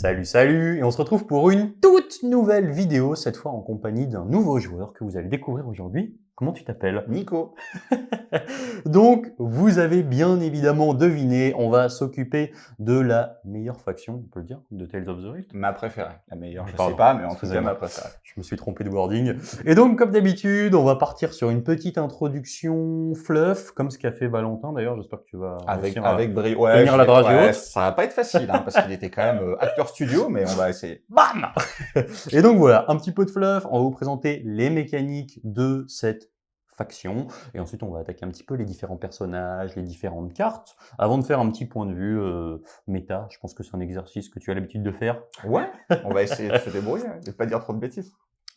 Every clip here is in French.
Salut, salut! Et on se retrouve pour une toute nouvelle vidéo, cette fois en compagnie d'un nouveau joueur que vous allez découvrir aujourd'hui. Comment tu t'appelles? Nico. Donc, vous avez bien évidemment deviné, on va s'occuper de la meilleure faction, on peut le dire, de Tales of the Rift. Ma préférée. La meilleure, je sais Pardon, pas, mais en tout cas excusez-moi. ma préférée. Je me suis trompé de wording. Et donc, comme d'habitude, on va partir sur une petite introduction fluff, comme ce qu'a fait Valentin d'ailleurs. J'espère que tu vas réussir à Avec brio. tenir la dragée haute. Ça va pas être facile, hein, parce qu'il était quand même acteur studio, mais on va essayer. Bam! Et donc voilà, un petit peu de fluff, on va vous présenter les mécaniques de cette faction, et ensuite on va attaquer un petit peu les différents personnages, les différentes cartes, avant de faire un petit point de vue méta. Je pense que c'est un exercice que tu as l'habitude de faire. Ouais, on va essayer de se débrouiller et pas dire trop de bêtises.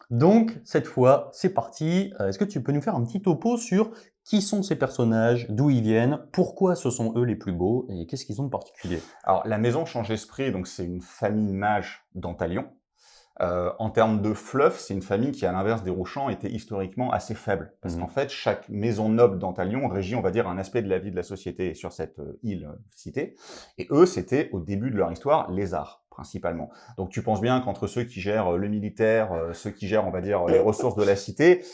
Donc cette fois, c'est parti. Est-ce que tu peux nous faire un petit topo sur qui sont ces personnages, d'où ils viennent, pourquoi ce sont eux les plus beaux, et qu'est-ce qu'ils ont de particulier? Alors, la maison Change Esprit, donc c'est une famille mage d'Antalion. En termes de fluff, c'est une famille qui, à l'inverse des Rouchans, était historiquement assez faible. Parce qu'en fait, chaque maison noble d'Antalion régit, on va dire, un aspect de la vie de la société sur cette île citée. Et eux, c'était, au début de leur histoire, les arts, principalement. Donc tu penses bien qu'entre ceux qui gèrent le militaire, ceux qui gèrent, on va dire, les ressources de la cité,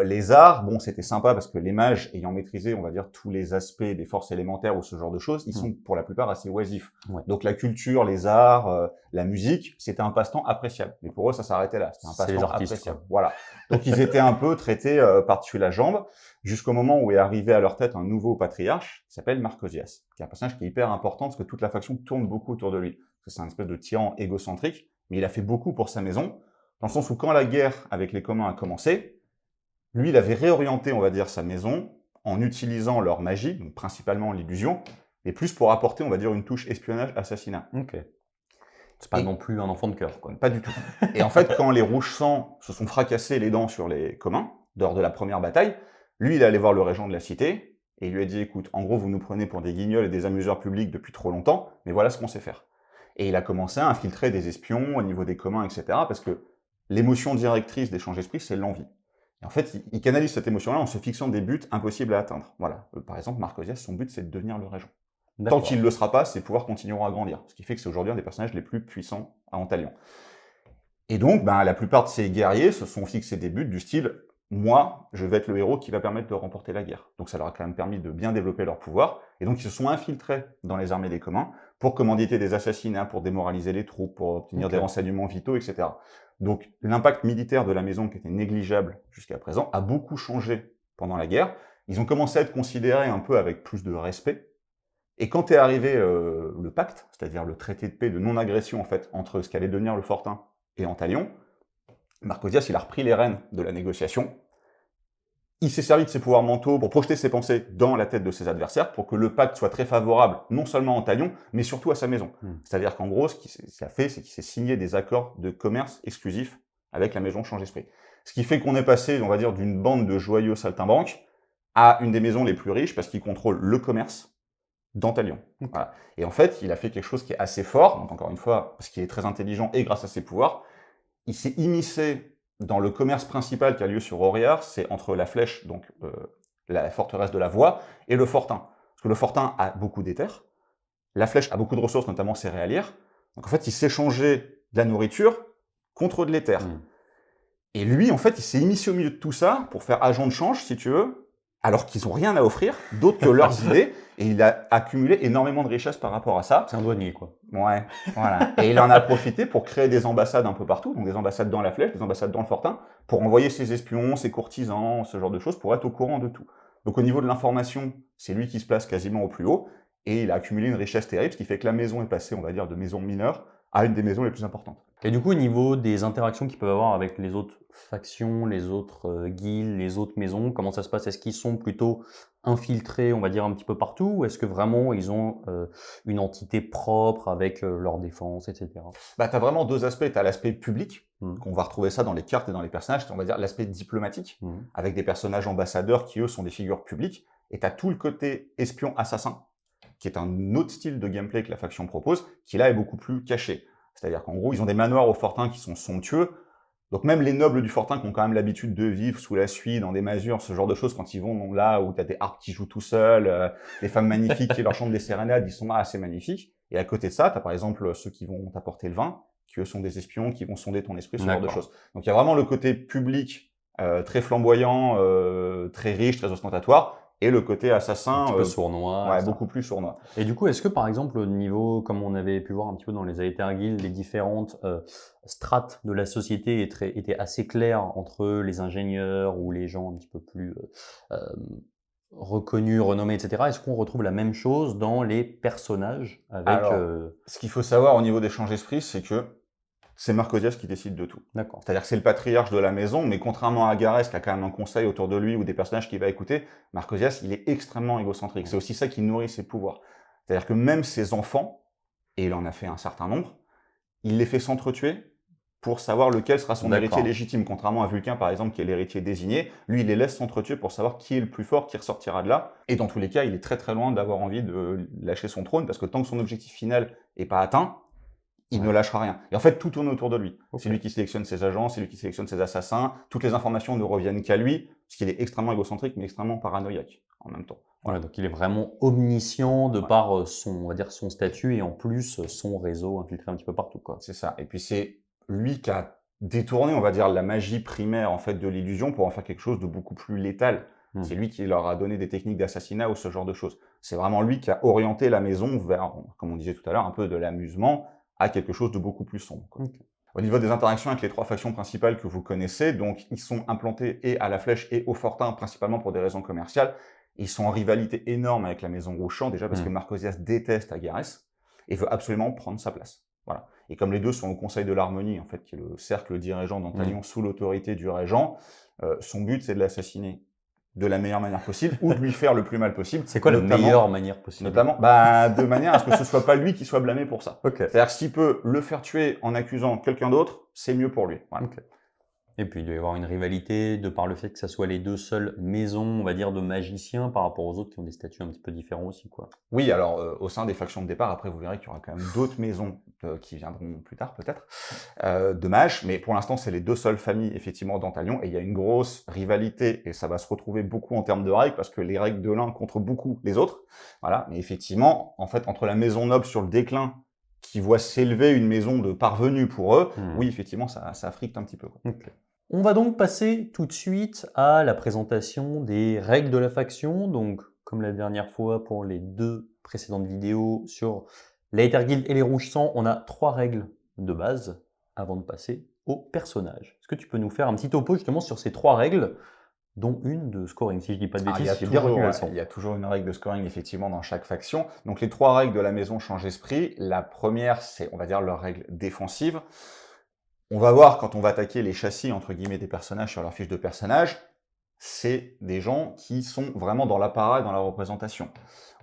les arts, bon, c'était sympa parce que les mages, ayant maîtrisé, on va dire, tous les aspects des forces élémentaires ou ce genre de choses, ils sont pour la plupart assez oisifs. Ouais. Donc la culture, les arts, la musique, c'était un passe-temps appréciable. Mais pour eux, ça s'arrêtait là. C'était un C'est les passe-temps artistes, appréciable. quoi. Voilà. Donc ils étaient un peu traités par-dessus la jambe, jusqu'au moment où est arrivé à leur tête un nouveau patriarche qui s'appelle Marcosias, qui est un personnage qui est hyper important parce que toute la faction tourne beaucoup autour de lui. Parce que c'est un espèce de tyran égocentrique, mais il a fait beaucoup pour sa maison, dans le sens où quand la guerre avec les communs a commencé, lui, il avait réorienté, on va dire, sa maison en utilisant leur magie, donc principalement l'illusion, mais plus pour apporter, on va dire, une touche espionnage-assassinat. Ok. C'est pas non plus un enfant de cœur, quoi. Pas du tout. Et en fait, quand les Rouges Sangs se sont fracassés les dents sur les communs, lors de la première bataille, lui, il est allé voir le régent de la cité, et il lui a dit, écoute, en gros, vous nous prenez pour des guignols et des amuseurs publics depuis trop longtemps, mais voilà ce qu'on sait faire. Et il a commencé à infiltrer des espions au niveau des communs, etc., parce que l'émotion directrice des Change Esprit, c'est l'envie. Et en fait, il canalise cette émotion-là en se fixant des buts impossibles à atteindre. Voilà. Par exemple, Marcosias, son but, c'est de devenir le régent. Tant qu'il ne le sera pas, ses pouvoirs continueront à grandir. Ce qui fait que c'est aujourd'hui un des personnages les plus puissants à Antalion. Et donc, la plupart de ces guerriers se sont fixés des buts du style « moi, je vais être le héros qui va permettre de remporter la guerre ». Donc ça leur a quand même permis de bien développer leur pouvoir. Et donc ils se sont infiltrés dans les armées des communs pour commanditer des assassinats, pour démoraliser les troupes, pour obtenir des renseignements vitaux, etc. Donc l'impact militaire de la maison, qui était négligeable jusqu'à présent, a beaucoup changé pendant la guerre. Ils ont commencé à être considérés un peu avec plus de respect. Et quand est arrivé le pacte, c'est-à-dire le traité de paix de non-agression en fait, entre ce qu'allait devenir le Fortin et Antalion, Marcosias, il a repris les rênes de la négociation. Il s'est servi de ses pouvoirs mentaux pour projeter ses pensées dans la tête de ses adversaires pour que le pacte soit très favorable, non seulement à Antalion, mais surtout à sa maison. C'est-à-dire qu'en gros, ce qu'il a fait, c'est qu'il s'est signé des accords de commerce exclusifs avec la maison Change Esprit. Ce qui fait qu'on est passé, on va dire, d'une bande de joyeux saltimbanques à une des maisons les plus riches parce qu'il contrôle le commerce d'Antalion. Voilà. Et en fait, il a fait quelque chose qui est assez fort, donc encore une fois, parce qu'il est très intelligent et grâce à ses pouvoirs, il s'est immiscé dans le commerce principal qui a lieu sur Oriar, c'est entre la Flèche, donc la forteresse de la Voie, et le Fortin. Parce que le Fortin a beaucoup d'éther, la Flèche a beaucoup de ressources, notamment céréalières, donc en fait, il s'échangeait de la nourriture contre de l'éther. Et lui, en fait, il s'est immiscé au milieu de tout ça pour faire agent de change, si tu veux, alors qu'ils n'ont rien à offrir, d'autre que leurs idées, et il a accumulé énormément de richesses par rapport à ça. C'est un douanier, quoi. Ouais, voilà. Et il en a profité pour créer des ambassades un peu partout, donc des ambassades dans la Flèche, des ambassades dans le Fortin, pour envoyer ses espions, ses courtisans, ce genre de choses, pour être au courant de tout. Donc au niveau de l'information, c'est lui qui se place quasiment au plus haut, et il a accumulé une richesse terrible, ce qui fait que la maison est passée, on va dire, de maison mineure à une des maisons les plus importantes. Et du coup, au niveau des interactions qu'ils peuvent avoir avec les autres factions, les autres guildes, les autres maisons, comment ça se passe? Est-ce qu'ils sont plutôt infiltrés, on va dire, un petit peu partout, ou est-ce que vraiment ils ont une entité propre avec leur défense, etc.? T'as vraiment deux aspects. T'as l'aspect public, qu'on va retrouver ça dans les cartes et dans les personnages, on va dire l'aspect diplomatique, avec des personnages ambassadeurs qui, eux, sont des figures publiques, et t'as tout le côté espion-assassin, qui est un autre style de gameplay que la faction propose, qui là est beaucoup plus caché. C'est-à-dire qu'en gros, ils ont des manoirs au Fortin qui sont somptueux, donc même les nobles du Fortin qui ont quand même l'habitude de vivre sous la suie, dans des masures, ce genre de choses, quand ils vont là où t'as des harpes qui jouent tout seuls, des femmes magnifiques qui leur chantent des sérénades, ils sont là assez magnifiques. Et à côté de ça, tu as par exemple ceux qui vont t'apporter le vin, qui eux sont des espions, qui vont sonder ton esprit, ce genre de D'accord. choses. Donc il y a vraiment le côté public, très flamboyant, très riche, très ostentatoire, et le côté Un assassin, petit peu sournois, ouais, etc. beaucoup plus sournois. Et du coup, est-ce que par exemple, au niveau, comme on avait pu voir un petit peu dans les Aether-Guild, les différentes strates de la société étaient assez claires entre les ingénieurs ou les gens un petit peu plus reconnus, renommés, etc. Est-ce qu'on retrouve la même chose dans les personnages avec... Alors, ce qu'il faut savoir au niveau des change-esprits, c'est que c'est Marcosias qui décide de tout. D'accord. C'est-à-dire que c'est le patriarche de la maison, mais contrairement à Gareth, qui a quand même un conseil autour de lui ou des personnages qu'il va écouter, Marcosias, il est extrêmement égocentrique. C'est aussi ça qui nourrit ses pouvoirs. C'est-à-dire que même ses enfants, et il en a fait un certain nombre, il les fait s'entretuer pour savoir lequel sera son héritier D'accord. légitime. Contrairement à Vulcain, par exemple, qui est l'héritier désigné, lui, il les laisse s'entretuer pour savoir qui est le plus fort, qui ressortira de là. Et dans tous les cas, il est très très loin d'avoir envie de lâcher son trône, parce que tant que son objectif final n'est pas atteint, il Ouais. ne lâchera rien. Et en fait, tout tourne autour de lui. Ok. C'est lui qui sélectionne ses agents, c'est lui qui sélectionne ses assassins. Toutes les informations ne reviennent qu'à lui, parce qu'il est extrêmement égocentrique, mais extrêmement paranoïaque en même temps. Voilà, donc il est vraiment omniscient de Ouais. par son, on va dire, son statut et en plus son réseau infiltré un petit peu partout, quoi. C'est ça. Et puis c'est lui qui a détourné, on va dire, la magie primaire en fait de l'illusion pour en faire quelque chose de beaucoup plus létal. Hmm. C'est lui qui leur a donné des techniques d'assassinat ou ce genre de choses. C'est vraiment lui qui a orienté la maison vers, comme on disait tout à l'heure, un peu de l'amusement à quelque chose de beaucoup plus sombre, quoi. Ok. Au niveau des interactions avec les trois factions principales que vous connaissez, donc ils sont implantés et à la Flèche et au Fortin, principalement pour des raisons commerciales. Ils sont en rivalité énorme avec la maison Rouchamp, déjà parce que Marcosias déteste Agarès et veut absolument prendre sa place. Voilà. Et comme les deux sont au Conseil de l'Harmonie, en fait, qui est le cercle dirigeant d'Antalion sous l'autorité du régent, son but c'est de l'assassiner de la meilleure manière possible ou de lui faire le plus mal possible. C'est quoi la meilleure manière possible? Notamment, bah, de manière à ce que ce soit pas lui qui soit blâmé pour ça. Ok. C'est-à-dire que s'il peut le faire tuer en accusant quelqu'un d'autre, c'est mieux pour lui. Voilà. Ok. Et puis il doit y avoir une rivalité de par le fait que ça soit les deux seules maisons, on va dire, de magiciens par rapport aux autres qui ont des statuts un petit peu différents aussi, quoi. Oui, alors au sein des factions de départ, après vous verrez qu'il y aura quand même d'autres maisons qui viendront plus tard peut-être, de mages, mais pour l'instant c'est les deux seules familles effectivement d'Antalion, et il y a une grosse rivalité, et ça va se retrouver beaucoup en termes de règles, parce que les règles de l'un contre beaucoup les autres, voilà, mais effectivement, en fait, entre la maison noble sur le déclin, qui voit s'élever une maison de parvenus pour eux, oui, effectivement, ça fricte un petit peu, quoi. Ok. On va donc passer tout de suite à la présentation des règles de la faction. Donc, comme la dernière fois pour les deux précédentes vidéos sur l'Aether Guild et les Rouges Sang, on a 3 règles de base avant de passer aux personnages. Est-ce que tu peux nous faire un petit topo justement sur ces 3 règles, dont une de scoring, si je dis pas de Ah, bêtises, si j'ai bien retenu la leçon. il y a toujours une règle de scoring effectivement dans chaque faction. Donc les 3 règles de la maison Change Esprit. La première, c'est, on va dire, leur règle défensive. On va voir quand on va attaquer les châssis entre guillemets des personnages sur leur fiche de personnage, c'est des gens qui sont vraiment dans l'apparat et dans la représentation.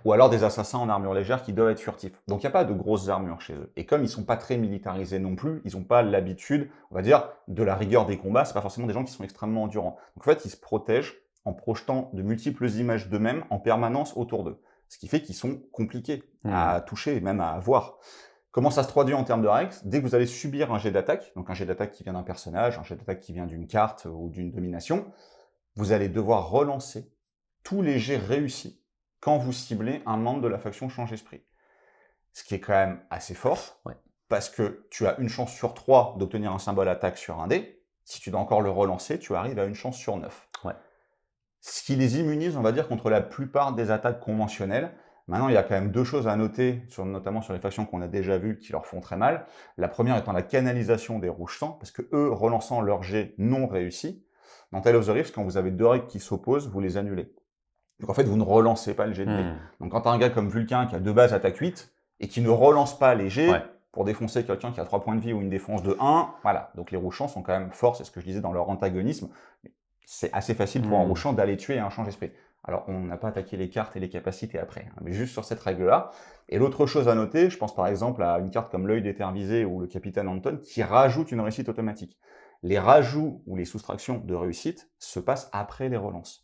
Ou alors des assassins en armure légère qui doivent être furtifs. Donc il n'y a pas de grosses armures chez eux. Et comme ils sont pas très militarisés non plus, ils n'ont pas l'habitude, on va dire, de la rigueur des combats, c'est pas forcément des gens qui sont extrêmement endurants. Donc en fait, ils se protègent en projetant de multiples images d'eux-mêmes en permanence autour d'eux. Ce qui fait qu'ils sont compliqués à toucher et même à voir. Comment ça se traduit en termes de règles? Dès que vous allez subir un jet d'attaque, donc un jet d'attaque qui vient d'un personnage, un jet d'attaque qui vient d'une carte ou d'une domination, vous allez devoir relancer tous les jets réussis quand vous ciblez un membre de la faction Change Esprit. Ce qui est quand même assez fort, parce que tu as une chance sur 3 d'obtenir un symbole attaque sur un dé. Si tu dois encore le relancer, tu arrives à une chance sur 9. Ce qui les immunise, on va dire, contre la plupart des attaques conventionnelles. Maintenant, il y a quand même 2 choses à noter, notamment sur les factions qu'on a déjà vues, qui leur font très mal. La première étant la canalisation des rouges sang, parce que eux, relançant leur jet non réussi, dans Tale of the Rift, quand vous avez 2 règles qui s'opposent, vous les annulez. Donc en fait, vous ne relancez pas le jet de dé. Donc quand tu as un gars comme Vulcain qui a 2 bases attaque 8, et qui ne relance pas les jets, pour défoncer quelqu'un qui a 3 points de vie ou une défense de 1, voilà. Donc les rouges sang sont quand même forts, c'est ce que je disais dans leur antagonisme. C'est assez facile pour un rouge sang d'aller tuer un Change Esprit. Alors, on n'a pas attaqué les cartes et les capacités après, hein, mais juste sur cette règle-là. Et l'autre chose à noter, je pense par exemple à une carte comme l'œil détervisé ou le capitaine Anton, qui rajoute une réussite automatique. Les rajouts ou les soustractions de réussite se passent après les relances.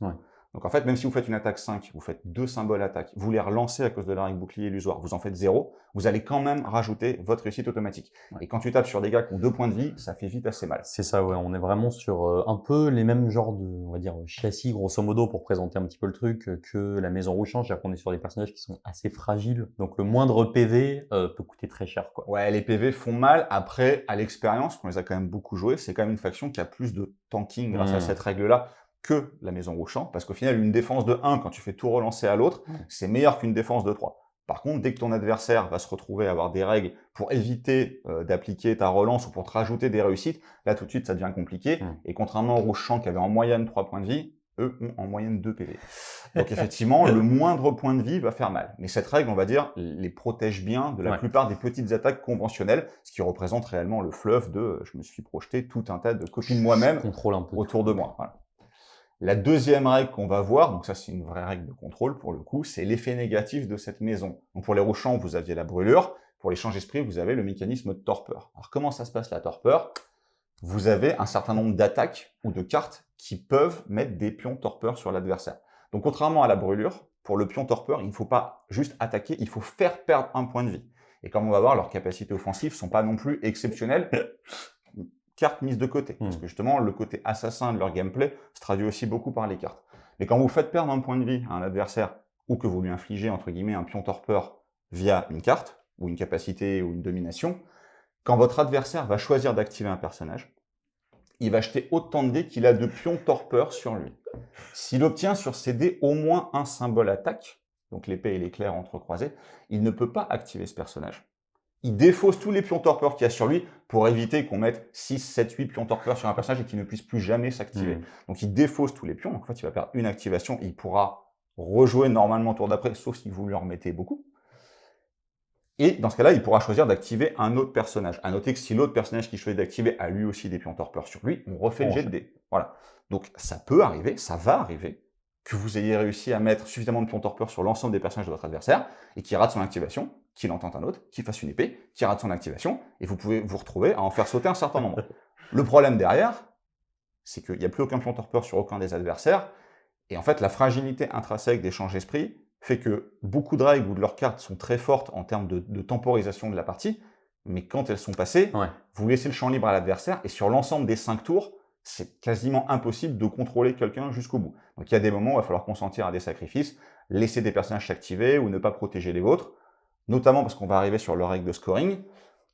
Donc Donc en fait, même si vous faites une attaque 5, vous faites 2 symboles attaque, vous les relancez à cause de la règle bouclier illusoire, vous en faites 0, vous allez quand même rajouter votre réussite automatique. Ouais. Et quand tu tapes sur des gars qui ont 2 points de vie, ça fait vite assez mal. C'est ça, ouais, on est vraiment sur un peu les mêmes genres de, on va dire, châssis, grosso modo, pour présenter un petit peu le truc, que la Maison Rouge change. C'est-à-dire qu'on est sur des personnages qui sont assez fragiles, donc le moindre PV peut coûter très cher, quoi. Ouais, les PV font mal. Après, à l'expérience, qu'on les a quand même beaucoup joués, c'est quand même une faction qui a plus de tanking grâce à cette règle-là que la Maison Rouge Champ, parce qu'au final, une défense de 1, quand tu fais tout relancer à l'autre, c'est meilleur qu'une défense de 3. Par contre, dès que ton adversaire va se retrouver à avoir des règles pour éviter d'appliquer ta relance ou pour te rajouter des réussites, là tout de suite ça devient compliqué. Et contrairement au Rouge Champ qui avait en moyenne 3 points de vie, eux ont en moyenne 2 PV. Donc effectivement, le moindre point de vie va faire mal. Mais cette règle, on va dire, les protège bien de la plupart des petites attaques conventionnelles, ce qui représente réellement le fleuve de je me suis projeté tout un tas de copies de moi-même autour de moi. Voilà. La deuxième règle qu'on va voir, donc ça c'est une vraie règle de contrôle pour le coup, c'est l'effet négatif de cette maison. Donc pour les Rouge-Champ, vous aviez la brûlure, pour les Change-Esprit, vous avez le mécanisme de torpeur. Alors comment ça se passe la torpeur? Vous avez un certain nombre d'attaques ou de cartes qui peuvent mettre des pions torpeur sur l'adversaire. Donc contrairement à la brûlure, pour le pion torpeur, il ne faut pas juste attaquer, il faut faire perdre un point de vie. Et comme on va voir, leurs capacités offensives ne sont pas non plus exceptionnelles. Cartes mises de côté, parce que justement, le côté assassin de leur gameplay se traduit aussi beaucoup par les cartes. Mais quand vous faites perdre un point de vie à un adversaire, ou que vous lui infligez, entre guillemets, un pion torpeur via une carte, ou une capacité, ou une domination, quand votre adversaire va choisir d'activer un personnage, il va jeter autant de dés qu'il a de pions torpeur sur lui. S'il obtient sur ses dés au moins un symbole attaque, donc l'épée et l'éclair entrecroisés, il ne peut pas activer ce personnage. Il défausse tous les pions torpeur qu'il y a sur lui pour éviter qu'on mette 6, 7, 8 pions torpeur sur un personnage et qu'il ne puisse plus jamais s'activer. Donc il défausse tous les pions, donc en fait il va perdre une activation et il pourra rejouer normalement au tour d'après, sauf si vous lui en remettez beaucoup. Et dans ce cas-là, il pourra choisir d'activer un autre personnage. À noter que si l'autre personnage qu'il choisit d'activer a lui aussi des pions torpeur sur lui, on refait le jet de dés. Voilà. Donc ça peut arriver, ça va arriver, que vous ayez réussi à mettre suffisamment de pions torpeur sur l'ensemble des personnages de votre adversaire, et qu'il rate son activation, qu'il en tente un autre, qu'il fasse une épée, qu'il rate son activation, et vous pouvez vous retrouver à en faire sauter un certain nombre. Le problème derrière, c'est qu'il n'y a plus aucun pion torpeur sur aucun des adversaires, et en fait la fragilité intrinsèque des Change-Esprit fait que beaucoup de règles ou de leurs cartes sont très fortes en termes de temporisation de la partie, mais quand elles sont passées, vous laissez le champ libre à l'adversaire, et sur l'ensemble des 5 tours, c'est quasiment impossible de contrôler quelqu'un jusqu'au bout. Donc il y a des moments où il va falloir consentir à des sacrifices, laisser des personnages s'activer ou ne pas protéger les vôtres, notamment parce qu'on va arriver sur leur règle de scoring.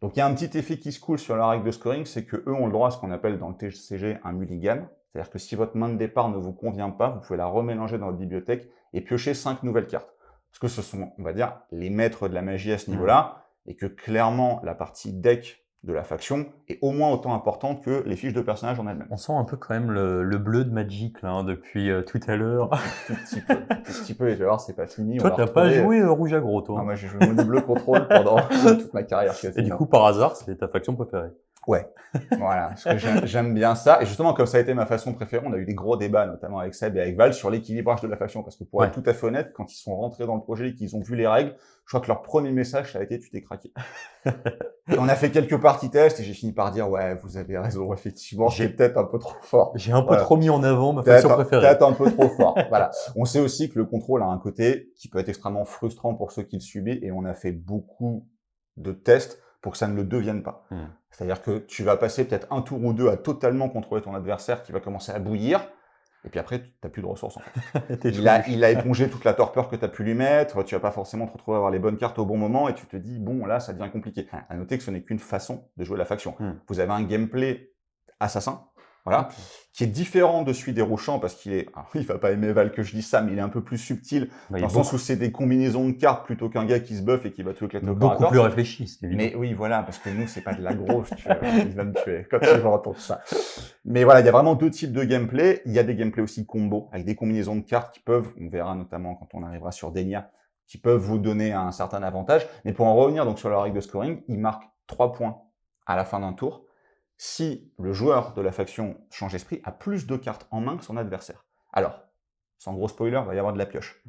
Donc il y a un petit effet qui se coule sur leur règle de scoring, c'est qu'eux ont le droit à ce qu'on appelle dans le TCG un mulligan, c'est-à-dire que si votre main de départ ne vous convient pas, vous pouvez la remélanger dans votre bibliothèque et piocher 5 nouvelles cartes. Parce que ce sont, on va dire, les maîtres de la magie à ce niveau-là, et que clairement la partie deck de la faction est au moins autant importante que les fiches de personnages en elles-mêmes. On sent un peu quand même le bleu de Magic là, hein, depuis tout à l'heure. Tout petit peu, et je vais voir, c'est pas fini. Toi, t'as pas joué rouge aggro, toi? Ah, moi, j'ai joué Mono Bleu Contrôle pendant toute ma carrière. Et du coup, par hasard, c'est ta faction préférée? Ouais, voilà, parce que j'aime bien ça. Et justement, comme ça a été ma façon préférée, on a eu des gros débats, notamment avec Seb et avec Val, sur l'équilibrage de la faction. Parce que pour être tout à fait honnête, quand ils sont rentrés dans le projet et qu'ils ont vu les règles, je crois que leur premier message, ça a été « tu t'es craqué ». Et on a fait quelques parties tests et j'ai fini par dire « ouais, vous avez raison, effectivement, j'ai peut-être un peu trop fort ». J'ai un peu trop mis en avant ma faction préférée. Peut-être un peu trop fort. Voilà. On sait aussi que le contrôle a un côté qui peut être extrêmement frustrant pour ceux qui le subissent, et on a fait beaucoup de tests pour que ça ne le devienne pas. C'est-à-dire que tu vas passer peut-être un tour ou deux à totalement contrôler ton adversaire qui va commencer à bouillir, et puis après, tu n'as plus de ressources en fait. il a épongé toute la torpeur que tu as pu lui mettre, tu vas pas forcément te retrouver à avoir les bonnes cartes au bon moment, et tu te dis, bon, là, ça devient compliqué. À noter que ce n'est qu'une façon de jouer la faction. Vous avez un gameplay assassin, voilà, qui est différent de celui des Rouge-Champ, parce qu'il est, alors, il va pas aimer Val que je dis ça, mais il est un peu plus subtil, dans le sens où c'est des combinaisons de cartes plutôt qu'un gars qui se buff et qui va tout éclater au corps à corps. Beaucoup plus réfléchi, c'est évident. Mais oui, voilà, parce que nous, c'est pas de la grosse, il va me tuer, quand il va entendre ça. Mais voilà, il y a vraiment deux types de gameplay. Il y a des gameplays aussi combos, avec des combinaisons de cartes qui peuvent, on verra notamment quand on arrivera sur Denia, qui peuvent vous donner un certain avantage. Mais pour en revenir donc sur la règle de scoring, il marque 3 points à la fin d'un tour si le joueur de la faction Change-Esprit a plus de cartes en main que son adversaire. Alors, sans gros spoiler, il va y avoir de la pioche.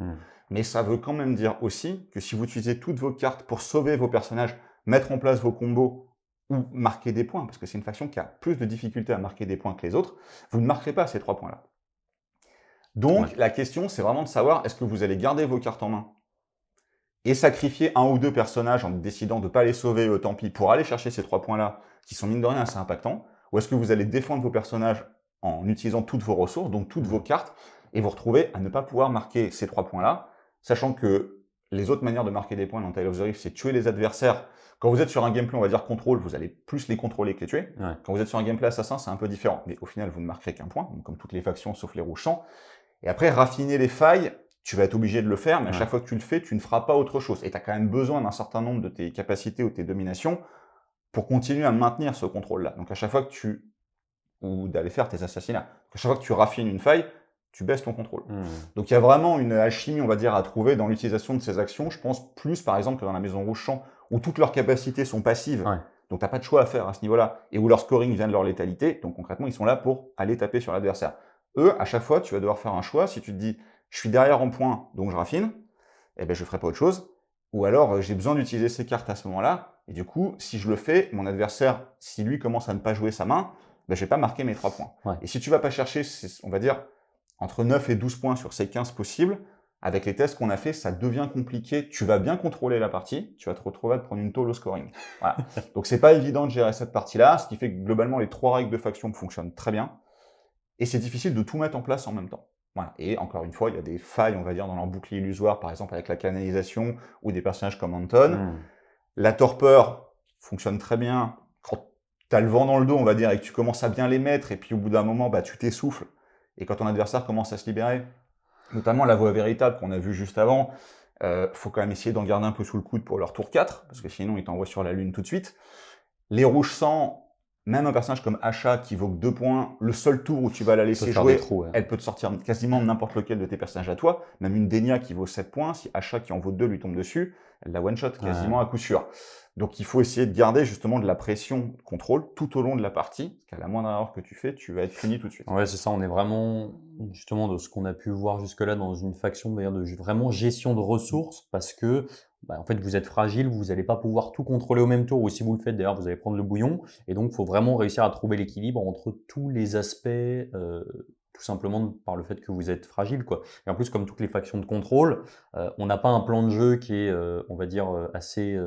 Mais ça veut quand même dire aussi que si vous utilisez toutes vos cartes pour sauver vos personnages, mettre en place vos combos ou marquer des points, parce que c'est une faction qui a plus de difficultés à marquer des points que les autres, vous ne marquerez pas ces 3 points-là. Donc, Ouais. la question, c'est vraiment de savoir, est-ce que vous allez garder vos cartes en main et sacrifier un ou deux personnages en décidant de ne pas les sauver, tant pis, pour aller chercher ces 3 points-là, qui sont mine de rien assez impactants, ou est-ce que vous allez défendre vos personnages en utilisant toutes vos ressources, donc toutes vos Mmh. cartes, et vous retrouver à ne pas pouvoir marquer ces 3 points-là, sachant que les autres manières de marquer des points dans Tale of the Rift, c'est tuer les adversaires. Quand vous êtes sur un gameplay, on va dire contrôle, vous allez plus les contrôler que les tuer. Ouais. Quand vous êtes sur un gameplay assassin, c'est un peu différent, mais au final, vous ne marquerez qu'un point, donc comme toutes les factions sauf les rouges sang. Et après, raffiner les failles, tu vas être obligé de le faire, mais à Ouais. chaque fois que tu le fais, tu ne feras pas autre chose. Et tu as quand même besoin d'un certain nombre de tes capacités ou tes dominations pour continuer à maintenir ce contrôle-là. Donc à chaque fois que tu... ou d'aller faire tes assassinats. Donc à chaque fois que tu raffines une faille, tu baisses ton contrôle. Mmh. Donc il y a vraiment une alchimie, on va dire, à trouver dans l'utilisation de ces actions. Je pense plus, par exemple, que dans la Maison Rouge Champ, où toutes leurs capacités sont passives, Ouais. donc tu n'as pas de choix à faire à ce niveau-là, et où leur scoring vient de leur létalité, donc concrètement, ils sont là pour aller taper sur l'adversaire. Eux, à chaque fois, tu vas devoir faire un choix. Si tu te dis, je suis derrière en point, donc je raffine, eh ben, je ne ferai pas autre chose. Ou alors, j'ai besoin d'utiliser ces cartes à ce moment-là, et du coup, si je le fais, mon adversaire, si lui commence à ne pas jouer sa main, ben, je ne vais pas marquer mes 3 points. Ouais. Et si tu ne vas pas chercher, on va dire, entre 9 et 12 points sur ces 15 possibles, avec les tests qu'on a fait, ça devient compliqué. Tu vas bien contrôler la partie, tu vas te retrouver à te prendre une tôle au scoring. Voilà. Donc c'est pas évident de gérer cette partie-là, ce qui fait que globalement les 3 règles de faction fonctionnent très bien. Et c'est difficile de tout mettre en place en même temps. Voilà. Et encore une fois, il y a des failles, on va dire, dans leur bouclier illusoire, par exemple avec la canalisation ou des personnages comme Anton. Mmh. La torpeur fonctionne très bien quand tu as le vent dans le dos, on va dire, et que tu commences à bien les mettre, et puis au bout d'un moment, bah, tu t'essouffles. Et quand ton adversaire commence à se libérer, notamment la voie véritable qu'on a vue juste avant, faut quand même essayer d'en garder un peu sous le coude pour leur tour 4, parce que sinon ils t'envoient sur la lune tout de suite. Les rouges sang, même un personnage comme Asha qui vaut que 2 points, le seul tour où tu vas la Ça peut laisser faire des jouer, trous, ouais. elle peut te sortir quasiment n'importe lequel de tes personnages à toi. Même une Denia qui vaut 7 points, si Asha qui en vaut 2 lui tombe dessus, elle la one-shot quasiment à coup sûr. Donc il faut essayer de garder justement de la pression de contrôle tout au long de la partie, parce qu'à la moindre erreur que tu fais, tu vas être puni tout de suite. Ouais, c'est ça, on est vraiment, justement, de ce qu'on a pu voir jusque-là dans une faction, d'ailleurs, de vraiment gestion de ressources, parce que, bah, en fait, vous êtes fragile, vous n'allez pas pouvoir tout contrôler au même tour, ou si vous le faites, d'ailleurs, vous allez prendre le bouillon, et donc, il faut vraiment réussir à trouver l'équilibre entre tous les aspects, tout simplement par le fait que vous êtes fragile, quoi. Et en plus, comme toutes les factions de contrôle, on n'a pas un plan de jeu qui est, on va dire, assez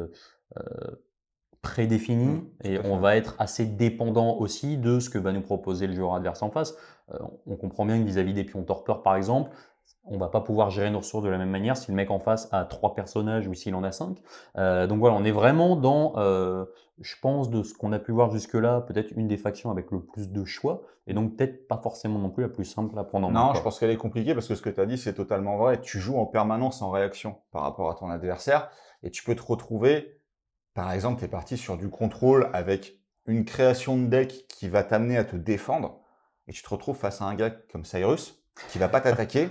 prédéfini Tout et à fait. on va être assez dépendant aussi de ce que va nous proposer le joueur adverse en face. On comprend bien que vis-à-vis des pions torpeurs, par exemple, on va pas pouvoir gérer nos ressources de la même manière si le mec en face a 3 personnages ou s'il en a 5. Donc voilà, on est vraiment dans, je pense, de ce qu'on a pu voir jusque-là, peut-être une des factions avec le plus de choix et donc peut-être pas forcément non plus la plus simple à prendre en main, Non, je quoi. pense qu'elle est compliquée parce que ce que tu as dit, c'est totalement vrai. Tu joues en permanence en réaction par rapport à ton adversaire et tu peux te retrouver, par exemple, tu es parti sur du contrôle avec une création de deck qui va t'amener à te défendre et tu te retrouves face à un gars comme Cyrus qui va pas t'attaquer,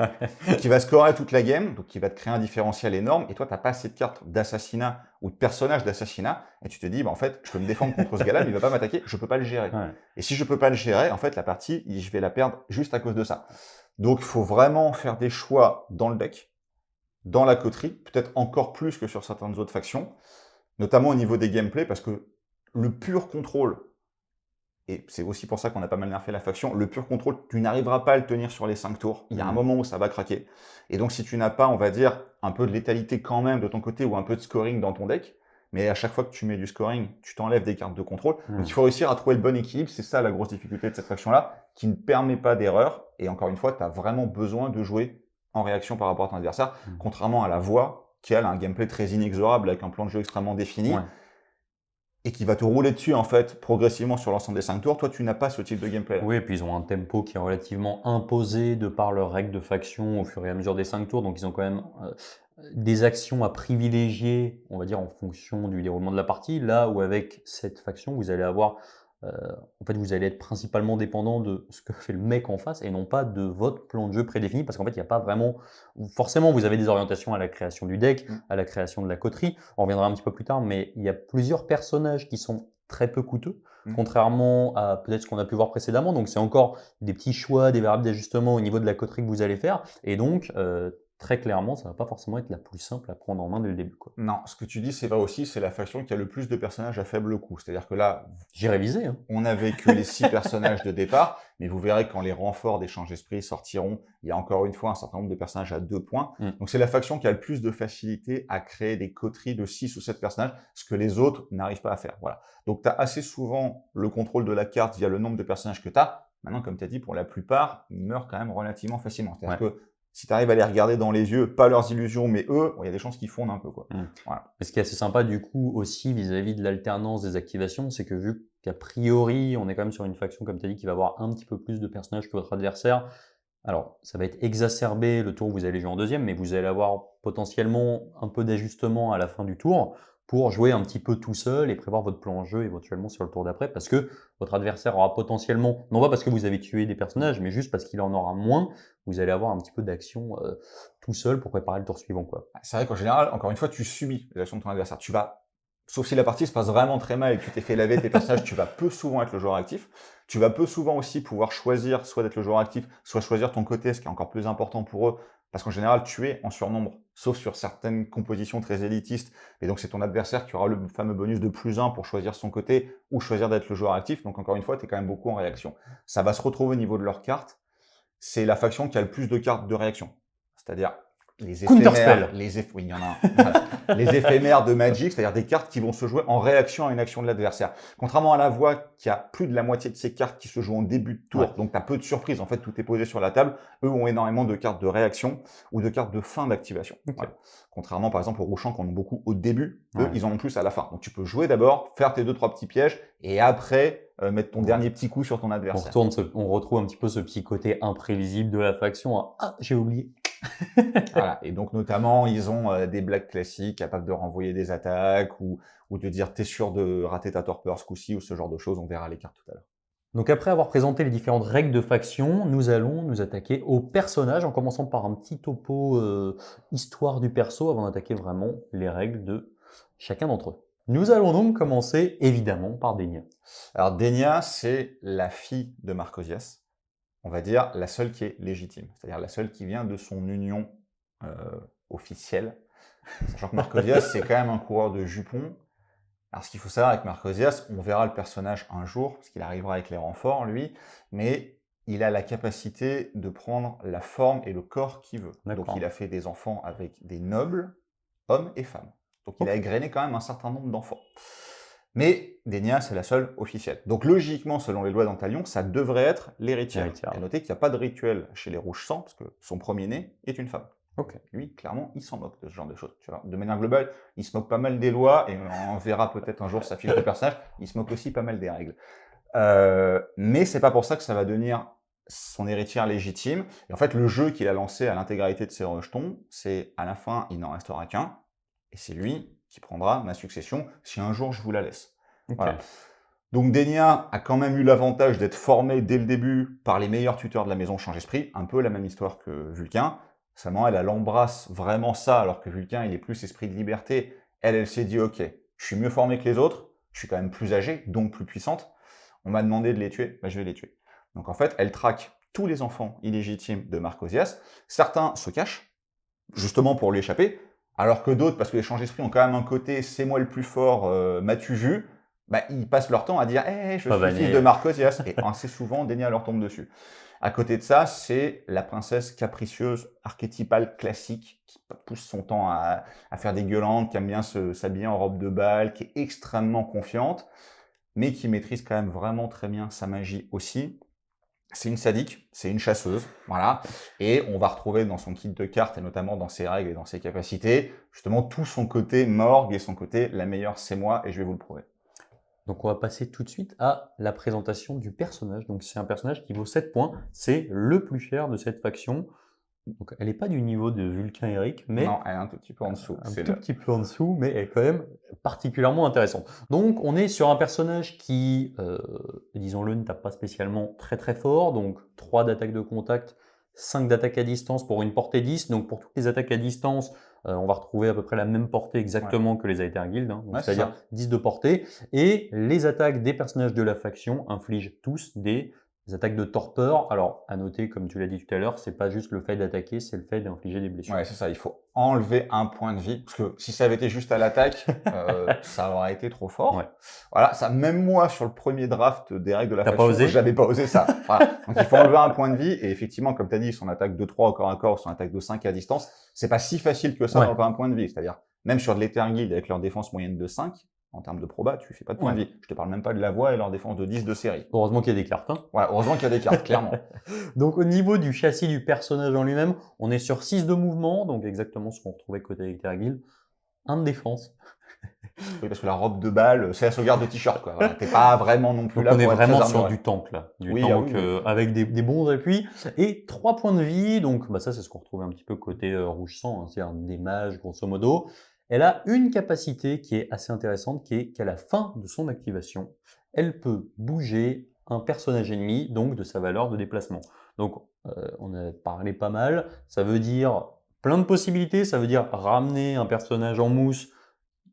qui va scorer toute la game, donc qui va te créer un différentiel énorme et toi, tu n'as pas assez de cartes d'assassinat ou de personnages d'assassinat et tu te dis, bah, en fait, je peux me défendre contre ce gars-là, mais il va pas m'attaquer, je peux pas le gérer. Ouais. Et si je peux pas le gérer, en fait, la partie, je vais la perdre juste à cause de ça. Donc, il faut vraiment faire des choix dans le deck, dans la coterie, peut-être encore plus que sur certaines autres factions, notamment au niveau des gameplays, parce que le pur contrôle, et c'est aussi pour ça qu'on a pas mal nerfé la faction, le pur contrôle, tu n'arriveras pas à le tenir sur les 5 tours. Il y a un moment où ça va craquer. Et donc, si tu n'as pas, on va dire, un peu de létalité quand même de ton côté ou un peu de scoring dans ton deck, mais à chaque fois que tu mets du scoring, tu t'enlèves des cartes de contrôle. Donc, il faut réussir à trouver le bon équilibre. C'est ça la grosse difficulté de cette faction-là, qui ne permet pas d'erreur. Et encore une fois, tu as vraiment besoin de jouer en réaction par rapport à ton adversaire, contrairement à la voix, qui elle a un gameplay très inexorable avec un plan de jeu extrêmement défini. Ouais. Et qui va te rouler dessus en fait progressivement sur l'ensemble des 5 tours. Toi, tu n'as pas ce type de gameplay. Oui, et puis ils ont un tempo qui est relativement imposé de par leurs règles de faction au fur et à mesure des 5 tours. Donc ils ont quand même des actions à privilégier, on va dire, en fonction du déroulement de la partie. Là où avec cette faction, vous allez avoir, en fait, vous allez être principalement dépendant de ce que fait le mec en face et non pas de votre plan de jeu prédéfini, parce qu'en fait, il n'y a pas vraiment. Forcément, vous avez des orientations à la création du deck, à la création de la coterie. On reviendra un petit peu plus tard, mais il y a plusieurs personnages qui sont très peu coûteux, contrairement à peut-être ce qu'on a pu voir précédemment. Donc, c'est encore des petits choix, des variables d'ajustement au niveau de la coterie que vous allez faire. Et donc, très clairement, ça va pas forcément être la plus simple à prendre en main dès le début, quoi. Non, ce que tu dis, c'est vrai aussi, c'est la faction qui a le plus de personnages à faible coût. C'est-à-dire que là, J'ai révisé, hein. on n'avait que les 6 personnages de départ, mais vous verrez quand les renforts d'échange d'esprit sortiront, il y a encore une fois un certain nombre de personnages à 2 points. Donc c'est la faction qui a le plus de facilité à créer des coteries de 6 ou 7 personnages, ce que les autres n'arrivent pas à faire. Voilà. Donc tu as assez souvent le contrôle de la carte via le nombre de personnages que tu as. Maintenant, comme tu as dit, pour la plupart, ils meurent quand même relativement facilement. C'est-à-dire que si tu arrives à les regarder dans les yeux, pas leurs illusions, mais eux, il y a des chances qu'ils fondent un peu, quoi. Voilà. Et ce qui est assez sympa du coup aussi vis-à-vis de l'alternance des activations, c'est que vu qu'a priori on est quand même sur une faction comme tu as dit qui va avoir un petit peu plus de personnages que votre adversaire, alors ça va être exacerbé le tour où vous allez jouer en deuxième, mais vous allez avoir potentiellement un peu d'ajustement à la fin du tour pour jouer un petit peu tout seul et prévoir votre plan de jeu éventuellement sur le tour d'après, parce que votre adversaire aura potentiellement, non pas parce que vous avez tué des personnages, mais juste parce qu'il en aura moins, vous allez avoir un petit peu d'action tout seul pour préparer le tour suivant, quoi. C'est vrai qu'en général, encore une fois, tu subis les actions de ton adversaire. Tu vas, sauf si la partie se passe vraiment très mal et que tu t'es fait laver tes personnages, tu vas peu souvent être le joueur actif. Tu vas peu souvent aussi pouvoir choisir soit d'être le joueur actif, soit choisir ton côté, ce qui est encore plus important pour eux, parce qu'en général, tu es en surnombre, sauf sur certaines compositions très élitistes. Et donc, c'est ton adversaire qui aura le fameux bonus de +1 pour choisir son côté ou choisir d'être le joueur actif. Donc, encore une fois, tu es quand même beaucoup en réaction. Ça va se retrouver au niveau de leurs cartes. C'est la faction qui a le plus de cartes de réaction. C'est-à-dire les éphémères, oui, il y en a un. Voilà. Les éphémères de Magic, c'est-à-dire des cartes qui vont se jouer en réaction à une action de l'adversaire. Contrairement à la voix, qui a plus de la moitié de ses cartes qui se jouent en début de tour, donc tu as peu de surprises, en fait, tout est posé sur la table. Eux ont énormément de cartes de réaction ou de cartes de fin d'activation. Voilà. Contrairement, par exemple, aux Rouchans qui en ont beaucoup au début, eux, ils en ont plus à la fin. Donc tu peux jouer d'abord, faire tes 2-3 petits pièges, et après, mettre ton dernier petit coup sur ton adversaire. On retrouve un petit peu ce petit côté imprévisible de la faction. Hein. Ah, j'ai oublié. Voilà. Et donc, notamment, ils ont des blagues classiques capables de renvoyer des attaques ou de dire t'es sûr de rater ta torpeur ce coup-ci ou ce genre de choses. On verra les cartes tout à l'heure. Donc après avoir présenté les différentes règles de faction, nous allons nous attaquer aux personnages en commençant par un petit topo histoire du perso avant d'attaquer vraiment les règles de chacun d'entre eux. Nous allons donc commencer évidemment par Denia. Alors, Denia, c'est la fille de Marcosias. On va dire la seule qui est légitime, c'est-à-dire la seule qui vient de son union officielle. Sachant que Marcosias, c'est quand même un coureur de jupons. Alors, ce qu'il faut savoir avec Marcosias, on verra le personnage un jour, parce qu'il arrivera avec les renforts, lui, mais il a la capacité de prendre la forme et le corps qu'il veut. Donc, il a fait des enfants avec des nobles, hommes et femmes. Donc, il a égrené quand même un certain nombre d'enfants. Mais Denia, c'est la seule officielle. Donc logiquement, selon les lois d'Antalion, ça devrait être l'héritière. Et notez qu'il n'y a pas de rituel chez les Rouges Sangs, parce que son premier-né est une femme. Lui, clairement, il s'en moque de ce genre de choses. Tu vois. De manière globale, il se moque pas mal des lois, et on verra peut-être un jour sa fiche de personnage, il se moque aussi pas mal des règles. Mais c'est pas pour ça que ça va devenir son héritière légitime. Et en fait, le jeu qu'il a lancé à l'intégralité de ses rejetons, c'est à la fin, il n'en restera qu'un, et c'est lui qui prendra ma succession si un jour je vous la laisse. Voilà. Donc Denia a quand même eu l'avantage d'être formée dès le début par les meilleurs tuteurs de la maison Change Esprit, un peu la même histoire que Vulcain. Seulement, elle embrasse vraiment ça, alors que Vulcain, il est plus esprit de liberté. Elle s'est dit, ok, je suis mieux formée que les autres, je suis quand même plus âgée, donc plus puissante. On m'a demandé de les tuer, je vais les tuer. Donc en fait, elle traque tous les enfants illégitimes de Marcosias. Certains se cachent, justement pour lui échapper, alors que d'autres, parce que les Change Esprit ont quand même un côté « c'est moi le plus fort, m'as-tu vu ?» ils passent leur temps à dire « je suis fils de Marcosias » et assez souvent, Denia leur tombe dessus. À côté de ça, c'est la princesse capricieuse, archétypale, classique, qui pousse son temps à faire des gueulantes, qui aime bien s'habiller en robe de bal, qui est extrêmement confiante, mais qui maîtrise quand même vraiment très bien sa magie aussi. C'est une sadique, c'est une chasseuse, voilà. Et on va retrouver dans son kit de cartes, et notamment dans ses règles et dans ses capacités, justement tout son côté morgue et son côté « la meilleure c'est moi » et je vais vous le prouver. Donc on va passer tout de suite à la présentation du personnage. Donc c'est un personnage qui vaut 7 points, c'est le plus cher de cette faction. Donc elle n'est pas du niveau de Vulcain Eric, mais non, elle est un tout petit peu en dessous. Petit peu en dessous, mais elle est quand même particulièrement intéressante. Donc on est sur un personnage qui, disons-le, ne tape pas spécialement très très fort, donc 3 d'attaque de contact, 5 d'attaque à distance pour une portée 10, donc pour toutes les attaques à distance, on va retrouver à peu près la même portée exactement que les Aether Guild, hein, c'est-à-dire 10 de portée, et les attaques des personnages de la faction infligent tous des Les attaques de torpeur, alors à noter, comme tu l'as dit tout à l'heure, c'est pas juste le fait d'attaquer, c'est le fait d'infliger des blessures. Ouais, c'est ça, il faut enlever un point de vie, parce que si ça avait été juste à l'attaque, ça aurait été trop fort. Ouais. Voilà, ça, même moi, sur le premier draft des règles de la T'as pas faction, osé j'avais pas osé ça. Voilà. Donc il faut enlever un point de vie, et effectivement, comme tu as dit, son attaque de 3 au corps à corps, son attaque de 5 à distance, c'est pas si facile que ça Ouais. d'enlever un point de vie. C'est-à-dire, même sur de l'Etherguild avec leur défense moyenne de 5, en termes de proba, tu fais pas de point de Ouais. vie. Je te parle même pas de la voix et leur défense de 10 de série. Heureusement qu'il y a des cartes. Hein. Ouais, heureusement qu'il y a des cartes, clairement. Donc au niveau du châssis du personnage en lui-même, on est sur 6 de mouvement, donc exactement ce qu'on retrouvait côté Elterguild. 1 de défense. Oui, parce que la robe de balle, c'est la sauvegarde de t-shirt, quoi. Voilà, t'es pas vraiment non plus Donc là on est pour être vraiment très sur armuré. du tank là, du Oui, tank ah oui. avec des bons appuis et 3 points de vie. Donc bah, ça c'est ce qu'on retrouve un petit peu côté rouge sang, hein, c'est-à-dire des mages grosso modo. Elle a une capacité qui est assez intéressante, qui est qu'à la fin de son activation, elle peut bouger un personnage ennemi, donc de sa valeur de déplacement. Donc on a parlé pas mal. Ça veut dire plein de possibilités. Ça veut dire ramener un personnage en mousse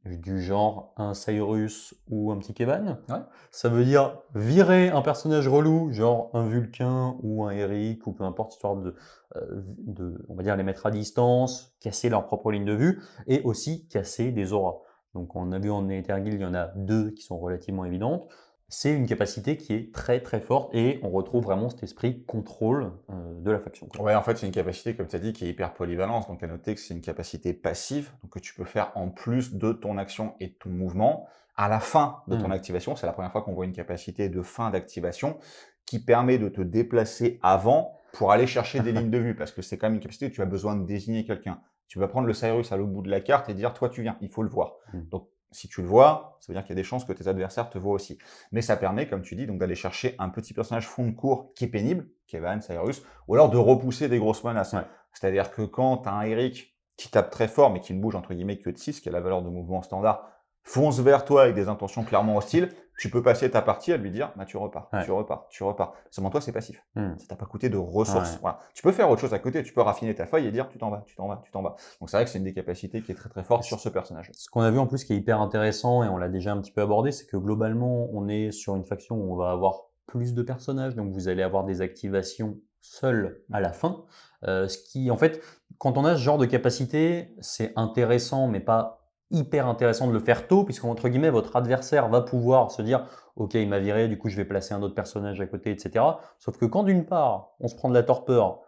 du genre un Cyrus ou un petit Kevan. Ouais. Ça veut dire virer un personnage relou, genre un Vulcain ou un Eric, ou peu importe, histoire on va dire, les mettre à distance, casser leur propre ligne de vue, et aussi casser des auras. Donc on a vu en Netherguild, il y en a 2 qui sont relativement évidentes. C'est une capacité qui est très très forte, et on retrouve vraiment cet esprit contrôle de la faction. Ouais, en fait, c'est une capacité, comme tu as dit, qui est hyper polyvalente. Donc, à noter que c'est une capacité passive, donc que tu peux faire en plus de ton action et de ton mouvement. À la fin de ton activation, c'est la première fois qu'on voit une capacité de fin d'activation qui permet de te déplacer avant pour aller chercher des lignes de vue, parce que c'est quand même une capacité où tu as besoin de désigner quelqu'un. Tu vas prendre le Cyrus à l'autre bout de la carte et dire, toi, tu viens, il faut le voir. Donc, si tu le vois, ça veut dire qu'il y a des chances que tes adversaires te voient aussi. Mais ça permet, comme tu dis, donc d'aller chercher un petit personnage fond de cours qui est pénible, Kevan, Cyrus, ou alors de repousser des grosses menaces. Ouais. C'est-à-dire que quand tu as un Eric qui tape très fort, mais qui ne bouge entre guillemets que de 6, qui a la valeur de mouvement standard, fonce vers toi avec des intentions clairement hostiles, tu peux passer ta partie à lui dire bah, tu repars, Ouais. tu repars, tu repars. Seulement toi, c'est passif. Ça t'a pas coûté de ressources. Ouais. Voilà. Tu peux faire autre chose à côté, tu peux raffiner ta feuille et dire tu t'en vas, tu t'en vas, tu t'en vas. Donc c'est vrai que c'est une des capacités qui est très très forte sur ce personnage. Ce qu'on a vu en plus qui est hyper intéressant, et on l'a déjà un petit peu abordé, c'est que globalement, on est sur une faction où on va avoir plus de personnages, donc vous allez avoir des activations seules à la fin. Ce qui, en fait, quand on a ce genre de capacité, c'est intéressant, mais pas hyper intéressant de le faire tôt, puisque entre guillemets, votre adversaire va pouvoir se dire ok, il m'a viré, du coup je vais placer un autre personnage à côté, etc. Sauf que quand d'une part, on se prend de la torpeur,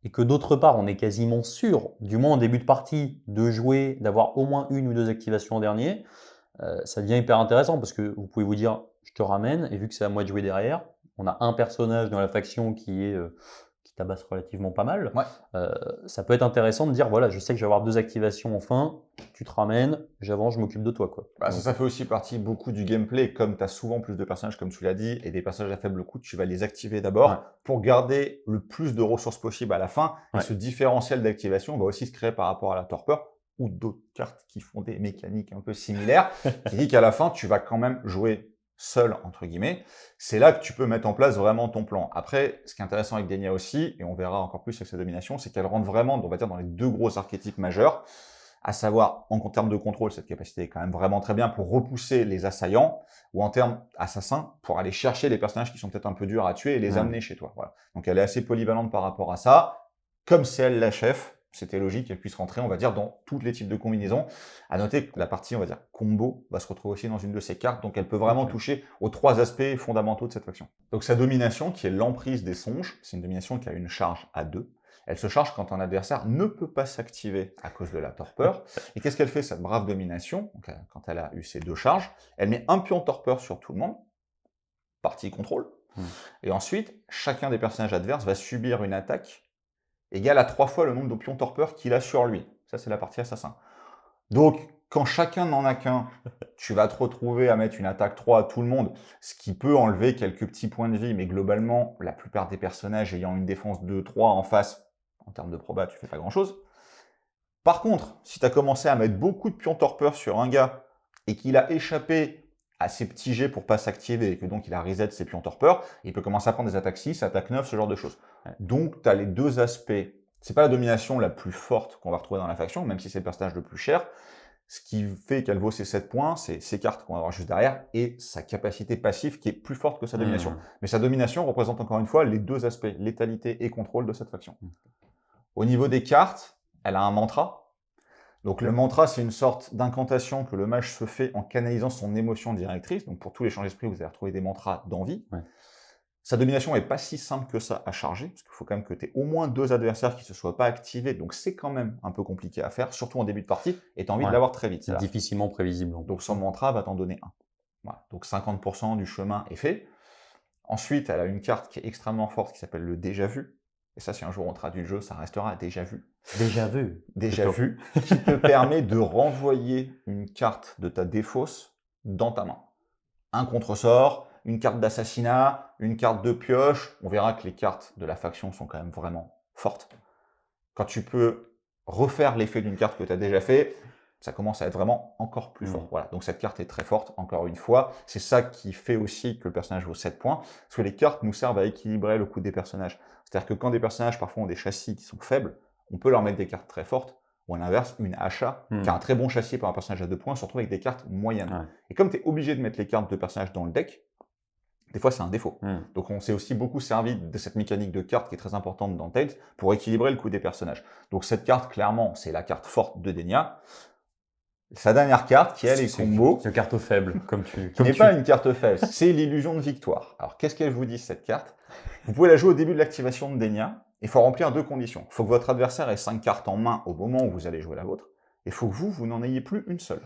et que d'autre part, on est quasiment sûr, du moins en début de partie, de jouer, d'avoir au moins 1 ou 2 activations en dernier, ça devient hyper intéressant parce que vous pouvez vous dire je te ramène, et vu que c'est à moi de jouer derrière, on a un personnage dans la faction qui tabasse relativement pas mal. Ouais. Ça peut être intéressant de dire voilà, je sais que je vais avoir 2 activations en fin, tu te ramènes, j'avance, je m'occupe de toi, quoi. Bah, Donc, ça fait aussi partie beaucoup du gameplay. Comme tu as souvent plus de personnages, comme tu l'as dit, et des personnages à faible coût, tu vas les activer d'abord Ouais. pour garder le plus de ressources possible à la fin. Ouais. Et ce différentiel d'activation va aussi se créer par rapport à la torpeur ou d'autres cartes qui font des mécaniques un peu similaires, qui dit qu'à la fin, tu vas quand même jouer seul, entre guillemets. C'est là que tu peux mettre en place vraiment ton plan. Après, ce qui est intéressant avec Denia aussi, et on verra encore plus avec sa domination, c'est qu'elle rentre vraiment, on va dire, dans les 2 gros archétypes majeurs. À savoir, en termes de contrôle, cette capacité est quand même vraiment très bien pour repousser les assaillants, ou en termes assassins, pour aller chercher les personnages qui sont peut-être un peu durs à tuer et les amener chez toi. Voilà. Donc elle est assez polyvalente par rapport à ça. Comme c'est elle la chef, c'était logique qu'elle puisse rentrer, on va dire, dans tous les types de combinaisons. À noter que la partie, on va dire, combo, va se retrouver aussi dans une de ces cartes, donc elle peut vraiment toucher aux 3 aspects fondamentaux de cette faction. Donc sa domination, qui est l'emprise des songes, c'est une domination qui a une charge à 2. Elle se charge quand un adversaire ne peut pas s'activer à cause de la torpeur. Et qu'est-ce qu'elle fait, cette brave domination? Donc, quand elle a eu ces 2 charges, elle met un pion torpeur sur tout le monde, partie contrôle. Et ensuite, chacun des personnages adverses va subir une attaque égale à 3 fois le nombre de pions torpeur qu'il a sur lui. Ça, c'est la partie assassin. Donc, quand chacun n'en a qu'un, tu vas te retrouver à mettre une attaque 3 à tout le monde, ce qui peut enlever quelques petits points de vie, mais globalement, la plupart des personnages ayant une défense 2-3 en face, en termes de proba, tu fais pas grand-chose. Par contre, si tu as commencé à mettre beaucoup de pions torpeur sur un gars et qu'il a échappé à ses petits jets pour pas s'activer et que donc il a reset ses pions torpeur, il peut commencer à prendre des attaques 6, attaques 9, ce genre de choses. Donc, tu as les 2 aspects. C'est pas la domination la plus forte qu'on va retrouver dans la faction, même si c'est le personnage le plus cher. Ce qui fait qu'elle vaut ses 7 points, c'est ses cartes qu'on va avoir juste derrière et sa capacité passive qui est plus forte que sa domination. Mais sa domination représente encore une fois les deux aspects, létalité et contrôle de cette faction. Au niveau des cartes, elle a un mantra. Donc le mantra, c'est une sorte d'incantation que le mage se fait en canalisant son émotion directrice. Donc pour tous les changes d'esprit, vous allez retrouver des mantras d'envie. Ouais. Sa domination n'est pas si simple que ça à charger, parce qu'il faut quand même que tu aies au moins 2 adversaires qui ne se soient pas activés, donc c'est quand même un peu compliqué à faire, surtout en début de partie, et tu as envie de l'avoir très vite. C'est difficilement prévisible. Donc son mantra va t'en donner un. Voilà. Donc 50% du chemin est fait. Ensuite, elle a une carte qui est extrêmement forte qui s'appelle le déjà vu. Et ça, si un jour on traduit le jeu, ça restera déjà vu. Déjà vu. Déjà vu, qui te permet de renvoyer une carte de ta défausse dans ta main. Un contresort, une carte d'assassinat, une carte de pioche. On verra que les cartes de la faction sont quand même vraiment fortes. Quand tu peux refaire l'effet d'une carte que tu as déjà fait, ça commence à être vraiment encore plus fort. Voilà. Donc cette carte est très forte, encore une fois. C'est ça qui fait aussi que le personnage vaut 7 points. Parce que les cartes nous servent à équilibrer le coût des personnages. C'est-à-dire que quand des personnages parfois ont des châssis qui sont faibles, on peut leur mettre des cartes très fortes. Ou à l'inverse, une achat qui a un très bon châssis pour un personnage à 2 points se retrouve avec des cartes moyennes. Ouais. Et comme tu es obligé de mettre les cartes de personnages dans le deck, des fois c'est un défaut. Donc on s'est aussi beaucoup servi de cette mécanique de cartes qui est très importante dans Tales pour équilibrer le coût des personnages. Donc cette carte, clairement, c'est la carte forte de Denia. Sa dernière carte, qui elle est combo. Une carte faible, comme tu. Qui n'est pas une carte faible, c'est l'illusion de victoire. Alors qu'est-ce qu'elle vous dit cette carte? Vous pouvez la jouer au début de l'activation de Denia. Il faut remplir 2 conditions. Il faut que votre adversaire ait 5 cartes en main au moment où vous allez jouer la vôtre. Et il faut que vous n'en ayez plus une seule.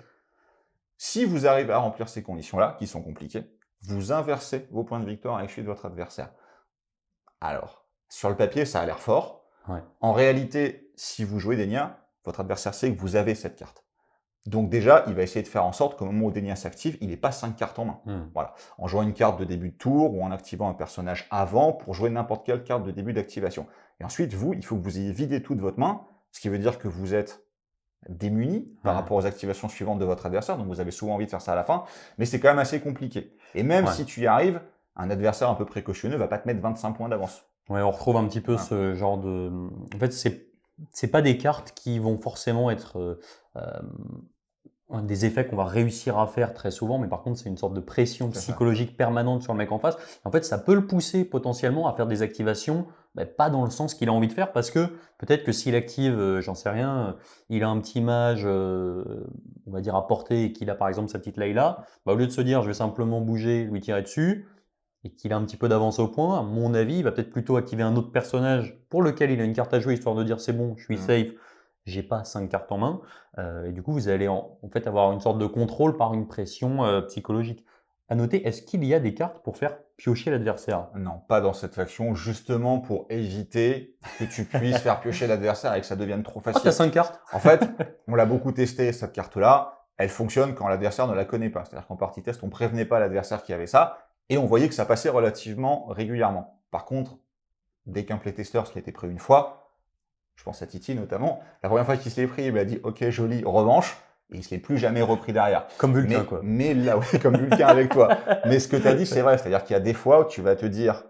Si vous arrivez à remplir ces conditions-là, qui sont compliquées, vous inversez vos points de victoire avec celui de votre adversaire. Alors, sur le papier, ça a l'air fort. Ouais. En réalité, si vous jouez Denia, votre adversaire sait que vous avez cette carte. Donc déjà, il va essayer de faire en sorte qu'au moment où Denia s'active, il n'ait pas 5 cartes en main. Voilà. En jouant une carte de début de tour ou en activant un personnage avant pour jouer n'importe quelle carte de début d'activation. Et ensuite, vous, il faut que vous ayez vidé tout de votre main, ce qui veut dire que vous êtes démuni par rapport aux activations suivantes de votre adversaire, donc vous avez souvent envie de faire ça à la fin, mais c'est quand même assez compliqué. Et même si tu y arrives, un adversaire un peu précautionneux va pas te mettre 25 points d'avance. Ouais, on retrouve un petit peu ce genre de... En fait, c'est pas des cartes qui vont forcément être des effets qu'on va réussir à faire très souvent, mais par contre, c'est une sorte de pression psychologique permanente sur le mec en face. En fait, ça peut le pousser potentiellement à faire des activations, pas dans le sens qu'il a envie de faire, parce que peut-être que s'il active, j'en sais rien, il a un petit mage, on va dire à portée, et qu'il a par exemple sa petite Layla, au lieu de se dire je vais simplement bouger, lui tirer dessus, et qu'il a un petit peu d'avance au point, à mon avis, il va peut-être plutôt activer un autre personnage pour lequel il a une carte à jouer, histoire de dire c'est bon, je suis safe, j'ai pas 5 cartes en main, et du coup vous allez en fait avoir une sorte de contrôle par une pression psychologique. À noter, est-ce qu'il y a des cartes pour faire piocher l'adversaire? Non, pas dans cette faction, justement pour éviter que tu puisses faire piocher l'adversaire et que ça devienne trop facile. Ah, t'as 5 cartes? En fait, on l'a beaucoup testé, cette carte-là, elle fonctionne quand l'adversaire ne la connaît pas. C'est-à-dire qu'en partie test, on prévenait pas l'adversaire qui avait ça, et on voyait que ça passait relativement régulièrement. Par contre, dès qu'un playtester se l'était pris une fois, je pense à Titi notamment, la première fois qu'il se l'est pris, il m'a dit « Ok, joli, revanche », et il ne se l'est plus jamais repris derrière. Comme Vulcain, quoi. Mais là, ouais, comme Vulcain avec toi. Mais ce que tu as dit, c'est vrai, c'est-à-dire qu'il y a des fois où tu vas te dire,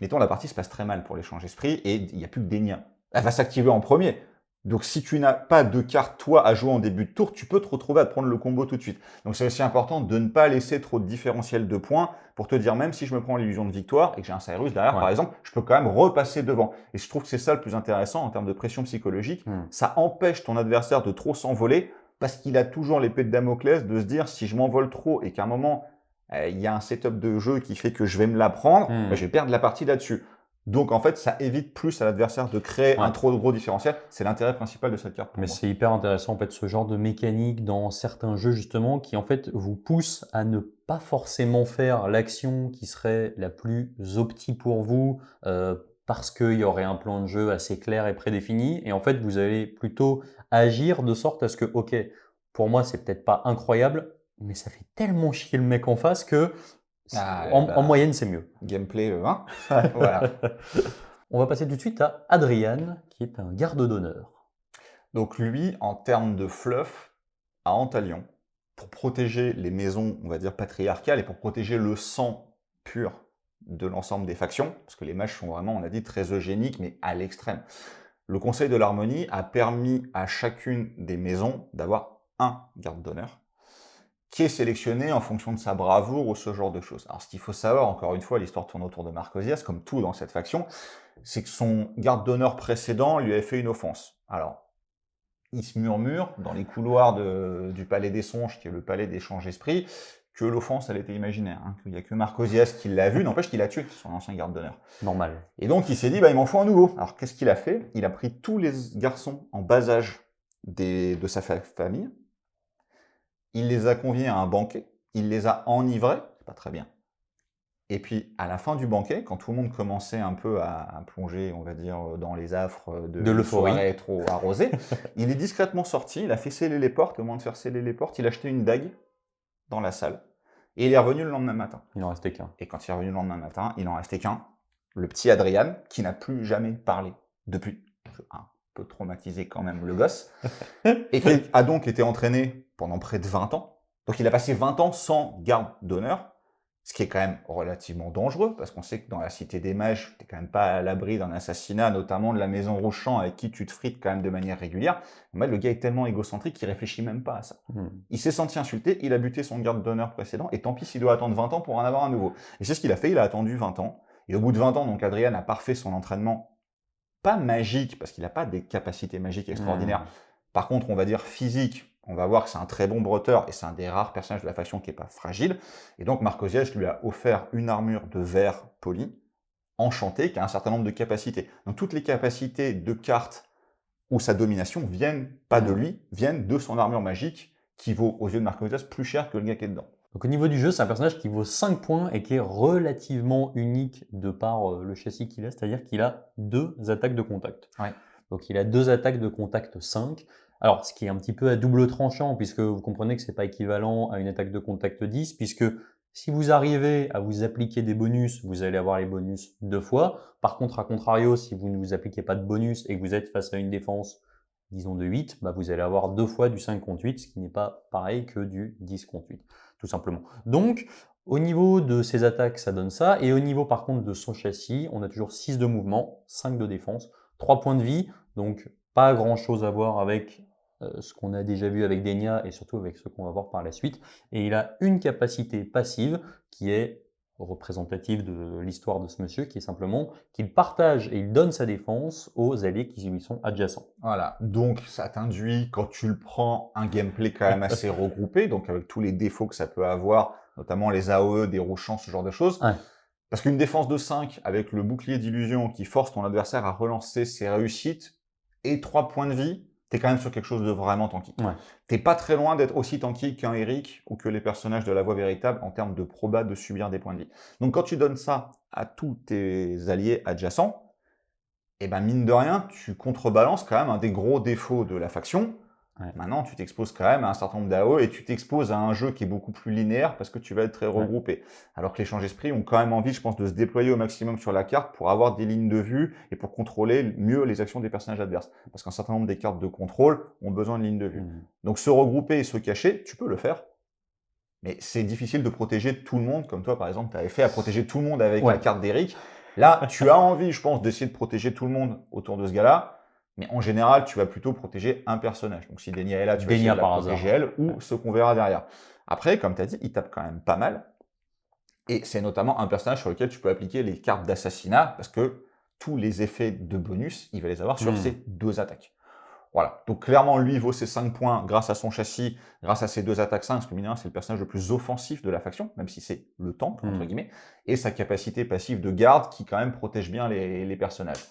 mettons, la partie se passe très mal pour l'échange d'esprit, et il n'y a plus que Denia. Elle va s'activer en premier. Donc, si tu n'as pas de carte, toi, à jouer en début de tour, tu peux te retrouver à te prendre le combo tout de suite. Donc, c'est aussi important de ne pas laisser trop de différentiel de points pour te dire, même si je me prends l'illusion de victoire et que j'ai un Cyrus derrière, par exemple, je peux quand même repasser devant. Et je trouve que c'est ça le plus intéressant en termes de pression psychologique. Ça empêche ton adversaire de trop s'envoler parce qu'il a toujours l'épée de Damoclès de se dire, si je m'envole trop et qu'à un moment, il y a un setup de jeu qui fait que je vais me la prendre, je vais perdre la partie là-dessus. Donc, en fait, ça évite plus à l'adversaire de créer un trop gros différentiel. C'est l'intérêt principal de cette carte. Mais c'est hyper intéressant, en fait, ce genre de mécanique dans certains jeux, justement, qui, en fait, vous pousse à ne pas forcément faire l'action qui serait la plus optique pour vous, parce qu'il y aurait un plan de jeu assez clair et prédéfini. Et en fait, vous allez plutôt agir de sorte à ce que, ok, pour moi, c'est peut-être pas incroyable, mais ça fait tellement chier le mec en face que en moyenne, c'est mieux. Gameplay, hein. Voilà. On va passer tout de suite à Adrian, qui est un garde d'honneur. Donc lui, en termes de fluff, à Antalion, pour protéger les maisons, on va dire, patriarcales, et pour protéger le sang pur de l'ensemble des factions, parce que les mages sont vraiment, on a dit, très eugéniques, mais à l'extrême. Le Conseil de l'Harmonie a permis à chacune des maisons d'avoir un garde d'honneur qui est sélectionné en fonction de sa bravoure ou ce genre de choses. Alors, ce qu'il faut savoir, encore une fois, l'histoire tourne autour de Marcosias, comme tout dans cette faction, c'est que son garde d'honneur précédent lui avait fait une offense. Alors, il se murmure dans les couloirs du Palais des Songes, qui est le palais d'échange esprits, que l'offense, elle était imaginaire, hein, qu'il n'y a que Marcosias qui l'a vu, n'empêche qu'il a tué son ancien garde d'honneur. Normal. Et donc, il s'est dit, il m'en faut un nouveau. Alors, qu'est-ce qu'il a fait? Il a pris tous les garçons en bas âge de sa famille, il les a conviés à un banquet, il les a enivrés, c'est pas très bien. Et puis, à la fin du banquet, quand tout le monde commençait un peu à plonger, on va dire, dans les affres de l'euphorie soirée trop arrosée, il est discrètement sorti, il a fait sceller les portes, au moment de faire sceller les portes, il a acheté une dague dans la salle. Et il est revenu le lendemain matin. Il n'en restait qu'un. Et quand il est revenu le lendemain matin, il n'en restait qu'un, le petit Adrian, qui n'a plus jamais parlé depuis. Un peu traumatisé quand même, le gosse. Et qui a donc été entraîné pendant près de 20 ans. Donc il a passé 20 ans sans garde d'honneur, ce qui est quand même relativement dangereux, parce qu'on sait que dans la Cité des Mages, tu n'es quand même pas à l'abri d'un assassinat, notamment de la Maison Rouge-Champ, avec qui tu te frites quand même de manière régulière. Mais le gars est tellement égocentrique qu'il réfléchit même pas à ça. Il s'est senti insulté, il a buté son garde d'honneur précédent, et tant pis s'il doit attendre 20 ans pour en avoir un nouveau. Et c'est ce qu'il a fait, il a attendu 20 ans. Et au bout de 20 ans, donc Adrian a parfait son entraînement, pas magique, parce qu'il n'a pas des capacités magiques extraordinaires. Par contre, on va dire physique, on va voir que c'est un très bon bretteur et c'est un des rares personnages de la faction qui n'est pas fragile. Et donc Marcosias lui a offert une armure de verre poli, enchantée, qui a un certain nombre de capacités. Donc toutes les capacités de carte ou sa domination viennent pas de lui, viennent de son armure magique, qui vaut aux yeux de Marcosias plus cher que le gars qui est dedans. Donc au niveau du jeu, c'est un personnage qui vaut 5 points et qui est relativement unique de par le châssis qu'il a, c'est-à-dire qu'il a 2 attaques de contact. Ouais. Donc il a 2 attaques de contact 5. Alors ce qui est un petit peu à double tranchant, puisque vous comprenez que c'est pas équivalent à une attaque de contact 10, puisque si vous arrivez à vous appliquer des bonus, vous allez avoir les bonus 2 fois. Par contre, à contrario, si vous ne vous appliquez pas de bonus et que vous êtes face à une défense, disons de 8, vous allez avoir 2 fois du 5 contre 8, ce qui n'est pas pareil que du 10 contre 8, tout simplement. Donc, au niveau de ses attaques, ça donne ça. Et au niveau, par contre, de son châssis, on a toujours 6 de mouvement, 5 de défense, 3 points de vie. Donc, pas grand-chose à voir avec ce qu'on a déjà vu avec Denia et surtout avec ce qu'on va voir par la suite. Et il a une capacité passive qui est représentative de l'histoire de ce monsieur, qui est simplement qu'il partage et il donne sa défense aux alliés qui lui sont adjacents. Voilà, donc ça t'induit, quand tu le prends, un gameplay quand même assez regroupé, donc avec tous les défauts que ça peut avoir, notamment les AOE, des rouchants, ce genre de choses. Ouais. Parce qu'une défense de 5 avec le bouclier d'illusion qui force ton adversaire à relancer ses réussites et 3 points de vie, t'es quand même sur quelque chose de vraiment tanky. Ouais. T'es pas très loin d'être aussi tanky qu'un Eric ou que les personnages de la voie véritable en termes de proba de subir des points de vie. Donc quand tu donnes ça à tous tes alliés adjacents, et mine de rien, tu contrebalances quand même un des gros défauts de la faction. Ouais. Maintenant, tu t'exposes quand même à un certain nombre d'AO et tu t'exposes à un jeu qui est beaucoup plus linéaire parce que tu vas être très regroupé. Alors que les échanges esprits ont quand même envie, je pense, de se déployer au maximum sur la carte pour avoir des lignes de vue et pour contrôler mieux les actions des personnages adverses. Parce qu'un certain nombre des cartes de contrôle ont besoin de lignes de vue. Donc se regrouper et se cacher, tu peux le faire. Mais c'est difficile de protéger tout le monde, comme toi, par exemple, tu avais fait à protéger tout le monde avec la carte d'Eric. Là, tu as envie, je pense, d'essayer de protéger tout le monde autour de ce gars-là, mais en général, tu vas plutôt protéger un personnage. Donc si Denia est là, tu vas essayer de la protéger elle, ou ce qu'on verra derrière. Après, comme tu as dit, il tape quand même pas mal, et c'est notamment un personnage sur lequel tu peux appliquer les cartes d'assassinat, parce que tous les effets de bonus, il va les avoir sur ces 2 attaques. Voilà, donc clairement, lui vaut ses 5 points grâce à son châssis, grâce à ses 2 attaques 5, parce que c'est le personnage le plus offensif de la faction, même si c'est le temple, entre guillemets, et sa capacité passive de garde qui quand même protège bien les personnages.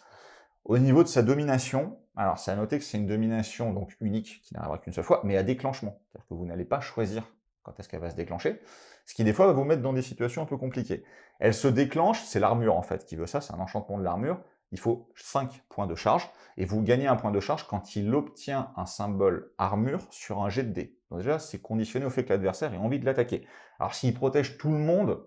Au niveau de sa domination, alors c'est à noter que c'est une domination donc unique, qui n'arrivera qu'une seule fois, mais à déclenchement. C'est-à-dire que vous n'allez pas choisir quand est-ce qu'elle va se déclencher, ce qui des fois va vous mettre dans des situations un peu compliquées. Elle se déclenche, c'est l'armure en fait qui veut ça, c'est un enchantement de l'armure, il faut 5 points de charge, et vous gagnez un point de charge quand il obtient un symbole armure sur un jet de dés. Donc déjà, c'est conditionné au fait que l'adversaire ait envie de l'attaquer. Alors s'il protège tout le monde,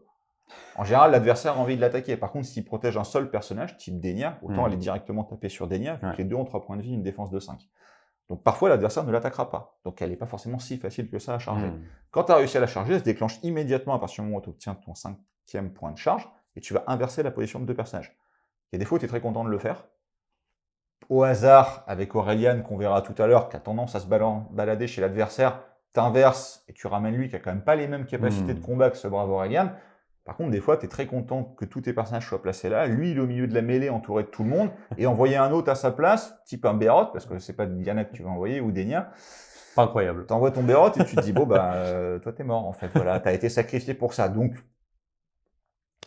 en général, l'adversaire a envie de l'attaquer. Par contre, s'il protège un seul personnage, type Denia, autant aller directement taper sur Denia, vu que les deux ont 3 points de vie, une défense de 5. Donc parfois, l'adversaire ne l'attaquera pas. Donc elle n'est pas forcément si facile que ça à charger. Quand tu as réussi à la charger, elle se déclenche immédiatement à partir du moment où tu obtiens ton 5e point de charge, et tu vas inverser la position de 2 personnages. Il y a des fois où tu es très content de le faire. Au hasard, avec Aureliane, qu'on verra tout à l'heure, qui a tendance à se balader chez l'adversaire, t'inverses et tu ramènes lui qui a quand même pas les mêmes capacités de combat que ce brave Aurélien. Par contre, des fois, tu es très content que tous tes personnages soient placés là. Lui, il est au milieu de la mêlée, entouré de tout le monde, et envoyer un autre à sa place, type un Bérot, parce que c'est pas Diana que tu vas envoyer, ou Denia. Pas incroyable. T'envoies ton Bérot et tu te dis, bon, toi, t'es mort, en fait. Voilà, t'as été sacrifié pour ça. Donc,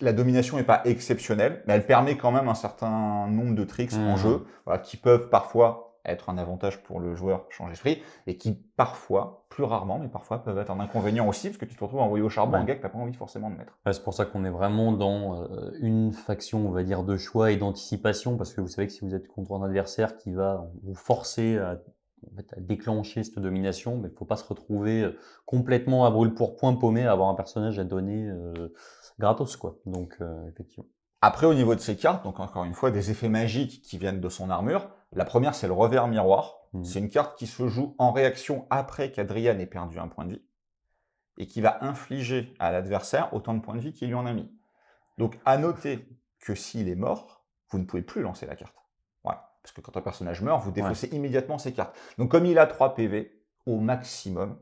la domination n'est pas exceptionnelle, mais elle permet quand même un certain nombre de tricks en jeu, voilà, qui peuvent parfois être un avantage pour le joueur change d'esprit, et qui parfois, plus rarement, mais parfois peuvent être un inconvénient aussi, parce que tu te retrouves envoyé au charbon un gars que t'as pas envie forcément de mettre. Ouais, c'est pour ça qu'on est vraiment dans une faction, on va dire, de choix et d'anticipation, parce que vous savez que si vous êtes contre un adversaire qui va vous forcer en fait, à déclencher cette domination, mais il ne faut pas se retrouver complètement à brûle-pourpoint paumé à avoir un personnage à donner gratos, quoi. Donc, effectivement. Après, au niveau de ses cartes, donc encore une fois, des effets magiques qui viennent de son armure. La première, c'est le revers miroir. C'est une carte qui se joue en réaction après qu'Adrian ait perdu un point de vie et qui va infliger à l'adversaire autant de points de vie qu'il lui en a mis. Donc, à noter que s'il est mort, vous ne pouvez plus lancer la carte. Voilà. Parce que quand un personnage meurt, vous défaussez immédiatement ses cartes. Donc, comme il a 3 PV, au maximum,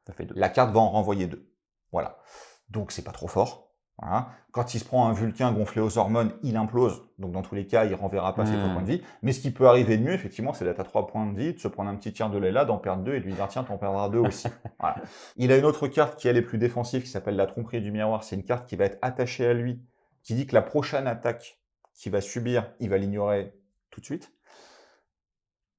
Ça fait 2. La carte va en renvoyer 2. Voilà. Donc, c'est pas trop fort. Voilà. Quand il se prend un Vulcain gonflé aux hormones, il implose. Donc, dans tous les cas, il renverra pas ses 3 points de vie. Mais ce qui peut arriver de mieux, effectivement, c'est d'être à 3 points de vie, de se prendre un petit tir de Leila, d'en perdre 2 et de lui dire tiens, t'en perdras 2 aussi. Voilà. Il a une autre carte qui, elle, est plus défensive, qui s'appelle la tromperie du miroir. C'est une carte qui va être attachée à lui, qui dit que la prochaine attaque qu'il va subir, il va l'ignorer tout de suite.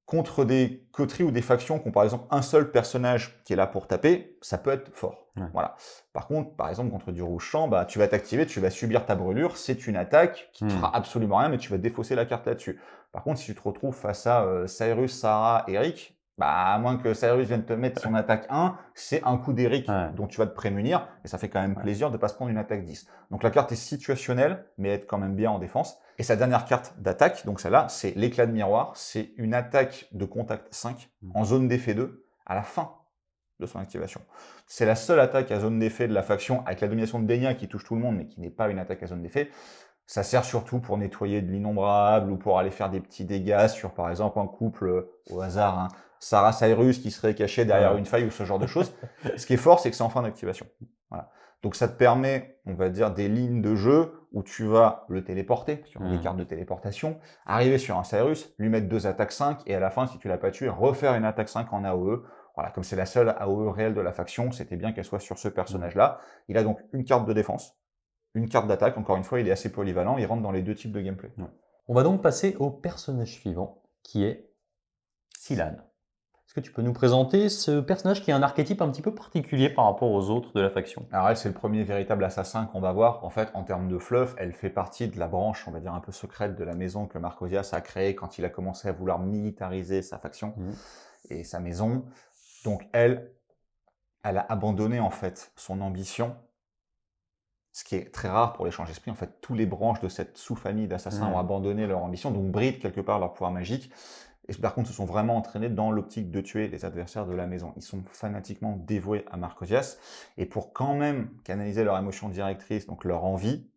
Contre des coteries ou des factions qui ont par exemple un seul personnage qui est là pour taper, ça peut être fort. Voilà. Par contre, par exemple, contre du rouge champ, tu vas t'activer, tu vas subir ta brûlure, c'est une attaque qui ne fera absolument rien, mais tu vas défausser la carte là-dessus. Par contre, si tu te retrouves face à Cyrus, Sarah, Eric, à moins que Cyrus vienne te mettre son attaque 1, c'est un coup d'Eric dont tu vas te prémunir, et ça fait quand même plaisir de ne pas se prendre une attaque 10. Donc la carte est situationnelle, mais elle est quand même bien en défense. Et sa dernière carte d'attaque, donc celle-là, c'est l'éclat de miroir. C'est une attaque de contact 5 en zone d'effet 2 à la fin de son activation. C'est la seule attaque à zone d'effet de la faction avec la domination de Denia qui touche tout le monde, mais qui n'est pas une attaque à zone d'effet. Ça sert surtout pour nettoyer de l'innombrable ou pour aller faire des petits dégâts sur, par exemple, un couple au hasard, Sarah Cyrus qui serait caché derrière une faille ou ce genre de choses. Ce qui est fort, c'est que c'est en fin d'activation. Voilà. Donc ça te permet, on va dire, des lignes de jeu où tu vas le téléporter, sur des cartes de téléportation, arriver sur un Cyrus, lui mettre 2 attaques 5, et à la fin, si tu l'as pas tué, refaire une attaque 5 en AOE. Voilà, comme c'est la seule AOE réelle de la faction, c'était bien qu'elle soit sur ce personnage-là. Il a donc une carte de défense, une carte d'attaque. Encore une fois, il est assez polyvalent, il rentre dans les 2 types de gameplay. On va donc passer au personnage suivant, qui est Silan. Est-ce que tu peux nous présenter ce personnage qui a un archétype un petit peu particulier par rapport aux autres de la faction? Alors elle, c'est le premier véritable assassin qu'on va voir. En fait, en termes de fluff, elle fait partie de la branche, on va dire, un peu secrète de la maison que Marcosias a créée quand il a commencé à vouloir militariser sa faction et sa maison. Donc elle a abandonné en fait son ambition, ce qui est très rare pour l'échange d'esprit. En fait, tous les branches de cette sous-famille d'assassins ont abandonné leur ambition, donc brident quelque part leur pouvoir magique. Et par contre, se sont vraiment entraînés dans l'optique de tuer les adversaires de la maison. Ils sont fanatiquement dévoués à Marcosias. Et pour quand même canaliser leur émotion directrice, donc leur envie,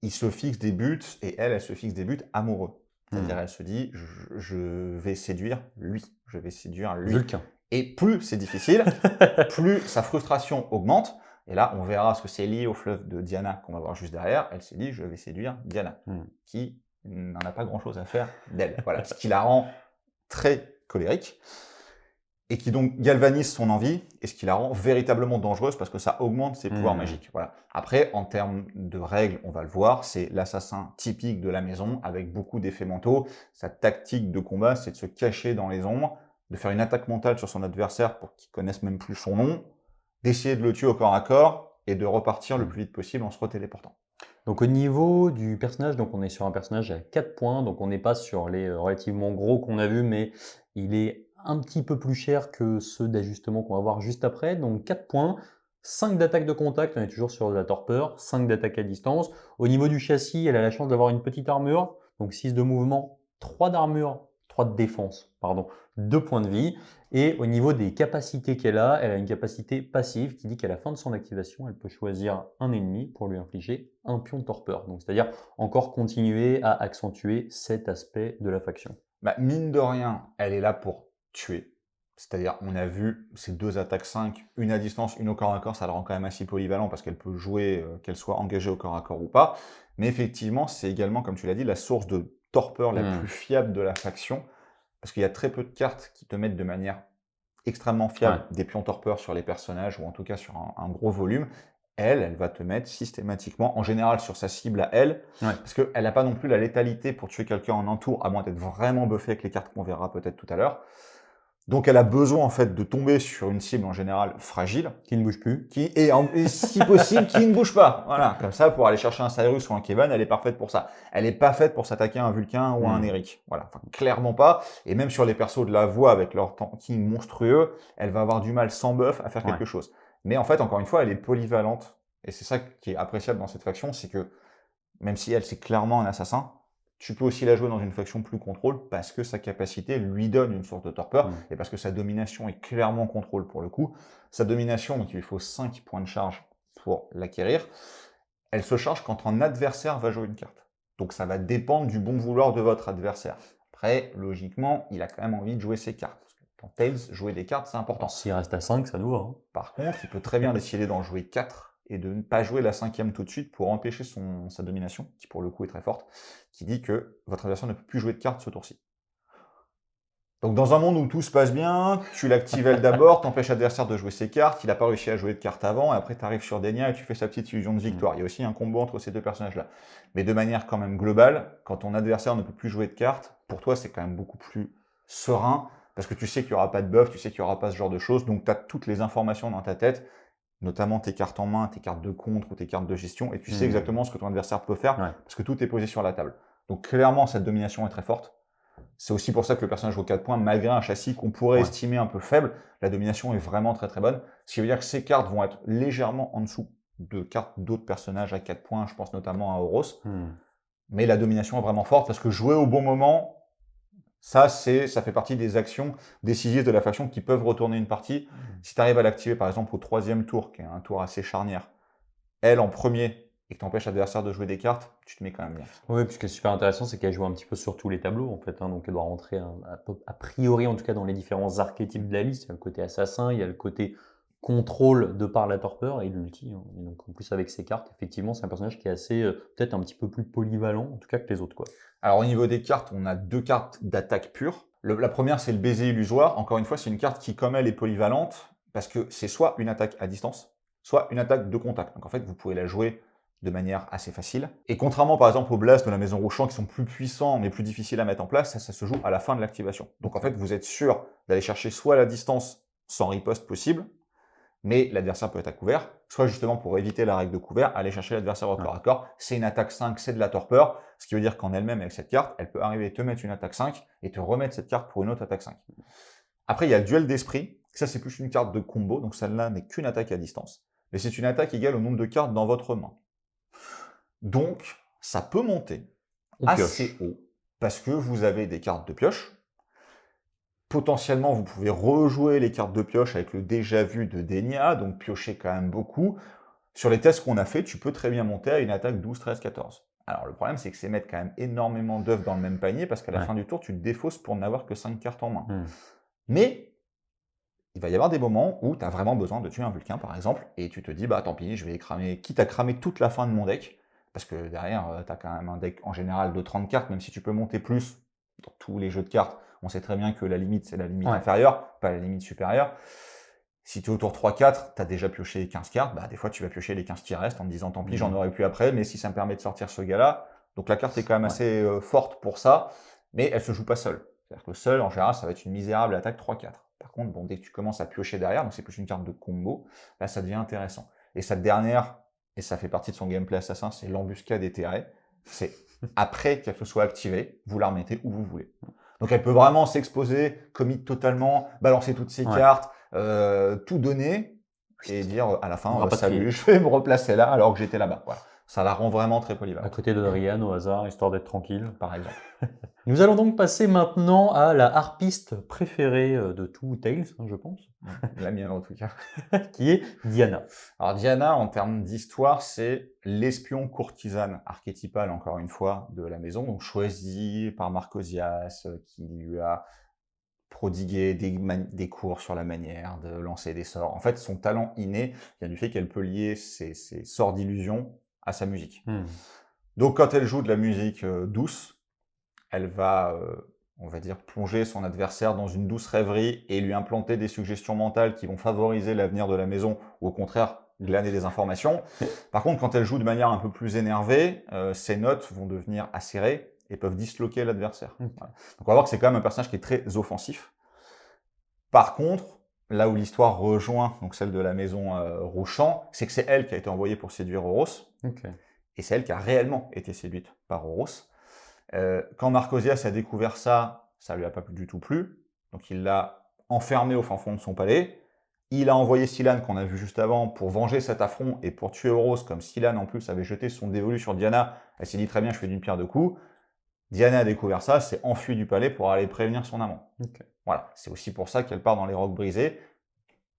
ils se fixent des buts, et elle se fixe des buts amoureux. C'est-à-dire, elle se dit, je vais séduire lui. Je vais séduire lui. Vulcain. Et plus c'est difficile, plus sa frustration augmente. Et là, on verra ce que c'est lié au fleuve de Diana qu'on va voir juste derrière. Elle s'est dit, je vais séduire Diana, qui n'en a pas grand-chose à faire d'elle. Voilà, ce qui la rend très colérique et qui donc galvanise son envie et ce qui la rend véritablement dangereuse parce que ça augmente ses pouvoirs magiques. Voilà. Après, en termes de règles, on va le voir, c'est l'assassin typique de la maison avec beaucoup d'effets mentaux. Sa tactique de combat, c'est de se cacher dans les ombres, de faire une attaque mentale sur son adversaire pour qu'il connaisse même plus son nom, d'essayer de le tuer au corps à corps et de repartir le plus vite possible en se retéléportant. Donc au niveau du personnage, donc on est sur un personnage à 4 points, donc on n'est pas sur les relativement gros qu'on a vus, mais il est un petit peu plus cher que ceux d'ajustement qu'on va voir juste après. Donc 4 points, 5 d'attaque de contact, on est toujours sur de la torpeur, 5 d'attaque à distance. Au niveau du châssis, elle a la chance d'avoir une petite armure, donc 6 de mouvement, 3 d'armure, 3 de défense, pardon, 2 points de vie. Et au niveau des capacités qu'elle a, elle a une capacité passive qui dit qu'à la fin de son activation, elle peut choisir un ennemi pour lui infliger un pion de torpeur. Donc c'est-à-dire encore continuer à accentuer cet aspect de la faction. Mine de rien, elle est là pour tuer. C'est-à-dire, on a vu ces 2 attaques 5, une à distance, une au corps à corps, ça le rend quand même assez polyvalent parce qu'elle peut jouer, qu'elle soit engagée au corps à corps ou pas. Mais effectivement, c'est également, comme tu l'as dit, la source de torpeur la plus fiable de la faction, parce qu'il y a très peu de cartes qui te mettent de manière extrêmement Ouais. fiable des pions torpeurs sur les personnages, ou en tout cas sur un gros volume. Elle va te mettre systématiquement, en général sur sa cible à elle, Ouais. parce qu'elle n'a pas non plus la létalité pour tuer quelqu'un en un tour, à moins d'être vraiment buffé avec les cartes qu'on verra peut-être tout à l'heure. Donc elle a besoin en fait de tomber sur une cible en général fragile, Qui ne bouge plus. et si possible qui ne bouge pas. Voilà, comme ça pour aller chercher un Cyrus ou un Kevin, elle est parfaite pour ça. Elle n'est pas faite pour s'attaquer à un Vulcain ou à un Eric. Voilà, enfin, clairement pas. Et même sur les persos de la voix avec leur tanking monstrueux, elle va avoir du mal sans buff à faire quelque chose. Mais en fait, encore une fois, elle est polyvalente. Et c'est ça qui est appréciable dans cette faction, c'est que même si elle c'est clairement un assassin, tu peux aussi la jouer dans une faction plus contrôle parce que sa capacité lui donne une sorte de torpeur et parce que sa domination est clairement contrôle pour le coup. Sa domination, donc il lui faut 5 points de charge pour l'acquérir, elle se charge quand un adversaire va jouer une carte. Donc ça va dépendre du bon vouloir de votre adversaire. Après, logiquement, il a quand même envie de jouer ses cartes. Parce que dans Tales, jouer des cartes, c'est important. S'il reste à 5, ça nous va. Hein. Par contre, il peut très bien décider d'en jouer 4 et de ne pas jouer la 5e tout de suite pour empêcher sa domination, qui pour le coup est très forte, qui dit que votre adversaire ne peut plus jouer de cartes ce tour-ci. Donc dans un monde où tout se passe bien, tu l'actives elle d'abord, t'empêches l'adversaire de jouer ses cartes, il n'a pas réussi à jouer de cartes avant, et après tu arrives sur Denia et tu fais sa petite illusion de victoire. Il y a aussi un combo entre ces deux personnages-là. Mais de manière quand même globale, quand ton adversaire ne peut plus jouer de cartes, pour toi c'est quand même beaucoup plus serein, parce que tu sais qu'il n'y aura pas de buff, tu sais qu'il n'y aura pas ce genre de choses, donc tu as toutes les informations dans ta tête, notamment tes cartes en main, tes cartes de contre ou tes cartes de gestion, et tu sais exactement ce que ton adversaire peut faire, parce que tout est posé sur la table. Donc clairement, cette domination est très forte. C'est aussi pour ça que le personnage vaut 4 points, malgré un châssis qu'on pourrait estimer un peu faible, la domination est vraiment très très bonne, ce qui veut dire que ces cartes vont être légèrement en dessous de cartes d'autres personnages à 4 points, je pense notamment à Oros, mais la domination est vraiment forte, parce que jouer au bon moment, ça fait partie des actions décisives de la faction qui peuvent retourner une partie. Si tu arrives à l'activer par exemple au 3e tour, qui est un tour assez charnière, elle en premier, et que tu empêches l'adversaire de jouer des cartes, tu te mets quand même bien. Oui, puis ce qui est super intéressant, c'est qu'elle joue un petit peu sur tous les tableaux, en fait. Hein, donc elle doit rentrer, a priori, en tout cas, dans les différents archétypes de la liste. Il y a le côté assassin, il y a le côté contrôle de par la torpeur et l'ulti. Hein. Et donc en plus, avec ses cartes, effectivement, c'est un personnage qui est assez, peut-être un petit peu plus polyvalent, en tout cas, que les autres, quoi. Alors au niveau des cartes, on a 2 cartes d'attaque pure. La première, c'est le baiser illusoire. Encore une fois, c'est une carte qui, comme elle, est polyvalente, parce que c'est soit une attaque à distance, soit une attaque de contact. Donc en fait, vous pouvez la jouer de manière assez facile. Et contrairement par exemple aux blasts de la Maison Rouge-Champ qui sont plus puissants mais plus difficiles à mettre en place, ça se joue à la fin de l'activation. Donc en fait, vous êtes sûr d'aller chercher soit la distance sans riposte possible, mais l'adversaire peut être à couvert, soit justement pour éviter la règle de couvert, aller chercher l'adversaire au corps à corps. C'est une attaque 5, c'est de la torpeur, ce qui veut dire qu'en elle-même, avec cette carte, elle peut arriver à te mettre une attaque 5 et te remettre cette carte pour une autre attaque 5. Après, il y a le duel d'esprit. Ça, c'est plus une carte de combo, donc celle-là n'est qu'une attaque à distance. Mais c'est une attaque égale au nombre de cartes dans votre main. Donc, ça peut monter assez haut, parce que vous avez des cartes de pioche. Potentiellement, vous pouvez rejouer les cartes de pioche avec le déjà vu de Denia, donc piocher quand même beaucoup. Sur les tests qu'on a fait, tu peux très bien monter à une attaque 12, 13, 14. Alors le problème, c'est que c'est mettre quand même énormément d'œufs dans le même panier, parce qu'à la fin du tour, tu te défausses pour n'avoir que 5 cartes en main. Mais il va y avoir des moments où tu as vraiment besoin de tuer un Vulcain, par exemple, et tu te dis, bah tant pis, je vais cramer, quitte à cramer toute la fin de mon deck, parce que derrière, tu as quand même un deck en général de 30 cartes, même si tu peux monter plus dans tous les jeux de cartes. On sait très bien que la limite, c'est la limite inférieure, pas la limite supérieure. Si tu es au tour 3-4, tu as déjà pioché 15 cartes, bah des fois tu vas piocher les 15 qui restent en te disant tant pis, j'en aurai plus après, mais si ça me permet de sortir ce gars-là. Donc la carte est quand même assez forte pour ça, mais elle se joue pas seule. C'est-à-dire que seule, en général, ça va être une misérable attaque 3-4. Par contre, bon, dès que tu commences à piocher derrière, donc c'est plus une carte de combo, là ça devient intéressant. Et cette dernière, et ça fait partie de son gameplay assassin, c'est l'embuscade éthérée. C'est après qu'elle se soit activée, vous la remettez où vous voulez. Donc elle peut vraiment s'exposer, commit totalement, balancer toutes ses cartes, tout donner et dire à la fin salut, je vais me replacer là alors que j'étais là-bas. Voilà. Ça la rend vraiment très polyvalente. À côté de Dorian au hasard, histoire d'être tranquille. Par exemple. Nous allons donc passer maintenant à la harpiste préférée de tout Tales, hein, je pense. La mienne en tout cas. Qui est Diana. Alors Diana, en termes d'histoire, c'est l'espion courtisane archétypale, encore une fois, de la maison, donc choisie par Marcosias, qui lui a prodiguer des cours sur la manière de lancer des sorts. En fait, son talent inné vient du fait qu'elle peut lier ses sorts d'illusion à sa musique. Donc, quand elle joue de la musique douce, elle va, on va dire, plonger son adversaire dans une douce rêverie et lui implanter des suggestions mentales qui vont favoriser l'avenir de la maison ou au contraire glaner des informations. Par contre, quand elle joue de manière un peu plus énervée, ses notes vont devenir acérées et peuvent disloquer l'adversaire. Okay. Voilà. Donc on va voir que c'est quand même un personnage qui est très offensif. Par contre, là où l'histoire rejoint donc celle de la maison Rouchamp, c'est que c'est elle qui a été envoyée pour séduire Oros. Okay. Et c'est elle qui a réellement été séduite par Oros. Quand Marcosias a découvert ça, ça lui a pas du tout plu. Donc il l'a enfermé au fin fond de son palais. Il a envoyé Scyllane, qu'on a vu juste avant, pour venger cet affront et pour tuer Oros, comme Scyllane en plus avait jeté son dévolu sur Diana. Elle s'est dit très bien, je fais d'une pierre deux coups. Diana a découvert ça, s'est enfuie du palais pour aller prévenir son amant. Okay. Voilà, c'est aussi pour ça qu'elle part dans les rocs brisés,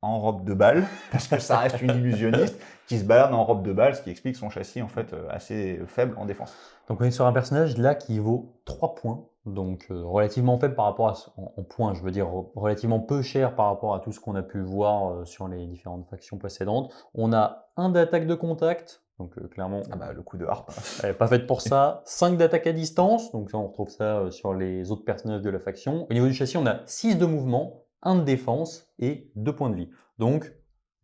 en robe de bal, parce que ça reste une illusionniste qui se balade en robe de bal, ce qui explique son châssis en fait assez faible en défense. Donc on est sur un personnage là qui vaut 3 points, donc relativement faible par rapport à, en points, je veux dire relativement peu cher par rapport à tout ce qu'on a pu voir sur les différentes factions précédentes. On a 1 d'attaque de contact, donc clairement Ah bah, le coup de harpe. elle n'est pas faite pour ça. 5 d'attaque à distance, donc ça on retrouve ça sur les autres personnages de la faction. Au niveau du châssis, on a 6 de mouvement, 1 de défense et 2 points de vie. Donc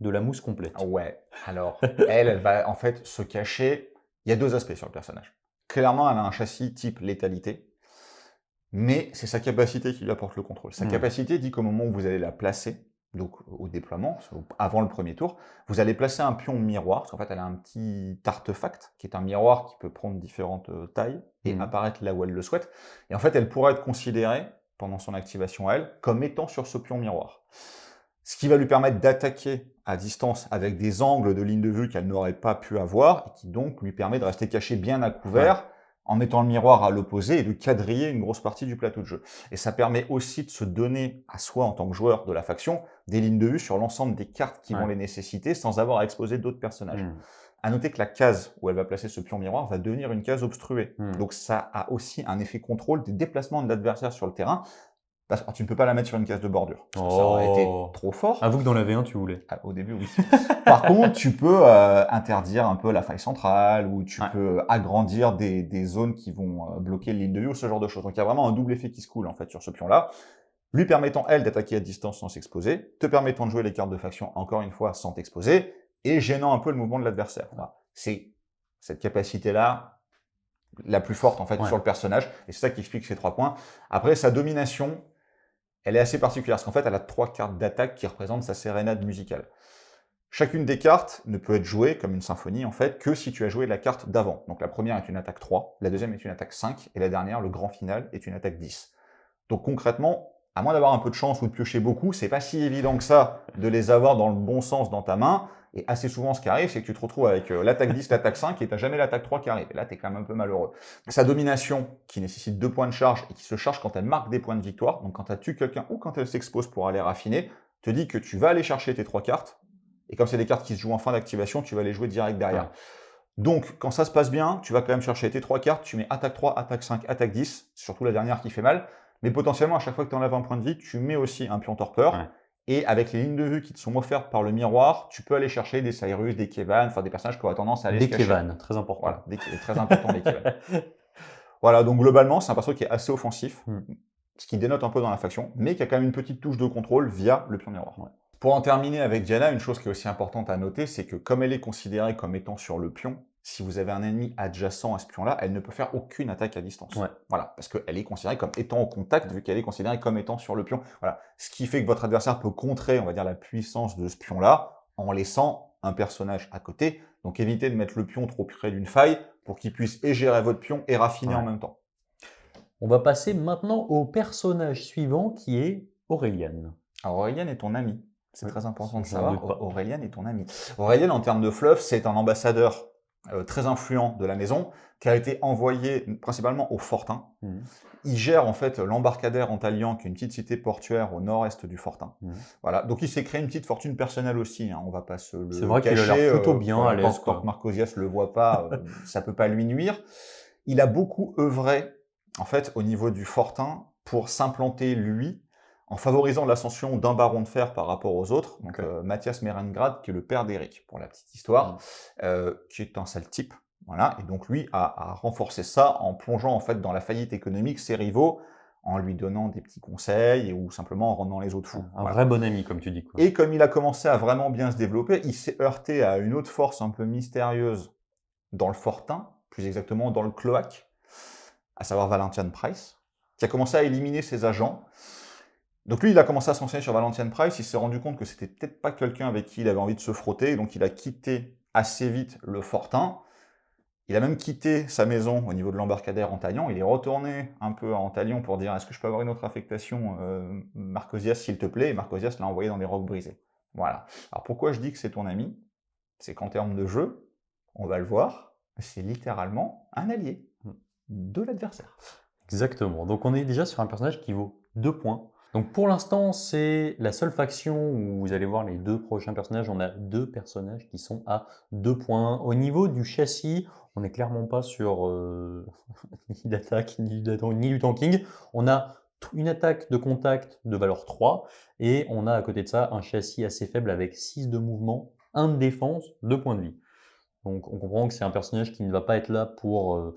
de la mousse complète. Ouais, alors elle va en fait se cacher. Il y a 2 aspects sur le personnage. Clairement, elle a un châssis type létalité, mais c'est sa capacité qui lui apporte le contrôle. Sa capacité dit qu'au moment où vous allez la placer, donc au déploiement, avant le premier tour, vous allez placer un pion miroir, parce qu'en fait elle a un petit artefact, qui est un miroir qui peut prendre différentes tailles et apparaître là où elle le souhaite. Et en fait, elle pourra être considérée, pendant son activation à elle, comme étant sur ce pion miroir. Ce qui va lui permettre d'attaquer à distance avec des angles de ligne de vue qu'elle n'aurait pas pu avoir, et qui donc lui permet de rester caché bien à couvert, en mettant le miroir à l'opposé et de quadriller une grosse partie du plateau de jeu. Et ça permet aussi de se donner à soi, en tant que joueur de la faction, des lignes de vue sur l'ensemble des cartes qui vont les nécessiter, sans avoir à exposer d'autres personnages. À noter que la case où elle va placer ce pion miroir va devenir une case obstruée. Donc ça a aussi un effet contrôle des déplacements de l'adversaire sur le terrain, parce que tu ne peux pas la mettre sur une case de bordure. Parce que ça aurait été trop fort. Avoue que dans la V1, tu voulais. Ah, au début, oui. Par contre, tu peux interdire un peu la faille centrale, ou tu peux agrandir des zones qui vont bloquer les lignes de vue, ou ce genre de choses. Donc il y a vraiment un double effet qui se coule en fait sur ce pion-là, lui permettant, elle, d'attaquer à distance sans s'exposer, te permettant de jouer les cartes de faction, encore une fois, sans t'exposer, et gênant un peu le mouvement de l'adversaire. Voilà. C'est cette capacité-là la plus forte en fait sur le personnage, et c'est ça qui explique ces 3 points. Après, sa domination, elle est assez particulière, parce qu'en fait, elle a 3 cartes d'attaque qui représentent sa sérénade musicale. Chacune des cartes ne peut être jouée comme une symphonie, en fait, que si tu as joué la carte d'avant. Donc la première est une attaque 3, la deuxième est une attaque 5, et la dernière, le grand final, est une attaque 10. Donc concrètement, à moins d'avoir un peu de chance ou de piocher beaucoup, c'est pas si évident que ça de les avoir dans le bon sens dans ta main, et assez souvent, ce qui arrive, c'est que tu te retrouves avec l'attaque 10, l'attaque 5, et t'as jamais l'attaque 3 qui arrive. Et là, t'es quand même un peu malheureux. Sa domination, qui nécessite 2 points de charge, et qui se charge quand elle marque des points de victoire, donc quand elle tue quelqu'un, ou quand elle s'expose pour aller raffiner, te dit que tu vas aller chercher tes 3 cartes, et comme c'est des cartes qui se jouent en fin d'activation, tu vas les jouer direct derrière. Donc, quand ça se passe bien, tu vas quand même chercher tes 3 cartes, tu mets attaque 3, attaque 5, attaque 10, c'est surtout la dernière qui fait mal, mais potentiellement, à chaque fois que tu enlèves un point de vie, tu mets aussi un pion torpeur, et avec les lignes de vue qui te sont offertes par le miroir, tu peux aller chercher des Cyrus, des Kevan, enfin des personnages qui auraient tendance à aller se cacher. Des Kevan, très important. Voilà, très important des Kevan. Voilà, donc globalement, c'est un perso qui est assez offensif, ce qui dénote un peu dans la faction, mais qui a quand même une petite touche de contrôle via le pion miroir. Pour en terminer avec Diana, une chose qui est aussi importante à noter, c'est que comme elle est considérée comme étant sur le pion, si vous avez un ennemi adjacent à ce pion-là, elle ne peut faire aucune attaque à distance. Voilà, parce qu'elle est considérée comme étant en contact, vu qu'elle est considérée comme étant sur le pion. Voilà, ce qui fait que votre adversaire peut contrer, on va dire, la puissance de ce pion-là, en laissant un personnage à côté. Donc évitez de mettre le pion trop près d'une faille, pour qu'il puisse et gérer votre pion et raffiner en même temps. On va passer maintenant au personnage suivant, qui est Aureliane. Alors Aureliane est ton ami. C'est très important de savoir, Aureliane est ton ami. Aureliane, en termes de fluff, c'est un ambassadeur très influent de la maison, qui a été envoyé principalement au Fortin. Il gère en fait l'embarcadère Antalian, qui est une petite cité portuaire au nord-est du Fortin. Voilà, donc il s'est créé une petite fortune personnelle aussi, hein. On va pas se le cacher. C'est vrai qu'il a l'air plutôt bien à l'aise. Tant que Marcosias le voit pas, ça peut pas lui nuire. Il a beaucoup œuvré, en fait, au niveau du Fortin, pour s'implanter lui, en favorisant l'ascension d'un baron de fer par rapport aux autres, donc Ok. Mathias Merengrad, qui est le père d'Éric, pour la petite histoire, qui est un sale type, voilà, et donc lui a renforcé ça en plongeant en fait dans la faillite économique ses rivaux, en lui donnant des petits conseils ou simplement en rendant les autres fous. Un Voilà. vrai bon ami, comme tu dis, quoi. Et comme il a commencé à vraiment bien se développer, il s'est heurté à une autre force un peu mystérieuse dans le Fortin, plus exactement dans le cloaque, à savoir Valentian Price, qui a commencé à éliminer ses agents. Donc lui, il a commencé à s'enseigner sur Valentian Price, il s'est rendu compte que c'était peut-être pas quelqu'un avec qui il avait envie de se frotter, donc il a quitté assez vite le Fortin. Il a même quitté sa maison au niveau de l'embarcadère Antalion, il est retourné un peu à Antalion pour dire « Est-ce que je peux avoir une autre affectation, Marcosias, s'il te plaît ?» Et Marcosias l'a envoyé dans les rocs brisés. Voilà. Alors pourquoi je dis que c'est ton ami? C'est qu'en termes de jeu, on va le voir, c'est littéralement un allié de l'adversaire. Exactement. Donc on est déjà sur un personnage qui vaut 2 points. Donc pour l'instant, c'est la seule faction où vous allez voir les 2 prochains personnages. On a 2 personnages qui sont à 2 points. Au niveau du châssis, on n'est clairement pas sur ni d'attaque, ni du tanking. On a une attaque de contact de valeur 3 et on a à côté de ça un châssis assez faible avec 6 de mouvement, 1 de défense, 2 points de vie. Donc on comprend que c'est un personnage qui ne va pas être là pour,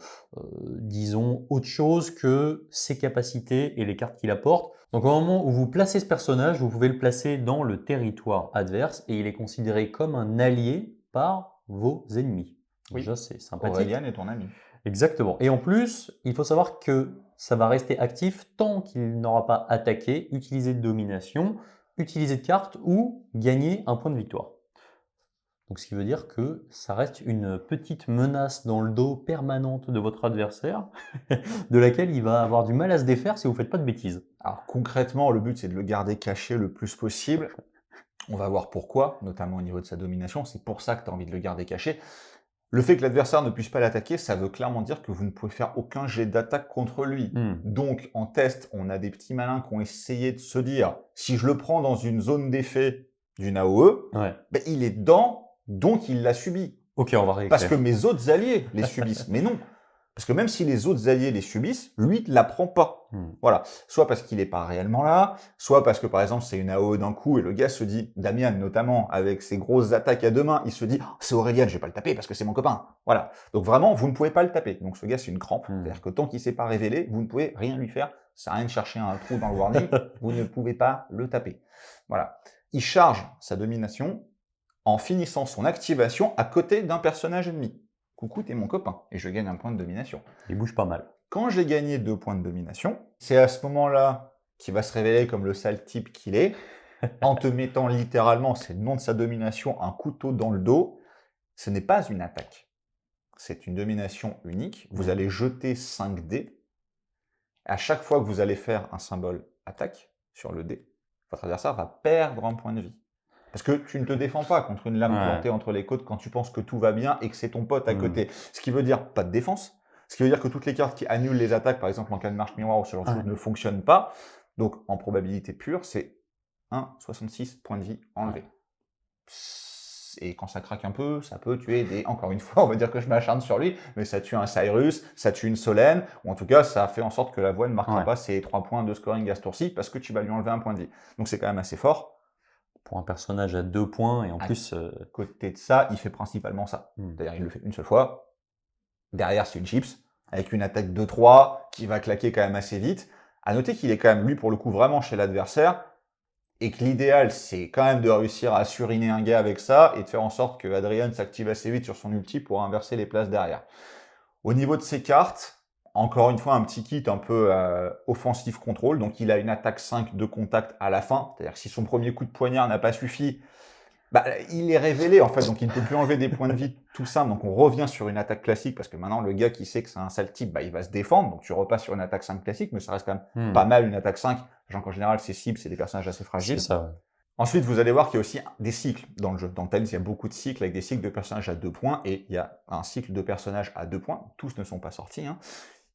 disons, autre chose que ses capacités et les cartes qu'il apporte. Donc au moment où vous placez ce personnage, vous pouvez le placer dans le territoire adverse et il est considéré comme un allié par vos ennemis. Oui. Déjà, c'est sympathique. Aurélien est ton ami. Exactement. Et en plus, il faut savoir que ça va rester actif tant qu'il n'aura pas attaqué, utilisé de domination, utilisé de carte ou gagné un point de victoire. Donc ce qui veut dire que ça reste une petite menace dans le dos permanente de votre adversaire, de laquelle il va avoir du mal à se défaire si vous ne faites pas de bêtises. Alors concrètement, le but c'est de le garder caché le plus possible. On va voir pourquoi, notamment au niveau de sa domination. C'est pour ça que tu as envie de le garder caché. Le fait que l'adversaire ne puisse pas l'attaquer, ça veut clairement dire que vous ne pouvez faire aucun jet d'attaque contre lui. Donc en test, on a des petits malins qui ont essayé de se dire, si je le prends dans une zone d'effet d'une AOE, Ouais. ben, il est dedans, donc il l'a subi. Ok, on va réécrire. Parce que mes autres alliés les subissent. Mais non. Parce que même si les autres alliés les subissent, lui ne la prend pas. Voilà. Soit parce qu'il n'est pas réellement là, soit parce que par exemple c'est une AOE d'un coup et le gars se dit, Damien notamment, avec ses grosses attaques à deux mains, il se dit, oh, c'est Aurélien, je vais pas le taper parce que c'est mon copain. Voilà. Donc vraiment, vous ne pouvez pas le taper. Donc ce gars c'est une crampe. C'est-à-dire que tant qu'il s'est pas révélé, vous ne pouvez rien lui faire. Ça sert à rien de chercher un trou dans le warning. Vous ne pouvez pas le taper. Voilà. Il charge sa domination en finissant son activation à côté d'un personnage ennemi. Coucou, t'es mon copain, et je gagne un point de domination. Il bouge pas mal. Quand j'ai gagné 2 points de domination, c'est à ce moment-là qu'il va se révéler comme le sale type qu'il est, en te mettant littéralement, c'est le nom de sa domination, un couteau dans le dos. Ce n'est pas une attaque. C'est une domination unique. Vous allez jeter 5 dés. À chaque fois que vous allez faire un symbole attaque sur le dé, votre adversaire va perdre un point de vie. Parce que tu ne te défends pas contre une lame plantée entre les côtes quand tu penses que tout va bien et que c'est ton pote à côté. Ce qui veut dire pas de défense. Ce qui veut dire que toutes les cartes qui annulent les attaques, par exemple en cas de marche miroir ou ce genre de choses, ne fonctionnent pas. Donc en probabilité pure, c'est 1,66 points de vie enlevés. Et quand ça craque un peu, ça peut tuer des... Encore une fois, on va dire que je m'acharne sur lui, mais ça tue un Cyrus, ça tue une Solène, ou en tout cas, ça fait en sorte que la voix ne marquera pas ses 3 points de scoring à ce tour-ci, parce que tu vas lui enlever un point de vie. Donc c'est quand même assez fort. Pour un personnage à 2 points, et en plus... À côté de ça, il fait principalement ça. C'est-à-dire, il le fait une seule fois. Derrière, c'est une chips, avec une attaque 2-3, qui va claquer quand même assez vite. À noter qu'il est quand même, lui, pour le coup, vraiment chez l'adversaire, et que l'idéal, c'est quand même de réussir à suriner un gars avec ça, et de faire en sorte que Adrian s'active assez vite sur son ulti pour inverser les places derrière. Au niveau de ses cartes, encore une fois, un petit kit un peu offensif contrôle. Donc, il a une attaque 5 de contact à la fin. C'est-à-dire que si son premier coup de poignard n'a pas suffi, bah, il est révélé, en fait. Donc, il ne peut plus enlever des points de vie tout simple. Donc, on revient sur une attaque classique parce que maintenant, le gars qui sait que c'est un sale type, bah, il va se défendre. Donc, tu repasses sur une attaque 5 classique, mais ça reste quand même pas mal une attaque 5. Genre qu'en général, ces cibles, c'est des personnages assez fragiles. C'est ça, ouais. Ensuite, vous allez voir qu'il y a aussi des cycles dans le jeu. Dans Tales, il y a beaucoup de cycles avec des cycles de personnages à 2 points et il y a un cycle de personnages à 2 points. Tous ne sont pas sortis, hein,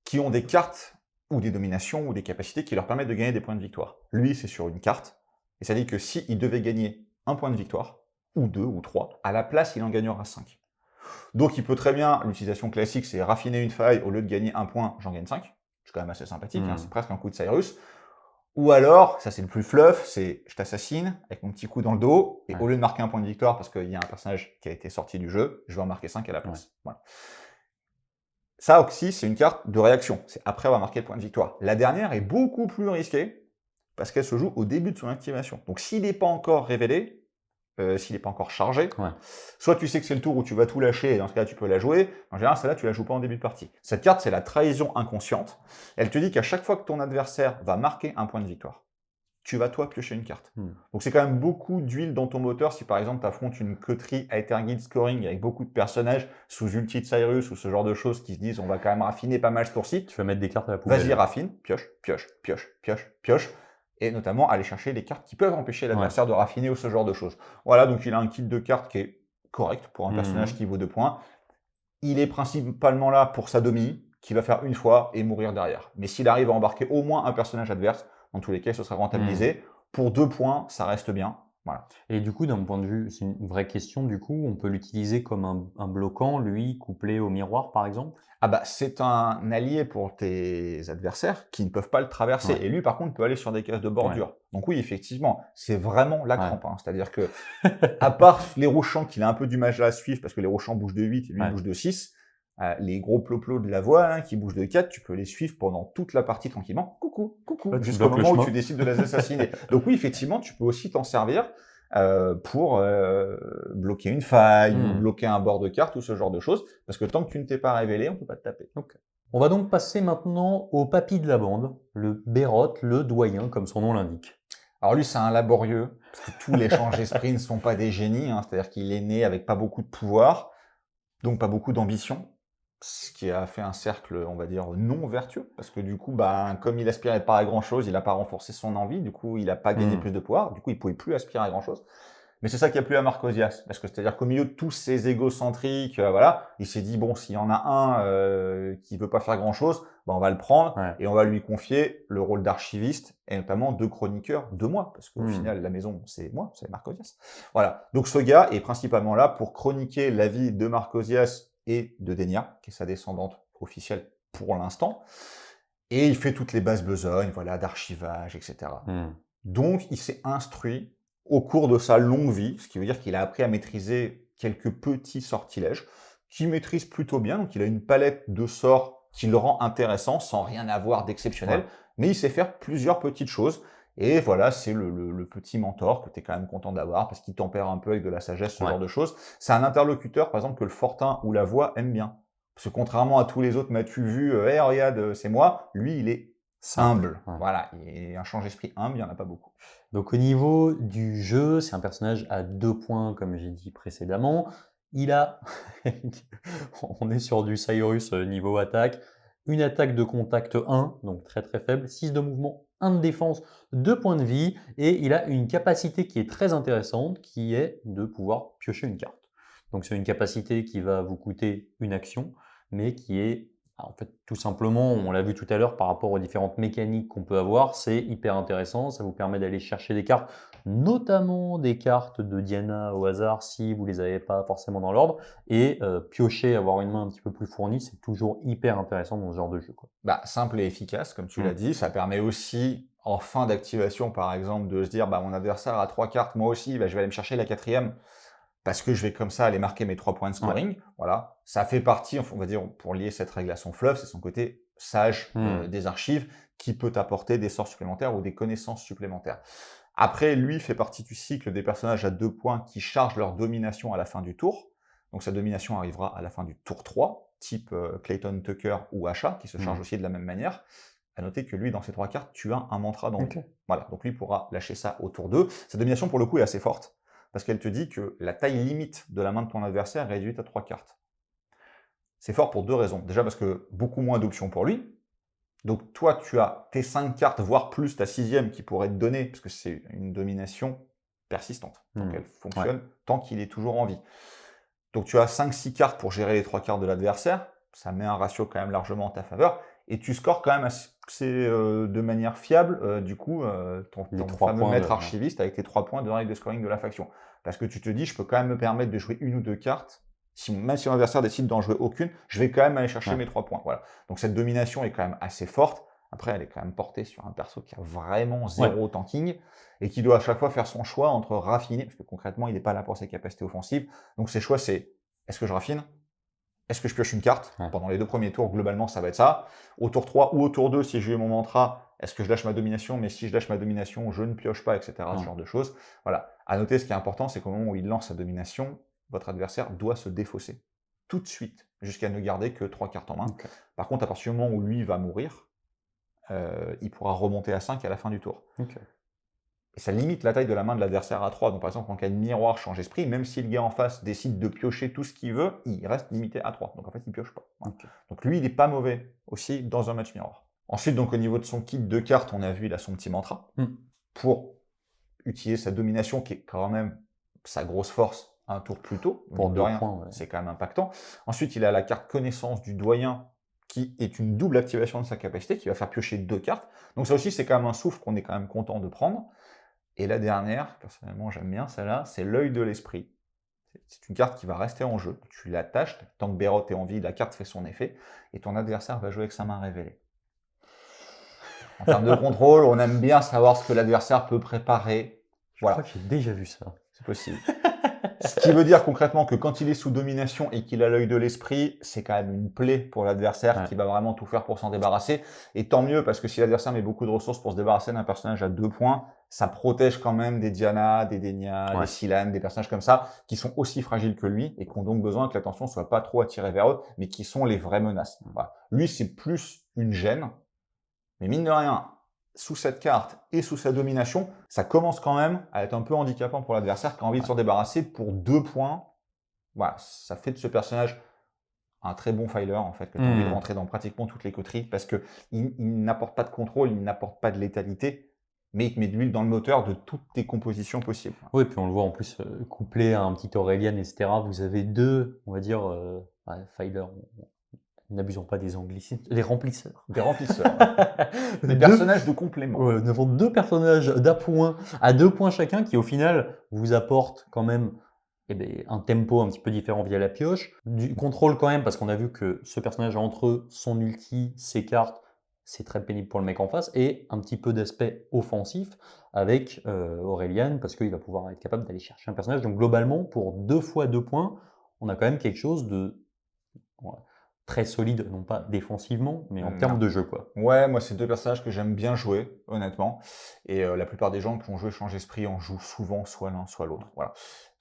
qui ont des cartes ou des dominations ou des capacités qui leur permettent de gagner des points de victoire. Lui, c'est sur une carte, et ça dit que s'il devait gagner un point de victoire, ou 2 ou 3, à la place, il en gagnera 5. Donc il peut très bien, l'utilisation classique, c'est raffiner une faille, au lieu de gagner un point, j'en gagne 5. C'est quand même assez sympathique, hein, c'est presque un coup de Cyrus. Ou alors, ça c'est le plus fluff, c'est je t'assassine avec mon petit coup dans le dos, et Ouais. au lieu de marquer un point de victoire parce qu'il y a un personnage qui a été sorti du jeu, je vais en marquer 5 à la place. Voilà. Ça aussi, c'est une carte de réaction. C'est après avoir marqué le point de victoire. La dernière est beaucoup plus risquée parce qu'elle se joue au début de son activation. Donc s'il n'est pas encore révélé, s'il n'est pas encore chargé, Ouais. soit tu sais que c'est le tour où tu vas tout lâcher, et dans ce cas-là, tu peux la jouer. En général, celle-là, tu la joues pas en début de partie. Cette carte, c'est la trahison inconsciente. Elle te dit qu'à chaque fois que ton adversaire va marquer un point de victoire, tu vas toi piocher une carte. Donc c'est quand même beaucoup d'huile dans ton moteur si par exemple tu affrontes une coterie Aether Scoring avec beaucoup de personnages sous Ulti de Cyrus ou ce genre de choses qui se disent on va quand même raffiner pas mal ce tour-ci. Tu vas mettre des cartes à la poubelle. Vas-y, raffine, pioche, pioche, pioche, pioche, pioche. Et notamment aller chercher les cartes qui peuvent empêcher l'adversaire de raffiner ou ce genre de choses. Voilà, donc il a un kit de cartes qui est correct pour un personnage qui vaut 2 points. Il est principalement là pour sa demi, qui va faire une fois et mourir derrière. Mais s'il arrive à embarquer au moins un personnage adverse, dans tous les cas, ce sera rentabilisé. Pour 2 points, ça reste bien. Voilà. Et du coup, d'un point de vue, c'est une vraie question, du coup, on peut l'utiliser comme un bloquant, lui, couplé au miroir, par exemple? Ah bah, c'est un allié pour tes adversaires qui ne peuvent pas le traverser. Ouais. Et lui, par contre, peut aller sur des cases de bordure. Ouais. Donc oui, effectivement, c'est vraiment la Ouais. crampe. Hein. C'est-à-dire que, à part les rouchants qu'il a un peu du mal à suivre, parce que les rouchants bougent de 8 et lui Ouais. bouge de 6, les gros ploplos de la voie hein, qui bougent de 4, tu peux les suivre pendant toute la partie tranquillement. Coucou, coucou, Ouais, tu jusqu'au bloques le moment où chemin. tu décides de les assassiner. Donc oui, effectivement, tu peux aussi t'en servir pour bloquer une faille ou bloquer un bord de carte ou ce genre de choses. Parce que tant que tu ne t'es pas révélé, on peut pas te taper. On va donc passer maintenant au papy de la bande, le Bérot, le doyen, comme son nom l'indique. Alors lui, c'est un laborieux, parce que tous les changes esprits ne sont pas des génies, hein, c'est-à-dire qu'il est né avec pas beaucoup de pouvoir, donc pas beaucoup d'ambition, ce qui a fait un cercle, on va dire, non vertueux, parce que du coup, bah, comme il aspirait pas à grand-chose, il n'a pas renforcé son envie, du coup, il n'a pas gagné plus de pouvoir, du coup, il pouvait plus aspirer à grand-chose. Mais c'est ça qui a plu à Marcosias, parce que c'est-à-dire qu'au milieu de tous ces égocentriques, voilà, il s'est dit bon, s'il y en a un qui veut pas faire grand-chose, bah, on va le prendre et on va lui confier le rôle d'archiviste et notamment de chroniqueur de moi, parce qu'au final la maison c'est moi, c'est Marcosias. Voilà, donc ce gars est principalement là pour chroniquer la vie de Marcosias et de Denia, qui est sa descendante officielle pour l'instant, et il fait toutes les bases besognes, voilà, d'archivage, etc. Donc il s'est instruit au cours de sa longue vie, ce qui veut dire qu'il a appris à maîtriser quelques petits sortilèges, qu'il maîtrise plutôt bien, donc il a une palette de sorts qui le rend intéressant, sans rien avoir d'exceptionnel, mais il sait faire plusieurs petites choses, et voilà, c'est le petit mentor que tu es quand même content d'avoir, parce qu'il tempère un peu avec de la sagesse, ce genre de choses. C'est un interlocuteur, par exemple, que le fortin ou la voix aiment bien, parce que contrairement à tous les autres, m'as-tu vu, hey, regarde, c'est moi, lui, il est humble. Voilà, et un change d'esprit humble, il n'y en a pas beaucoup. Donc au niveau du jeu, c'est un personnage à 2 points, comme j'ai dit précédemment. Il a, on est sur du Cyrus niveau attaque, une attaque de contact 1, donc très très faible, 6 de mouvement, 1 de défense, 2 points de vie, et il a une capacité qui est très intéressante, qui est de pouvoir piocher une carte. Donc c'est une capacité qui va vous coûter une action, mais qui est en fait, tout simplement, on l'a vu tout à l'heure par rapport aux différentes mécaniques qu'on peut avoir, c'est hyper intéressant. Ça vous permet d'aller chercher des cartes, notamment des cartes de Diana au hasard si vous les avez pas forcément dans l'ordre. Et piocher, avoir une main un petit peu plus fournie, c'est toujours hyper intéressant dans ce genre de jeu, quoi. Bah, simple et efficace, comme tu l'as dit. Ça permet aussi, en fin d'activation, par exemple, de se dire, bah, mon adversaire a 3 cartes, moi aussi, bah, je vais aller me chercher la 4e. Parce que je vais comme ça aller marquer mes 3 points de scoring. Voilà. Ça fait partie, on va dire, pour lier cette règle à son fluff, c'est son côté sage des archives qui peut apporter des sorts supplémentaires ou des connaissances supplémentaires. Après, lui fait partie du cycle des personnages à 2 points qui chargent leur domination à la fin du tour. Donc sa domination arrivera à la fin du tour 3, type Clayton Tucker ou Asha, qui se charge aussi de la même manière. À noter que lui, dans ses 3 cartes, tu as un mantra dans le jeu. Voilà, donc lui pourra lâcher ça au tour 2. Sa domination, pour le coup, est assez forte parce qu'elle te dit que la taille limite de la main de ton adversaire est réduite à 3 cartes. C'est fort pour 2 raisons. Déjà parce que beaucoup moins d'options pour lui. Donc toi, tu as tes 5 cartes, voire plus ta 6e qui pourrait te donner, parce que c'est une domination persistante. Donc elle fonctionne tant qu'il est toujours en vie. Donc tu as 5-6 cartes pour gérer les 3 cartes de l'adversaire. Ça met un ratio quand même largement en ta faveur. Et tu scores quand même assez de manière fiable, du coup, ton fameux maître archiviste avec les 3 points de règle de scoring de la faction. Parce que tu te dis, je peux quand même me permettre de jouer 1 ou 2 cartes. Même si mon adversaire décide d'en jouer aucune, je vais quand même aller chercher mes 3 points. Voilà. Donc cette domination est quand même assez forte. Après, elle est quand même portée sur un perso qui a vraiment zéro tanking et qui doit à chaque fois faire son choix entre raffiner, parce que concrètement, il n'est pas là pour ses capacités offensives. Donc ses choix, c'est est-ce que je raffine? Est-ce que je pioche une carte? Ouais. Pendant les 2 premiers tours, globalement, ça va être ça. Au tour 3 ou au tour 2, si j'ai eu mon mantra, est-ce que je lâche ma domination? Mais si je lâche ma domination, je ne pioche pas, etc. Ce genre de choses. Voilà. À noter, ce qui est important, c'est qu'au moment où il lance sa domination, votre adversaire doit se défausser tout de suite, jusqu'à ne garder que 3 cartes en main. Ok. Par contre, à partir du moment où lui va mourir, il pourra remonter à 5 à la fin du tour. Ok. Et ça limite la taille de la main de l'adversaire à 3. Donc par exemple, en cas de miroir change esprit, même si le gars en face décide de piocher tout ce qu'il veut, il reste limité à 3. Donc en fait, il pioche pas. Voilà. Ok. Donc lui, il n'est pas mauvais aussi dans un match miroir. Ensuite, donc au niveau de son kit de cartes, on a vu, il a son petit mantra pour utiliser sa domination, qui est quand même sa grosse force, un tour plus tôt. Pour Mine de 2 rien, points, ouais. c'est quand même impactant. Ensuite, il a la carte connaissance du doyen, qui est une double activation de sa capacité, qui va faire piocher 2 cartes. Donc ça aussi, c'est quand même un souffle qu'on est quand même content de prendre. Et la dernière, personnellement j'aime bien celle-là, c'est l'œil de l'esprit. C'est une carte qui va rester en jeu. Tu l'attaches, tant que Bérot est en vie, la carte fait son effet, et ton adversaire va jouer avec sa main révélée. En termes de contrôle, on aime bien savoir ce que l'adversaire peut préparer. Je crois que j'ai déjà vu ça. C'est possible. Ce qui veut dire concrètement que quand il est sous domination et qu'il a l'œil de l'esprit, c'est quand même une plaie pour l'adversaire qui va vraiment tout faire pour s'en débarrasser. Et tant mieux, parce que si l'adversaire met beaucoup de ressources pour se débarrasser d'un personnage à 2 points, ça protège quand même des Diana, des Denia, des Sylane, des personnages comme ça, qui sont aussi fragiles que lui et qui ont donc besoin que l'attention soit pas trop attirée vers eux, mais qui sont les vraies menaces. Voilà. Lui, c'est plus une gêne, mais mine de rien, sous cette carte et sous sa domination, ça commence quand même à être un peu handicapant pour l'adversaire qui a envie de s'en débarrasser pour 2 points. Voilà, ça fait de ce personnage un très bon filer, en fait, que tu as envie de rentrer dans pratiquement toutes les coteries, parce que il n'apporte pas de contrôle, il n'apporte pas de létalité, mais il te met de l'huile dans le moteur de toutes tes compositions possibles. Oui, puis on le voit en plus couplé à un petit Aurelian, etc. Vous avez 2, on va dire, filers. N'abusons pas des anglicismes. Les remplisseurs. Des remplisseurs. Des personnages de complément. Ouais, nous avons 2 personnages d'appoint à 2 points chacun qui, au final, vous apportent quand même un tempo un petit peu différent via la pioche. Du contrôle quand même, parce qu'on a vu que ce personnage a entre eux son ulti, ses cartes, c'est très pénible pour le mec en face, et un petit peu d'aspect offensif avec Aurelian, parce qu'il va pouvoir être capable d'aller chercher un personnage. Donc globalement, pour 2 fois 2 points, on a quand même quelque chose de très solide, non pas défensivement, mais en termes de jeu, quoi. Ouais, moi, c'est 2 personnages que j'aime bien jouer, honnêtement. Et la plupart des gens qui ont joué Change Esprit en jouent souvent soit l'un, soit l'autre. Voilà.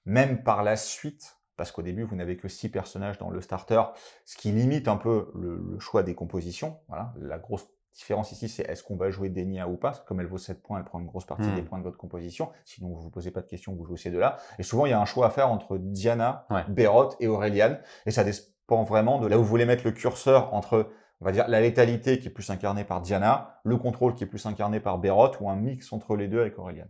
Même par la suite, parce qu'au début, vous n'avez que 6 personnages dans le starter, ce qui limite un peu le choix des compositions. Voilà. La grosse différence ici, c'est est-ce qu'on va jouer Denia ou pas? Parce que comme elle vaut 7 points, elle prend une grosse partie des points de votre composition. Sinon, vous vous posez pas de questions, vous jouez ces deux-là. Et souvent, il y a un choix à faire entre Diana, Bérot et Aurelian. Et ça dépend vraiment de là où vous voulez mettre le curseur entre, on va dire, la létalité qui est plus incarnée par Diana, le contrôle qui est plus incarné par Bérot, ou un mix entre les deux avec Aurelian.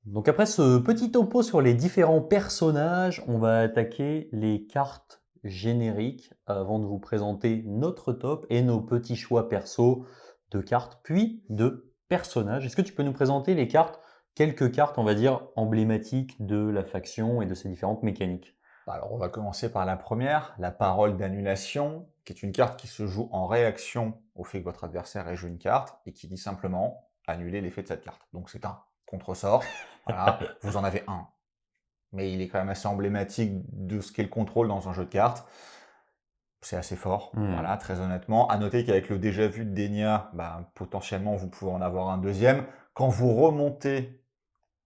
Donc après ce petit topo sur les différents personnages, on va attaquer les cartes génériques avant de vous présenter notre top et nos petits choix perso de cartes, puis de personnages. Est-ce que tu peux nous présenter les cartes, quelques cartes, on va dire, emblématiques de la faction et de ses différentes mécaniques? Alors, on va commencer par la première, la parole d'annulation, qui est une carte qui se joue en réaction au fait que votre adversaire ait joué une carte et qui dit simplement annuler l'effet de cette carte. Donc, c'est un contre-sort. Voilà, vous en avez un. Mais il est quand même assez emblématique de ce qu'est le contrôle dans un jeu de cartes. C'est assez fort, voilà, très honnêtement. À noter qu'avec le déjà vu de Denia, potentiellement, vous pouvez en avoir un deuxième. Quand vous remontez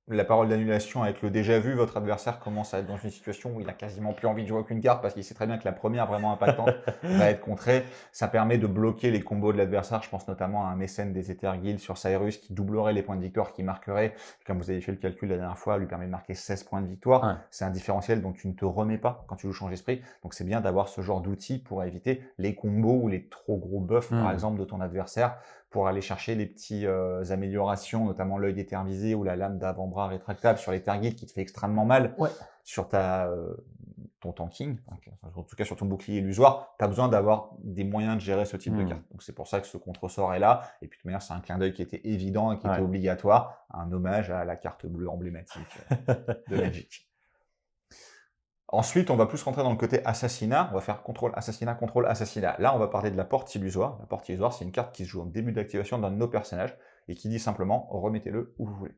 la parole d'annulation avec le déjà vu, votre adversaire commence à être dans une situation où il a quasiment plus envie de jouer aucune carte parce qu'il sait très bien que la première vraiment impactante va être contrée. Ça permet de bloquer les combos de l'adversaire. Je pense notamment à un mécène des Etherguild sur Cyrus qui doublerait les points de victoire, qui marquerait, comme vous avez fait le calcul la dernière fois, lui permet de marquer 16 points de victoire. Ouais. C'est un différentiel dont tu ne te remets pas quand tu joues Change Esprit. Donc c'est bien d'avoir ce genre d'outil pour éviter les combos ou les trop gros buffs, par exemple, de ton adversaire, pour aller chercher les petites améliorations, notamment l'œil des terres visées ou la lame d'avant-bras rétractable sur les Terguild qui te fait extrêmement mal sur ton tanking, en tout cas sur ton bouclier illusoire. Tu as besoin d'avoir des moyens de gérer ce type de carte. Donc c'est pour ça que ce contre-sort est là. Et puis de toute manière, c'est un clin d'œil qui était évident et qui était obligatoire, un hommage à la carte bleue emblématique de Magic. Ensuite, on va plus rentrer dans le côté assassinat. On va faire contrôle, assassinat. Là, on va parler de la porte illusoire. La porte illusoire, c'est une carte qui se joue en début d'activation d'un de nos personnages et qui dit simplement remettez-le où vous voulez.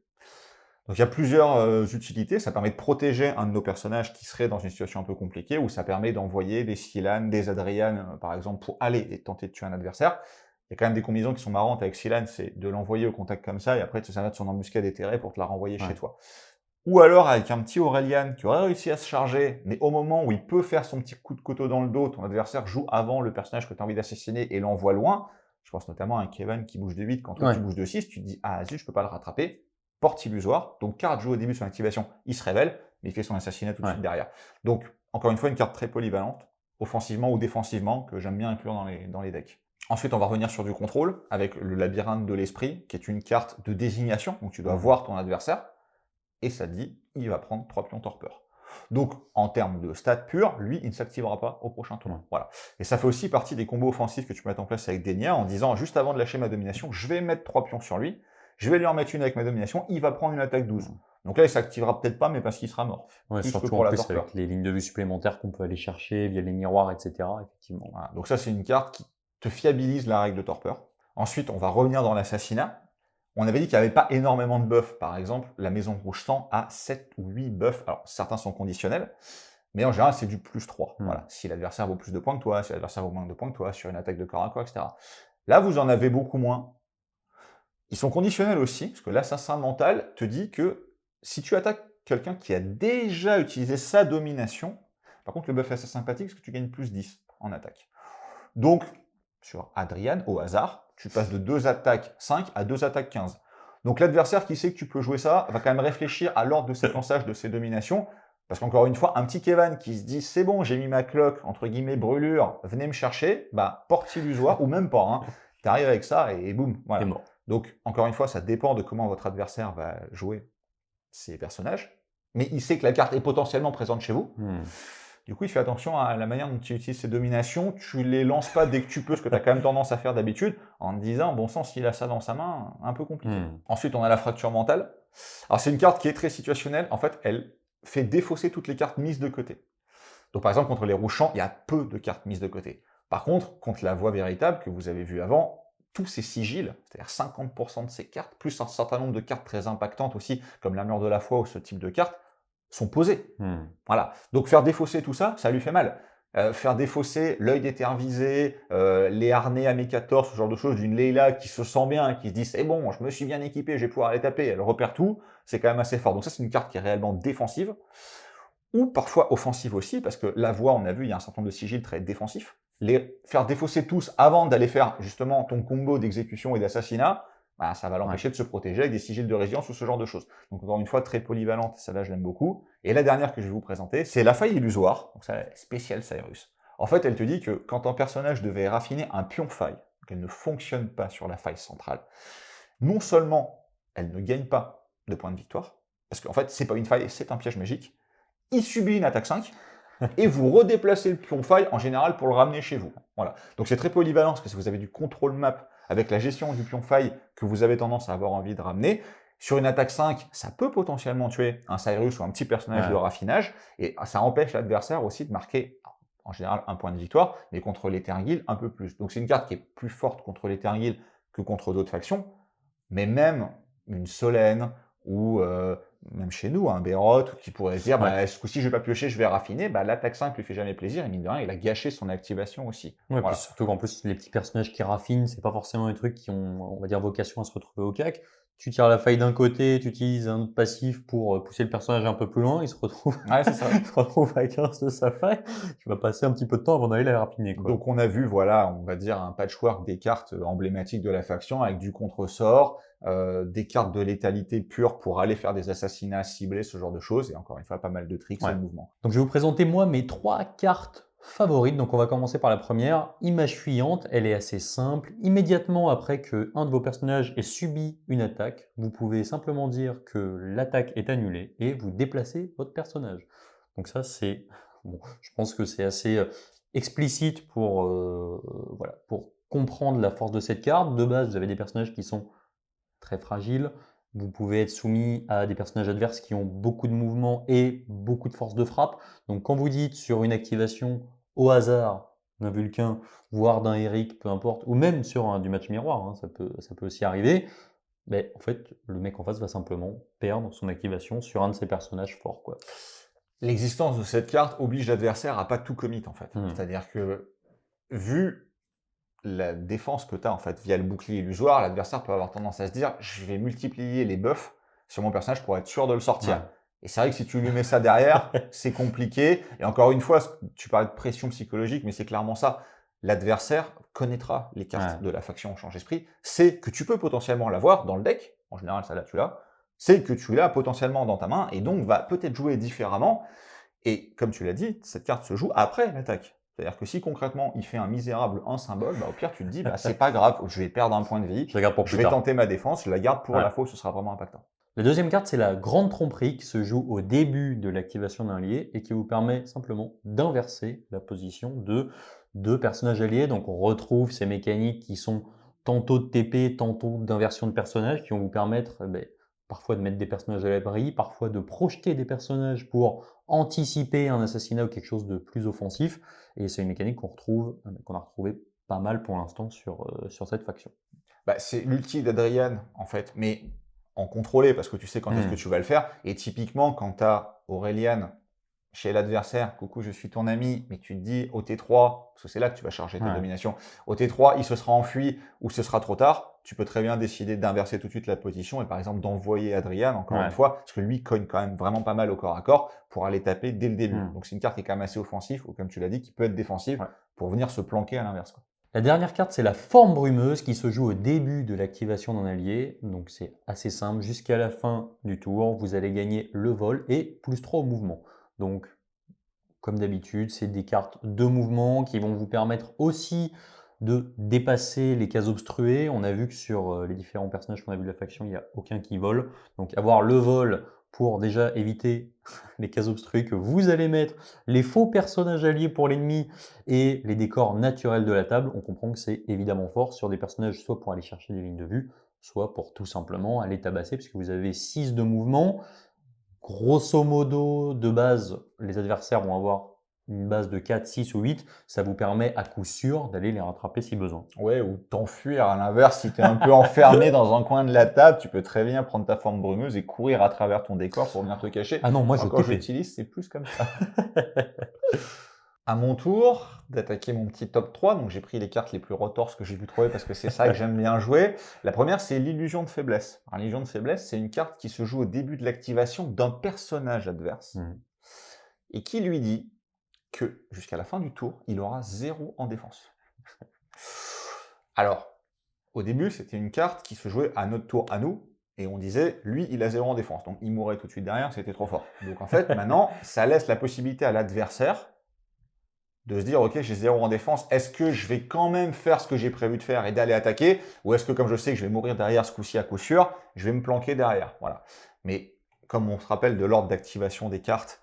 Donc il y a plusieurs utilités. Ça permet de protéger un de nos personnages qui serait dans une situation un peu compliquée, ou ça permet d'envoyer des Silan, des Adrian, par exemple, pour aller et tenter de tuer un adversaire. Il y a quand même des combinaisons qui sont marrantes avec Silan, c'est de l'envoyer au contact comme ça, et après de se servir de son embuscade éthérée pour te la renvoyer chez toi. Ou alors avec un petit Aurelian qui aurait réussi à se charger, mais au moment où il peut faire son petit coup de couteau dans le dos, ton adversaire joue avant le personnage que tu as envie d'assassiner et l'envoie loin. Je pense notamment à un Kevin qui bouge de 8, quand toi tu bouges de 6, tu te dis « Ah zut, je peux pas le rattraper ». Porte illusoire, donc carte jouée au début de son activation, il se révèle, mais il fait son assassinat tout de suite derrière. Donc, encore une fois, une carte très polyvalente, offensivement ou défensivement, que j'aime bien inclure dans les decks. Ensuite, on va revenir sur du contrôle, avec le labyrinthe de l'esprit, qui est une carte de désignation, donc tu dois voir ton adversaire, et ça dit, il va prendre 3 pions torpeur. Donc, en termes de stats purs, lui, il ne s'activera pas au prochain tour. Voilà. Et ça fait aussi partie des combos offensifs que tu peux mettre en place avec Denia, en disant, juste avant de lâcher ma domination, je vais mettre 3 pions sur lui, je vais lui en mettre une avec ma domination, il va prendre une attaque 12. Donc là, il s'activera peut-être pas, mais parce qu'il sera mort. Ouais, surtout en plus avec les lignes de vue supplémentaires qu'on peut aller chercher via les miroirs, etc. Effectivement. Voilà. Donc ça, c'est une carte qui te fiabilise la règle de torpeur. Ensuite, on va revenir dans l'assassinat. On avait dit qu'il n'y avait pas énormément de buffs. Par exemple, la Maison Rouge Sang a 7 ou 8 buffs. Alors, certains sont conditionnels, mais en général, c'est du plus 3. Voilà. Si l'adversaire vaut plus de points que toi, si l'adversaire vaut moins de points que toi, sur une attaque de corps à corps, etc. Là, vous en avez beaucoup moins. Ils sont conditionnels aussi, parce que l'assassin mental te dit que si tu attaques quelqu'un qui a déjà utilisé sa domination, par contre, le buff est assez sympathique, parce que tu gagnes plus 10 en attaque. Donc, sur Adrian, au hasard, tu passes de 2 attaques 5 à 2 attaques 15. Donc l'adversaire qui sait que tu peux jouer ça, va quand même réfléchir à l'ordre de séquençage de ses dominations, parce qu'encore une fois, un petit Kevin qui se dit « c'est bon, j'ai mis ma cloque, entre guillemets, brûlure, venez me chercher », bah, porte illusoire, ou même pas, hein, t'arrives avec ça et boum, voilà. Mort. Donc, encore une fois, ça dépend de comment votre adversaire va jouer ses personnages, mais il sait que la carte est potentiellement présente chez vous. Du coup, il fait attention à la manière dont tu utilises ces dominations. Tu les lances pas dès que tu peux, ce que tu as quand même tendance à faire d'habitude, en te disant, bon sang, s'il a ça dans sa main, un peu compliqué. Ensuite, on a la fracture mentale. Alors, c'est une carte qui est très situationnelle. En fait, elle fait défausser toutes les cartes mises de côté. Donc, par exemple, contre les rouges champs, il y a peu de cartes mises de côté. Par contre, contre la voie véritable, que vous avez vu avant, tous ces sigils, c'est-à-dire 50% de ces cartes, plus un certain nombre de cartes très impactantes aussi, comme la mur de la foi ou ce type de cartes, sont posées. Voilà. Donc faire défausser tout ça, ça lui fait mal. Faire défausser l'œil des terres visées, les harnais AME14, ce genre de choses, d'une Leila qui se sent bien, qui se dit c'est bon, je me suis bien équipé, je vais pouvoir aller taper, elle repère tout, c'est quand même assez fort. Donc ça, c'est une carte qui est réellement défensive, ou parfois offensive aussi, parce que la voie, on a vu, il y a un certain nombre de sigils très défensifs. Les faire défausser tous avant d'aller faire justement ton combo d'exécution et d'assassinat, bah, ça va l'empêcher de se protéger avec des sigils de résilience ou ce genre de choses. Donc encore une fois, très polyvalente, celle-là je l'aime beaucoup. Et la dernière que je vais vous présenter, c'est la faille illusoire, donc ça spécial Cyrus. En fait, elle te dit que quand un personnage devait raffiner un pion faille, qu'elle ne fonctionne pas sur la faille centrale, non seulement elle ne gagne pas de points de victoire, parce qu'en fait c'est pas une faille, c'est un piège magique, il subit une attaque 5, et vous redéplacez le pion faille en général pour le ramener chez vous. Voilà. Donc c'est très polyvalent, parce que si vous avez du contrôle map avec la gestion du pion faille que vous avez tendance à avoir envie de ramener, sur une attaque 5, ça peut potentiellement tuer un Cyrus ou un petit personnage de raffinage, et ça empêche l'adversaire aussi de marquer, en général, un point de victoire, mais contre les Terngil, un peu plus. Donc c'est une carte qui est plus forte contre les Terngil que contre d'autres factions, mais même une Solène, ou même chez nous, un Bérot, qui pourrait se dire, bah, ce coup-ci je vais pas piocher, je vais raffiner, bah, l'attaque 5 lui fait jamais plaisir, et mine de rien, il a gâché son activation aussi. Ouais, puis surtout qu'en plus, les petits personnages qui raffinent, c'est pas forcément des trucs qui ont, on va dire, vocation à se retrouver au cac. Tu tires la faille d'un côté, tu utilises un autre passif pour pousser le personnage un peu plus loin, il se retrouve, c'est ça. il se retrouve à 15 de sa faille, tu vas passer un petit peu de temps avant d'aller la raffiner, quoi. Donc on a vu, voilà, on va dire un patchwork des cartes emblématiques de la faction, avec du contre-sort, des cartes de létalité pure pour aller faire des assassinats ciblés, ce genre de choses, et encore une fois, pas mal de tricks et de mouvements. Donc je vais vous présenter, moi, mes 3 cartes favorites. Donc on va commencer par la première, Image Fuyante. Elle est assez simple. Immédiatement après que un de vos personnages ait subi une attaque, vous pouvez simplement dire que l'attaque est annulée et vous déplacez votre personnage. Donc ça, c'est, bon, je pense que c'est assez explicite pour, voilà, pour comprendre la force de cette carte. De base, vous avez des personnages qui sont très fragiles, Vous pouvez être soumis à des personnages adverses qui ont beaucoup de mouvements et beaucoup de force de frappe. Donc quand vous dites sur une activation au hasard d'un Vulcain, voire d'un Eric, peu importe, ou même sur du match miroir, hein, ça peut aussi arriver, mais en fait, le mec en face va simplement perdre son activation sur un de ses personnages forts, quoi. L'existence de cette carte oblige l'adversaire à pas tout commit, en fait. Mmh. C'est-à-dire que, vu la défense que tu as, en fait, via le bouclier illusoire, l'adversaire peut avoir tendance à se dire: «Je vais multiplier les buffs sur mon personnage pour être sûr de le sortir». Ouais. Et c'est vrai que si tu lui mets ça derrière, c'est compliqué. Et encore une fois, tu parlais de pression psychologique, mais c'est clairement ça. L'adversaire connaîtra les cartes Ouais. de la faction Change-Esprit, c'est que tu peux potentiellement l'avoir dans le deck, en général, ça là, tu l'as, c'est que tu l'as potentiellement dans ta main, et donc va peut-être jouer différemment. Et comme tu l'as dit, cette carte se joue après l'attaque. C'est-à-dire que si concrètement il fait un misérable 1 symbole, bah, au pire tu te dis bah, c'est pas grave, je vais perdre un point de vie, Je la garde pour je plus vais tard. tenter ma défense, je la garde pour Ouais. la fois où ce sera vraiment impactant. La deuxième carte, c'est la grande tromperie qui se joue au début de l'activation d'un allié et qui vous permet simplement d'inverser la position de deux personnages alliés. Donc on retrouve ces mécaniques qui sont tantôt de TP, tantôt d'inversion de personnages, qui vont vous permettre parfois de mettre des personnages à l'abri, parfois de projeter des personnages pour anticiper un assassinat ou quelque chose de plus offensif. Et c'est une mécanique qu'on a retrouvé pas mal pour l'instant sur cette faction. Bah, c'est l'ulti d'Adrian en fait, mais en contrôlé parce que tu sais quand est-ce que tu vas le faire. Et typiquement quand tu as Aurelian chez l'adversaire, coucou, je suis ton ami, mais tu te dis au T3, parce que c'est là que tu vas charger ta Ouais. domination, au T3, il se sera enfui ou ce sera trop tard, tu peux très bien décider d'inverser tout de suite la position et par exemple d'envoyer Adrian, encore une Ouais. fois, parce que lui cogne quand même vraiment pas mal au corps à corps pour aller taper dès le début. Hmm. Donc c'est une carte qui est quand même assez offensive, ou comme tu l'as dit, qui peut être défensive Ouais. pour venir se planquer à l'inverse, quoi. La dernière carte, c'est la forme brumeuse qui se joue au début de l'activation d'un allié. Donc c'est assez simple. Jusqu'à la fin du tour, vous allez gagner le vol et plus 3 au mouvement. Donc, comme d'habitude, c'est des cartes de mouvement qui vont vous permettre aussi de dépasser les cases obstruées. On a vu que sur les différents personnages qu'on a vu de la faction, il n'y a aucun qui vole. Donc avoir le vol pour déjà éviter les cases obstruées que vous allez mettre, les faux personnages alliés pour l'ennemi et les décors naturels de la table, on comprend que c'est évidemment fort sur des personnages soit pour aller chercher des lignes de vue, soit pour tout simplement aller tabasser, puisque vous avez 6 de mouvement. Grosso modo, de base, les adversaires vont avoir une base de 4, 6 ou 8. Ça vous permet à coup sûr d'aller les rattraper si besoin. Ouais, ou t'enfuir à l'inverse, si t'es un peu enfermé dans un coin de la table, tu peux très bien prendre ta forme brumeuse et courir à travers ton décor pour venir te cacher. Ah non, moi je Moi, quand TP. j'utilise, c'est plus comme ça. À mon tour d'attaquer mon petit top 3, donc j'ai pris les cartes les plus retorses que j'ai pu trouver parce que c'est ça que j'aime bien jouer. La première, c'est l'illusion de faiblesse. Alors, l'illusion de faiblesse, c'est une carte qui se joue au début de l'activation d'un personnage adverse et qui lui dit que jusqu'à la fin du tour, il aura 0 en défense. Alors, au début, c'était une carte qui se jouait à notre tour à nous, et on disait, lui, il a 0 en défense, donc il mourrait tout de suite derrière, c'était trop fort. Donc en fait, maintenant, ça laisse la possibilité à l'adversaire de se dire, ok, j'ai 0 en défense, est-ce que je vais quand même faire ce que j'ai prévu de faire et d'aller attaquer, ou est-ce que comme je sais que je vais mourir derrière ce coup-ci à coup sûr, je vais me planquer derrière, voilà. Mais comme on se rappelle de l'ordre d'activation des cartes,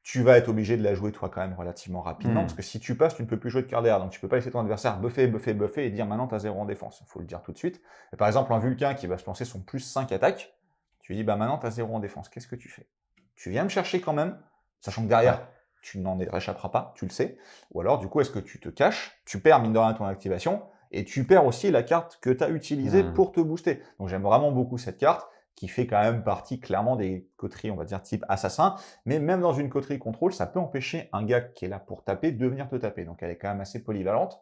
tu vas être obligé de la jouer toi quand même relativement rapidement, parce que si tu passes, tu ne peux plus jouer de carte derrière, donc tu peux pas laisser ton adversaire buffer, buffer, buffer et dire maintenant tu as 0 en défense, il faut le dire tout de suite. Et par exemple, un Vulcain qui va se lancer son plus 5 attaques, tu lui dis bah maintenant tu as 0 en défense, qu'est-ce que tu fais? Tu viens me chercher quand même, sachant que derrière, tu n'en réchapperas pas, tu le sais, ou alors du coup est-ce que tu te caches, tu perds mine de rien ton activation, et tu perds aussi la carte que tu as utilisée pour te booster. Donc j'aime vraiment beaucoup cette carte, qui fait quand même partie clairement des coteries, on va dire, type assassin. Mais même dans une coterie contrôle, ça peut empêcher un gars qui est là pour taper de venir te taper. Donc elle est quand même assez polyvalente.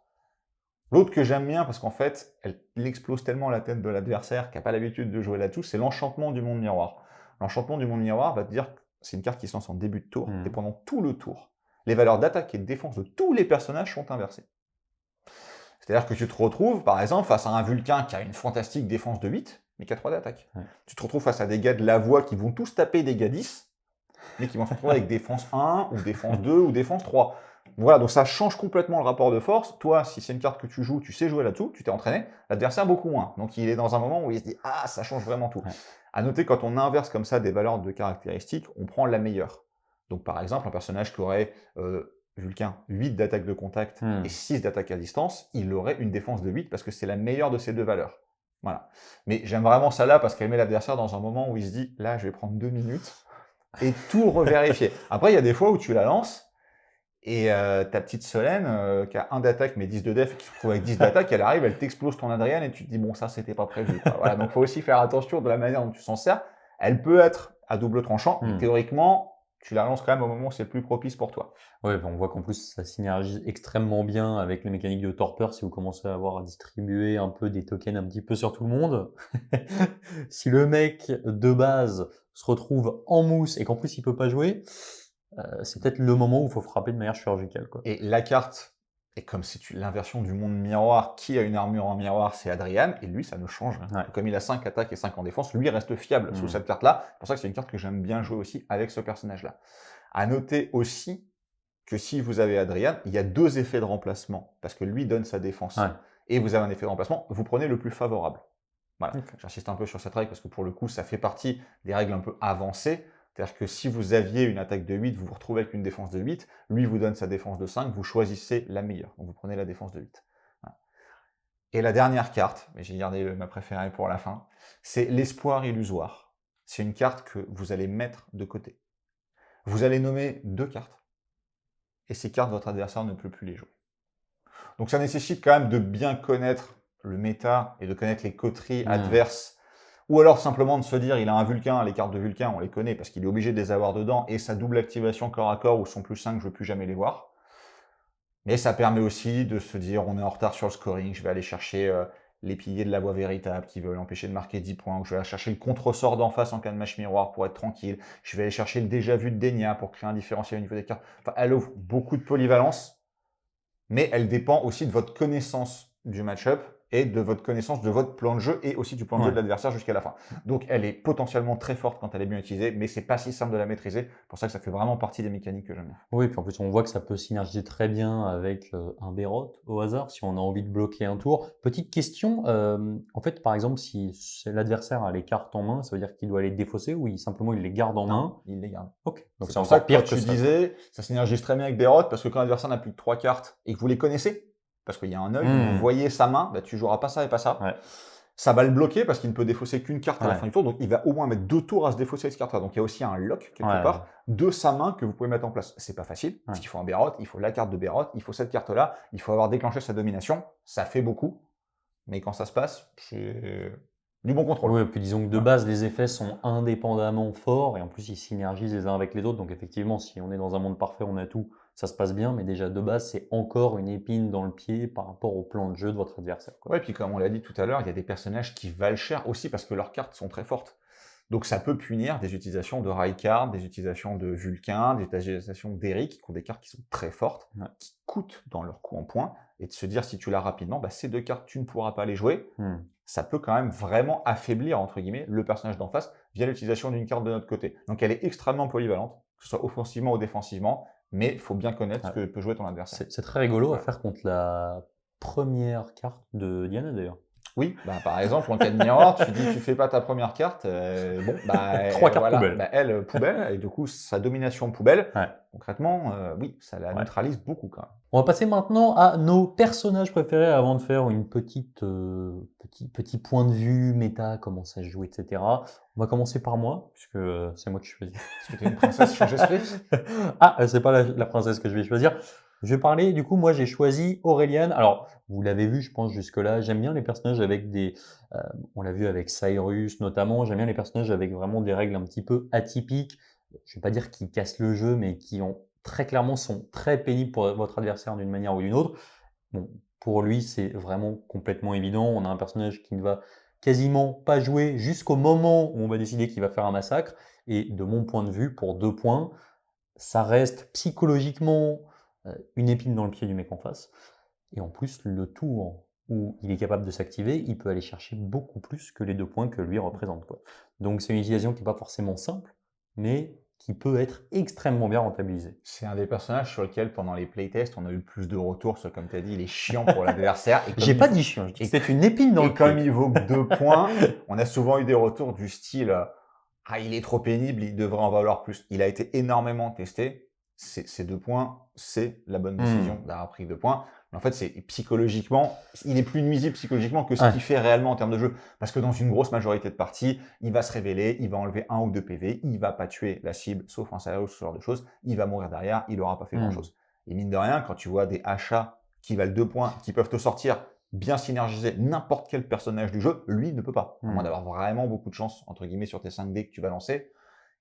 L'autre que j'aime bien, parce qu'en fait, elle explose tellement la tête de l'adversaire qui n'a pas l'habitude de jouer là-dessus, c'est l'enchantement du monde miroir. L'enchantement du monde miroir va te dire que c'est une carte qui se lance en début de tour, et pendant tout le tour, les valeurs d'attaque et de défense de tous les personnages sont inversées. C'est-à-dire que tu te retrouves, par exemple, face à un Vulcain qui a une fantastique défense de 8, mais qui a 3 d'attaque. Ouais. Tu te retrouves face à des gars de la voix qui vont tous taper des gars 10, mais qui vont se retrouver avec défense 1, ou défense 2, ou défense 3. Voilà, donc ça change complètement le rapport de force. Toi, si c'est une carte que tu joues, tu sais jouer là-dessous, tu t'es entraîné, l'adversaire beaucoup moins. Donc il est dans un moment où il se dit « Ah, ça change vraiment tout ». À noter, quand on inverse comme ça des valeurs de caractéristiques, on prend la meilleure. Donc par exemple, un personnage qui aurait Vulcain 8 d'attaque de contact et 6 d'attaque à distance, il aurait une défense de 8 parce que c'est la meilleure de ces deux valeurs. Voilà. Mais j'aime vraiment ça là parce qu'elle met l'adversaire dans un moment où il se dit, là, je vais prendre 2 minutes et tout revérifier. Après, il y a des fois où tu la lances et ta petite Solène, qui a 1 d'attaque mais 10 de def, qui se retrouve avec 10 d'attaque, elle arrive, elle t'explose ton Adrian et tu te dis, bon, ça, c'était pas prévu, quoi. Voilà, donc faut aussi faire attention de la manière dont tu s'en sers. Elle peut être à double tranchant, mais théoriquement, tu la lances quand même au moment où c'est le plus propice pour toi. Ouais, on voit qu'en plus, ça synergise extrêmement bien avec les mécaniques de torpeur si vous commencez à avoir à distribuer un peu des tokens un petit peu sur tout le monde. Si le mec de base se retrouve en mousse et qu'en plus il peut pas jouer, c'est peut-être le moment où il faut frapper de manière chirurgicale, quoi. Et la carte est comme si l'inversion du monde miroir. Qui a une armure en miroir? C'est Adrian, et lui, ça ne change rien. Ouais. Comme il a 5 attaques et 5 en défense, lui reste fiable sous cette carte-là. C'est pour ça que c'est une carte que j'aime bien jouer aussi avec ce personnage-là. À noter aussi que si vous avez Adrian, il y a 2 effets de remplacement, parce que lui donne sa défense. Ouais. Et vous avez un effet de remplacement, vous prenez le plus favorable. Voilà. Ok. J'insiste un peu sur cette règle parce que pour le coup, ça fait partie des règles un peu avancées. C'est-à-dire que si vous aviez une attaque de 8, vous vous retrouvez avec une défense de 8, lui vous donne sa défense de 5, vous choisissez la meilleure. Donc vous prenez la défense de 8. Voilà. Et la dernière carte, mais j'ai gardé ma préférée pour la fin, c'est l'espoir illusoire. C'est une carte que vous allez mettre de côté. Vous allez nommer 2 cartes. Et ces cartes, votre adversaire ne peut plus les jouer. Donc ça nécessite quand même de bien connaître le méta et de connaître les coteries adverses. Ou alors simplement de se dire, il a un Vulcain, les cartes de Vulcain, on les connaît parce qu'il est obligé de les avoir dedans, et sa double activation corps à corps ou son plus 5, je ne veux plus jamais les voir. Mais ça permet aussi de se dire, on est en retard sur le scoring, je vais aller chercher les piliers de la voie véritable qui veulent l'empêcher de marquer 10 points, ou je vais aller chercher le contre-sort d'en face en cas de match miroir pour être tranquille, je vais aller chercher le déjà-vu de Denia pour créer un différentiel au niveau des cartes. Enfin, elle offre beaucoup de polyvalence, mais elle dépend aussi de votre connaissance du match-up et de votre connaissance de votre plan de jeu et aussi du plan de jeu de l'adversaire jusqu'à la fin. Donc elle est potentiellement très forte quand elle est bien utilisée, mais c'est pas si simple de la maîtriser. C'est pour ça que ça fait vraiment partie des mécaniques que j'aime bien. Oui, puis en plus on voit que ça peut synergiser très bien avec un Bérot au hasard, si on a envie de bloquer un tour. Petite question, en fait par exemple si l'adversaire a les cartes en main, ça veut dire qu'il doit les défausser ou simplement il les garde en main? Il les garde. Ok, donc C'est c'est pour ça encore que pire quand que tu ça. disais, ça synergise très bien avec Bérot, parce que quand l'adversaire n'a plus que 3 cartes et que vous les connaissez, parce qu'il y a un œil, vous voyez sa main, bah, tu joueras pas ça et pas ça. Ouais. Ça va le bloquer parce qu'il ne peut défausser qu'une carte à la Ouais. fin du tour, donc il va au moins mettre 2 tours à se défausser cette carte-là. Donc il y a aussi un lock quelque Ouais. part de sa main que vous pouvez mettre en place. C'est pas facile, parce qu'il faut un Bérot, il faut la carte de Bérot, il faut cette carte-là, il faut avoir déclenché sa domination. Ça fait beaucoup, mais quand ça se passe, c'est du bon contrôle. Oui, et puis disons que de base, les effets sont indépendamment forts et en plus ils synergisent les uns avec les autres. Donc effectivement, si on est dans un monde parfait, on a tout, ça se passe bien, mais déjà de base, c'est encore une épine dans le pied par rapport au plan de jeu de votre adversaire, quoi. Ouais, puis comme on l'a dit tout à l'heure, il y a des personnages qui valent cher aussi parce que leurs cartes sont très fortes. Donc ça peut punir des utilisations de Rykard, des utilisations de Vulcain, des utilisations d'Eric, qui ont des cartes qui sont très fortes, Ouais. qui coûtent dans leur coût en points, et de se dire si tu l'as rapidement, bah, ces 2 cartes, tu ne pourras pas les jouer. Ça peut quand même vraiment affaiblir, entre guillemets, le personnage d'en face via l'utilisation d'une carte de notre côté. Donc elle est extrêmement polyvalente, que ce soit offensivement ou défensivement, mais il faut bien connaître ce que peut jouer ton adversaire. C'est très rigolo à faire contre la première carte de Diana d'ailleurs. Oui, bah, par exemple, en cas de miroir, tu dis tu fais pas ta première carte, bon, bah, 3 cartes voilà, poubelle. bah, elle, poubelle, et du coup, sa domination poubelle, Ouais. concrètement, oui, ça la Ouais. neutralise beaucoup quand même. On va passer maintenant à nos personnages préférés avant de faire une petit point de vue, méta, comment ça se joue, etc. On va commencer par moi, puisque c'est moi qui choisis. Est-ce que tu es une princesse changesprit? Ah, c'est pas la princesse que je vais choisir. Je vais parler, du coup, moi j'ai choisi Aureliane. Alors, vous l'avez vu, je pense, jusque-là. J'aime bien les personnages avec on l'a vu avec Cyrus notamment, j'aime bien les personnages avec vraiment des règles un petit peu atypiques. Je vais pas dire qui cassent le jeu, mais qui ont très clairement sont très pénibles pour votre adversaire d'une manière ou d'une autre. Bon, pour lui, c'est vraiment complètement évident. On a un personnage qui ne va quasiment pas jouer jusqu'au moment où on va décider qu'il va faire un massacre. Et de mon point de vue, pour 2 points, ça reste psychologiquement une épine dans le pied du mec en face. Et en plus, le tour où il est capable de s'activer, il peut aller chercher beaucoup plus que les 2 points que lui représente, quoi. Donc c'est une utilisation qui n'est pas forcément simple, mais qui peut être extrêmement bien rentabilisée. C'est un des personnages sur lequel, pendant les playtests, on a eu le plus de retours, parce que, comme tu as dit, il est chiant pour l'adversaire. J'ai pas dit chiant, j'ai dit que c'était une épine dans le Et comme pied. il vaut que 2 points, on a souvent eu des retours du style ah, il est trop pénible, il devrait en valoir plus. Il a été énormément testé. Ces 2 points, c'est la bonne décision d'avoir pris 2 points. En fait, c'est psychologiquement, il est plus nuisible psychologiquement que ce Ouais. qu'il fait réellement en termes de jeu. Parce que dans une grosse majorité de parties, il va se révéler, il va enlever 1 ou 2 PV, il va pas tuer la cible, sauf un Cyrus, ce genre de choses. Il va mourir derrière, il aura pas fait Mmh. grand-chose. Et mine de rien, quand tu vois des achats qui valent 2 points, qui peuvent te sortir bien synergiser n'importe quel personnage du jeu, lui ne peut pas. À moins Mmh. d'avoir vraiment beaucoup de chance, entre guillemets, sur tes 5 dés que tu vas lancer.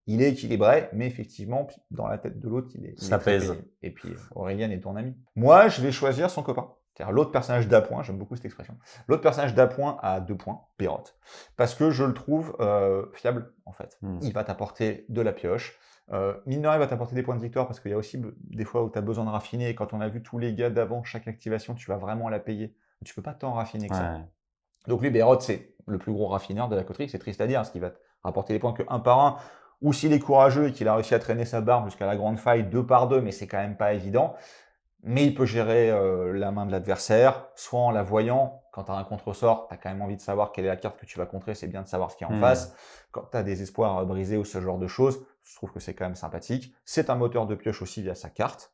Il est équilibré, mais effectivement, dans la tête de l'autre, il est Ça très pèse. pénible. Et puis, Aurélien est ton ami. Moi, je vais choisir son copain. C'est-à-dire l'autre personnage d'appoint, j'aime beaucoup cette expression. L'autre personnage d'appoint à 2 points, Pérotte. Parce que je le trouve fiable, en fait. Mmh. Il va t'apporter de la pioche. Mine de rien, il va t'apporter des points de victoire, parce qu'il y a aussi des fois où tu as besoin de raffiner. Et quand on a vu tous les gars d'avant, chaque activation, tu vas vraiment la payer. Tu peux pas tant raffiner que ça. Ouais. Donc lui, Bérod, c'est le plus gros raffineur de la coterie, c'est triste à dire, parce qu'il va te rapporter des points que un par un, ou s'il est courageux et qu'il a réussi à traîner sa barbe jusqu'à la grande faille, 2 par 2, mais c'est quand même pas évident. Mais il peut gérer la main de l'adversaire, soit en la voyant, quand tu as un contre-sort, tu as quand même envie de savoir quelle est la carte que tu vas contrer, c'est bien de savoir ce qu'il y a en Mmh. face. Quand tu as des espoirs brisés ou ce genre de choses, je trouve que c'est quand même sympathique. C'est un moteur de pioche aussi via sa carte.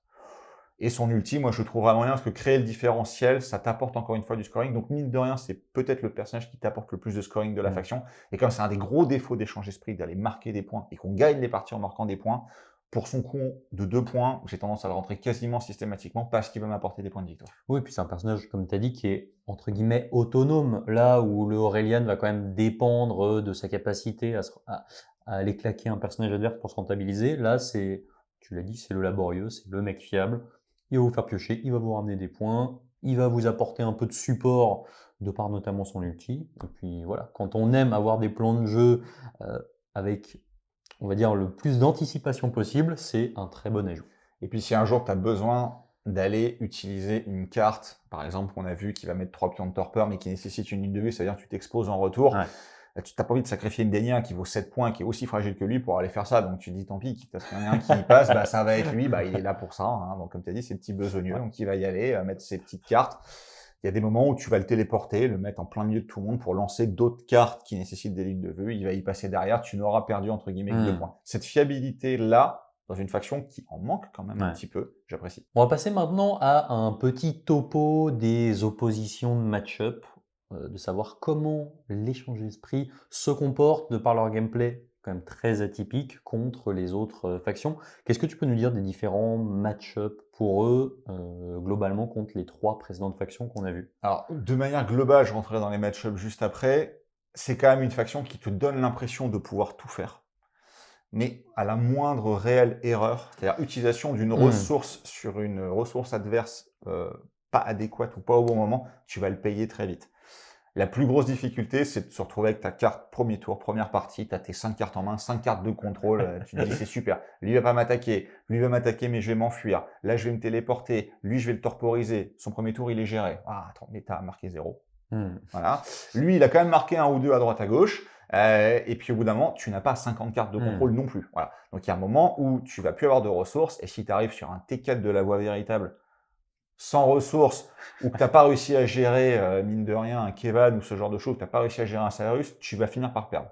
Et son ulti, moi, je le trouve vraiment bien parce que créer le différentiel, ça t'apporte encore une fois du scoring. Donc, mine de rien, c'est peut-être le personnage qui t'apporte le plus de scoring de la Mmh. faction. Et comme c'est un des gros défauts d'échange esprit d'aller marquer des points et qu'on gagne les parties en marquant des points, pour son coup de 2 points, j'ai tendance à le rentrer quasiment systématiquement parce qu'il va m'apporter des points de victoire. Oui, puis c'est un personnage, comme tu as dit, qui est entre guillemets autonome, là où le Aurelian va quand même dépendre de sa capacité à aller claquer un personnage adverse pour se rentabiliser. Là, c'est, tu l'as dit, c'est le laborieux, c'est le mec fiable. Il va vous faire piocher, il va vous ramener des points, il va vous apporter un peu de support de par notamment son ulti. Et puis voilà, quand on aime avoir des plans de jeu avec, on va dire, le plus d'anticipation possible, c'est un très bon ajout. Et puis, si un jour tu as besoin d'aller utiliser une carte, par exemple, qu'on a vu qui va mettre 3 pions de torpeur, mais qui nécessite une ligne de vue, c'est-à-dire que tu t'exposes en retour, Ouais. tu n'as pas envie de sacrifier une Dénia qui vaut 7 points, qui est aussi fragile que lui pour aller faire ça. Donc tu te dis tant pis, quitte à ce qu'il y en ait un qui y passe, bah, ça va être lui, bah, il est là pour ça. Hein. Donc comme tu as dit, c'est petit besogneux, Ouais. donc il va y aller, mettre ses petites cartes. Il y a des moments où tu vas le téléporter, le mettre en plein milieu de tout le monde pour lancer d'autres cartes qui nécessitent des lignes de vue. Il va y passer derrière, tu n'auras perdu entre guillemets que 2 Hmm. points. Cette fiabilité-là, dans une faction qui en manque quand même un Ouais. petit peu, j'apprécie. On va passer maintenant à un petit topo des oppositions de match-up, de savoir comment l'échange d'esprit se comporte de par leur gameplay quand même très atypique contre les autres factions. Qu'est-ce que tu peux nous dire des différents match-up pour eux, globalement, contre les 3 précédentes factions qu'on a vues? Alors, de manière globale, je rentrerai dans les match-ups juste après. C'est quand même une faction qui te donne l'impression de pouvoir tout faire. Mais à la moindre réelle erreur, c'est-à-dire utilisation d'une ressource sur une ressource adverse pas adéquate ou pas au bon moment, tu vas le payer très vite. La plus grosse difficulté, c'est de se retrouver avec ta carte premier tour, première partie, tu as tes 5 cartes en main, 5 cartes de contrôle, tu te dis c'est super, lui va pas m'attaquer, lui va m'attaquer mais je vais m'enfuir, là je vais me téléporter, lui je vais le torporiser, son premier tour il est géré, ah attends mais t'as marqué 0. Voilà. Lui, il a quand même marqué 1 ou 2 à droite à gauche. Et puis au bout d'un moment, tu n'as pas 50 cartes de contrôle non plus. Voilà. Donc il y a un moment où tu vas plus avoir de ressources. Et si tu arrives sur un T4 de la voie véritable sans ressources, ou que tu n'as pas réussi à gérer, mine de rien, un Kevan ou ce genre de choses, tu n'as pas réussi à gérer un Cyrus, tu vas finir par perdre.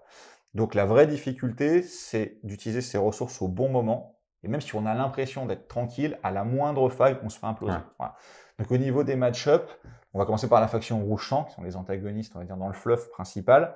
Donc la vraie difficulté, c'est d'utiliser ces ressources au bon moment. Et même si on a l'impression d'être tranquille, à la moindre faille, on se fait imploser. Ouais. Voilà. Donc au niveau des match-up, on va commencer par la faction rouge-sang, qui sont les antagonistes, on va dire, dans le fluff principal.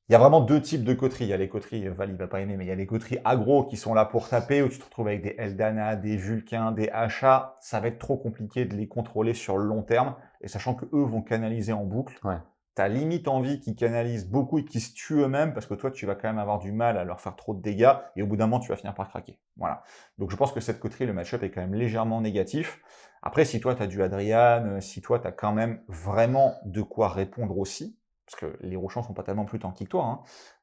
Il y a vraiment 2 types de coteries. Il y a les coteries, Val, il va pas aimer, mais il y a les coteries aggro qui sont là pour taper, où tu te retrouves avec des Eldana, des Vulcains, des Achats. Ça va être trop compliqué de les contrôler sur le long terme, et sachant que eux vont canaliser en boucle. Ouais. T'as limite envie qu'ils canalisent beaucoup et qu'ils se tuent eux-mêmes, parce que toi, tu vas quand même avoir du mal à leur faire trop de dégâts, et au bout d'un moment, tu vas finir par craquer. Voilà. Donc je pense que cette coterie, le match-up est quand même légèrement négatif. Après, si toi, tu as du Adrian, si toi, tu as quand même vraiment de quoi répondre aussi, parce que les Rouchans sont pas tellement plus tanky que toi, hein.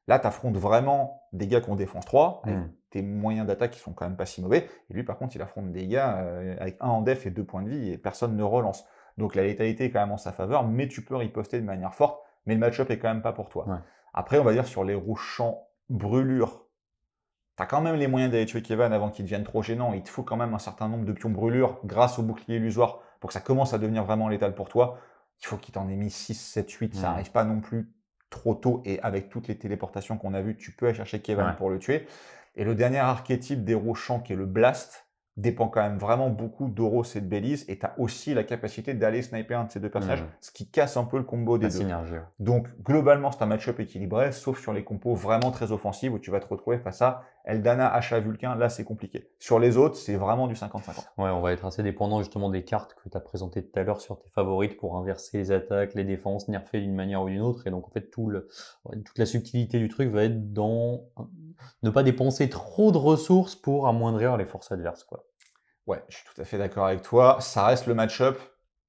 Là, tu affrontes vraiment des gars qui ont défense 3, avec tes moyens d'attaque qui sont quand même pas si mauvais, et lui, par contre, il affronte des gars avec 1 en def et 2 points de vie, et personne ne relance. Donc la létalité est quand même en sa faveur, mais tu peux riposter de manière forte, mais le match-up est quand même pas pour toi. Ouais. Après, on va dire sur les Rouchans brûlures, tu as quand même les moyens d'aller tuer Kevan avant qu'il devienne trop gênant. Il te faut quand même un certain nombre de pions brûlures grâce au bouclier illusoire pour que ça commence à devenir vraiment létal pour toi. Il faut qu'il t'en ait mis 6, 7, 8. Ça n'arrive pas non plus trop tôt. Et avec toutes les téléportations qu'on a vues, tu peux aller chercher Kevan Ouais. pour le tuer. Et le dernier archétype des Rouchans, qui est le Blast, dépend quand même vraiment beaucoup d'Oros et de Belize, et tu as aussi la capacité d'aller sniper un de ces deux personnages, ce qui casse un peu le combo des La deux. synergie. Ouais. Donc, globalement, c'est un match-up équilibré, sauf sur les compos vraiment très offensifs où tu vas te retrouver face à Eldana, Asha, Vulcain. Là, c'est compliqué. Sur les autres, c'est vraiment du 50-50. Ouais, on va être assez dépendant justement des cartes que tu as présentées tout à l'heure sur tes favorites pour inverser les attaques, les défenses, nerfer d'une manière ou d'une autre. Et donc, en fait, toute la subtilité du truc va être dans ne pas dépenser trop de ressources pour amoindrir les forces adverses, quoi. Ouais, je suis tout à fait d'accord avec toi. Ça reste le match-up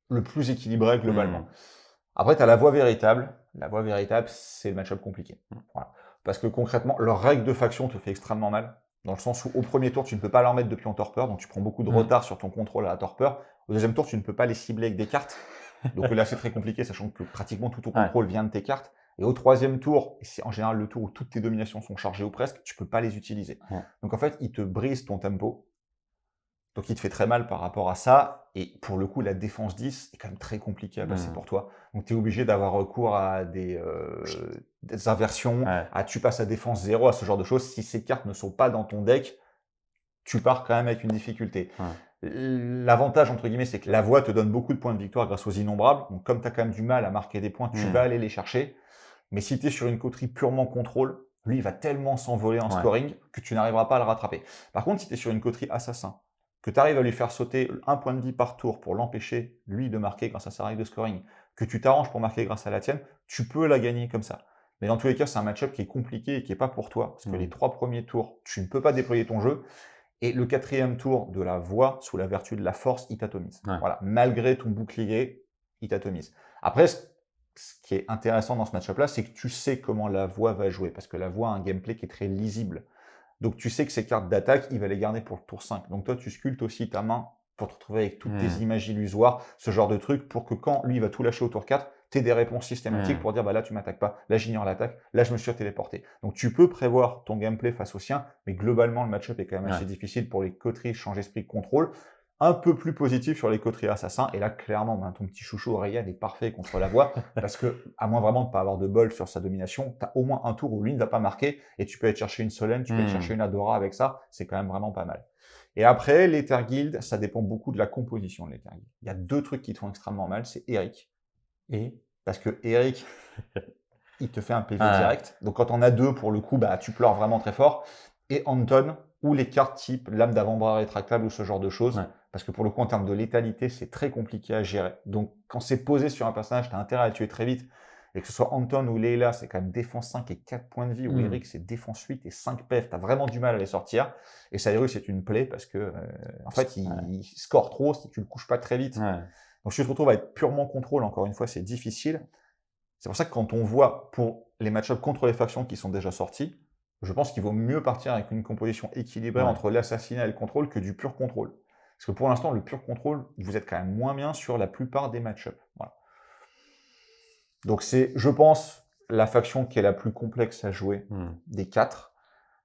le plus équilibré globalement. Après, tu as la voie véritable. La voie véritable, c'est le match-up compliqué. Voilà. Parce que concrètement, leur règle de faction te fait extrêmement mal. Dans le sens où au premier tour, tu ne peux pas leur mettre depuis en torpeur, donc tu prends beaucoup de retard sur ton contrôle à la torpeur. Au deuxième tour, tu ne peux pas les cibler avec des cartes. Donc là, c'est très compliqué, sachant que pratiquement tout ton contrôle vient de tes cartes. Et au troisième tour, et c'est en général le tour où toutes tes dominations sont chargées ou presque, tu peux pas les utiliser. Ouais. Donc en fait, il te brise ton tempo. Donc il te fait très mal par rapport à ça. Et pour le coup, la défense 10 est quand même très compliquée à passer pour toi. Donc tu es obligé d'avoir recours à des inversions, à tu passes à défense 0, à ce genre de choses. Si ces cartes ne sont pas dans ton deck, tu pars quand même avec une difficulté. L'avantage, entre guillemets, c'est que la voie te donne beaucoup de points de victoire grâce aux innombrables. Donc comme tu as quand même du mal à marquer des points, tu vas aller les chercher. Mais si tu es sur une coterie purement contrôle, lui, il va tellement s'envoler en scoring que tu n'arriveras pas à le rattraper. Par contre, si tu es sur une coterie assassin, que tu arrives à lui faire sauter un point de vie par tour pour l'empêcher, lui, de marquer grâce à sa règle de scoring, que tu t'arranges pour marquer grâce à la tienne, tu peux la gagner comme ça. Mais dans tous les cas, c'est un match-up qui est compliqué et qui n'est pas pour toi. Parce que les 3 premiers tours, tu ne peux pas déployer ton jeu. Et le 4e tour de la voie, sous la vertu de la force, il t'atomise. Voilà. Malgré ton bouclier, il t'atomise. Après, ce qui est intéressant dans ce match-up-là, c'est que tu sais comment la voie va jouer. Parce que la voie a un gameplay qui est très lisible. Donc tu sais que ces cartes d'attaque, il va les garder pour le tour 5. Donc toi, tu sculptes aussi ta main pour te retrouver avec toutes tes images illusoires, ce genre de truc, pour que quand lui va tout lâcher au tour 4, tu aies des réponses systématiques pour dire bah là tu m'attaques pas, là j'ignore l'attaque, là je me suis téléporté. Donc tu peux prévoir ton gameplay face au sien, mais globalement le match-up est quand même assez difficile pour les coteries change esprit contrôle. Un peu plus positif sur les coteries assassins, et là clairement ton petit chouchou Ryan est parfait contre la voie, parce que à moins vraiment de pas avoir de bol sur sa domination, tu as au moins un tour où lui ne va pas marquer, et tu peux aller chercher une Solène, tu peux aller chercher une Adora avec ça, c'est quand même vraiment pas mal. Et après, l'Ether Guild, ça dépend beaucoup de la composition de l'Ether Guild. Il y a 2 trucs qui te font extrêmement mal, c'est Eric. Parce que Eric, il te fait un PV direct. Donc quand on a 2, pour le coup, bah, tu pleures vraiment très fort. Et Anton, ou les cartes type lame d'avant-bras rétractable ou ce genre de choses. Parce que pour le coup, en termes de létalité, c'est très compliqué à gérer. Donc quand c'est posé sur un personnage, tu as intérêt à le tuer très vite. Et que ce soit Anton ou Leila, c'est quand même défense 5 et 4 points de vie, ou Eric, c'est défense 8 et 5 PF. Tu as vraiment du mal à les sortir. Et Cyrus, c'est une plaie parce que, en fait, il score trop si tu le couches pas très vite. Donc, si tu te retrouves à être purement contrôle, encore une fois, c'est difficile. C'est pour ça que quand on voit pour les match-ups contre les factions qui sont déjà sortis, je pense qu'il vaut mieux partir avec une composition équilibrée entre l'assassinat et le contrôle que du pur contrôle. Parce que pour l'instant, le pur contrôle, vous êtes quand même moins bien sur la plupart des match-ups. Voilà. Donc c'est, je pense, la faction qui est la plus complexe à jouer des 4,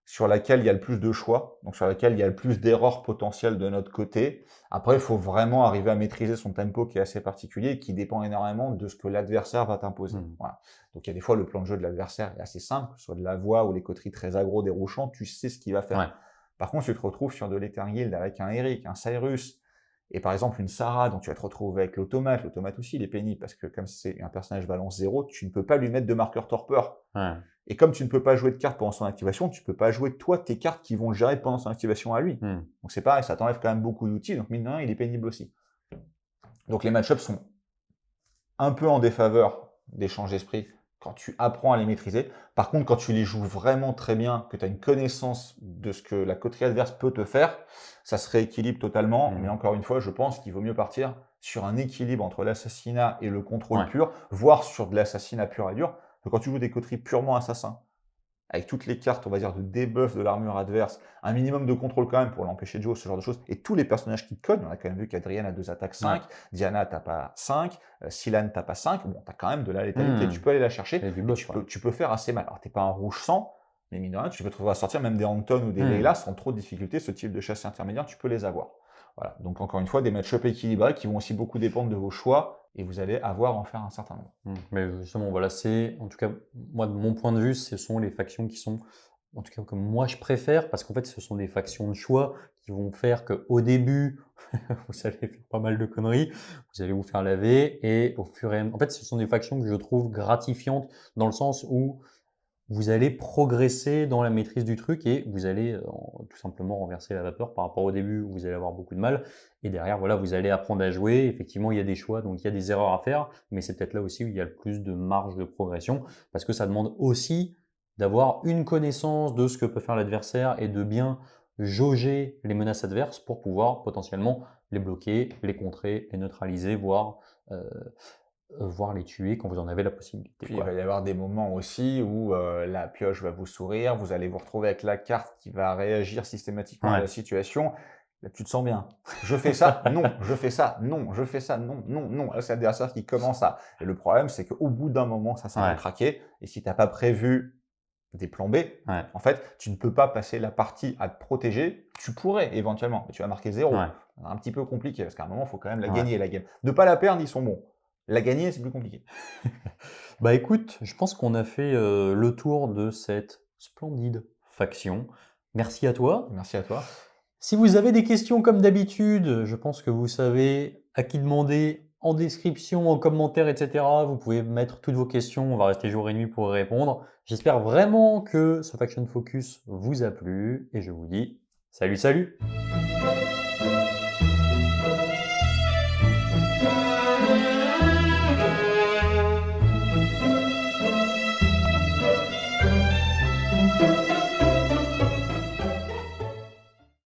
sur laquelle il y a le plus de choix, donc sur laquelle il y a le plus d'erreurs potentielles de notre côté. Après, il faut vraiment arriver à maîtriser son tempo qui est assez particulier et qui dépend énormément de ce que l'adversaire va t'imposer. Voilà. Donc il y a des fois, le plan de jeu de l'adversaire est assez simple, que ce soit de la voix ou les coteries très aggro dérouchantes, tu sais ce qu'il va faire. Par contre, tu te retrouves sur de l'Ether Guild avec un Eric, un Cyrus, et par exemple une Sarah, donc tu vas te retrouver avec l'automate. L'automate aussi, il est pénible, parce que comme c'est un personnage valence 0, tu ne peux pas lui mettre de marqueur torpeur. Et comme tu ne peux pas jouer de cartes pendant son activation, tu ne peux pas jouer toi tes cartes qui vont gérer pendant son activation à lui. Donc c'est pareil, ça t'enlève quand même beaucoup d'outils, donc mine de rien, il est pénible aussi. Donc les match-ups sont un peu en défaveur d'échange d'esprit quand tu apprends à les maîtriser. Par contre, quand tu les joues vraiment très bien, que tu as une connaissance de ce que la coterie adverse peut te faire, ça se rééquilibre totalement. Mais encore une fois, je pense qu'il vaut mieux partir sur un équilibre entre l'assassinat et le contrôle pur, voire sur de l'assassinat pur et dur. Donc, quand tu joues des coteries purement assassins, avec toutes les cartes, on va dire, de debuff de l'armure adverse, un minimum de contrôle quand même pour l'empêcher de jouer, ce genre de choses, et tous les personnages qui te codent, on a quand même vu qu'Adrienne a 2 attaques 5, Diana t'as pas 5, Silan t'as pas 5, bon, t'as quand même de la létalité, tu peux aller la chercher, et tu peux faire assez mal. Alors t'es pas un rouge sang, mais mine de rien, tu peux trouver à sortir même des Anton ou des Leila sans trop de difficulté, ce type de chasse intermédiaire, tu peux les avoir. Voilà. Donc encore une fois, des match-ups équilibrés qui vont aussi beaucoup dépendre de vos choix, et vous allez avoir à en faire un certain nombre. Mais justement, voilà, c'est, en tout cas, moi, de mon point de vue, ce sont les factions qui sont en tout cas que moi je préfère, parce qu'en fait ce sont des factions de choix qui vont faire qu'au début, vous allez faire pas mal de conneries, vous allez vous faire laver et au fur et à mesure, en fait ce sont des factions que je trouve gratifiantes dans le sens où vous allez progresser dans la maîtrise du truc et vous allez tout simplement renverser la vapeur par rapport au début où vous allez avoir beaucoup de mal. Et derrière, voilà, vous allez apprendre à jouer. Effectivement, il y a des choix, donc il y a des erreurs à faire, mais c'est peut-être là aussi où il y a le plus de marge de progression parce que ça demande aussi d'avoir une connaissance de ce que peut faire l'adversaire et de bien jauger les menaces adverses pour pouvoir potentiellement les bloquer, les contrer, les neutraliser, voire les tuer quand vous en avez la possibilité, Puis il va quoi. y avoir des moments aussi où la pioche va vous sourire, vous allez vous retrouver avec la carte qui va réagir systématiquement à Ouais. la situation. Là, tu te sens bien. Je fais ça, non, je fais ça, non, je fais ça, non, non, non. Là, c'est l'adversaire qui commence à. Et le problème, c'est qu'au bout d'un moment, ça va Ouais, craquer. Et si tu n'as pas prévu des plans B, ouais, en fait, tu ne peux pas passer la partie à te protéger. Tu pourrais éventuellement, mais tu vas marquer 0. ouais, Un petit peu compliqué parce qu'à un moment, il faut quand même la ouais. gagner, la game. Ne pas la perdre, ils sont bons. La gagner, c'est plus compliqué. Bah écoute, je pense qu'on a fait le tour de cette splendide faction. Merci à toi. Merci à toi. Si vous avez des questions comme d'habitude, je pense que vous savez à qui demander en description, en commentaire, etc. Vous pouvez mettre toutes vos questions, on va rester jour et nuit pour y répondre. J'espère vraiment que ce Faction Focus vous a plu et je vous dis salut salut!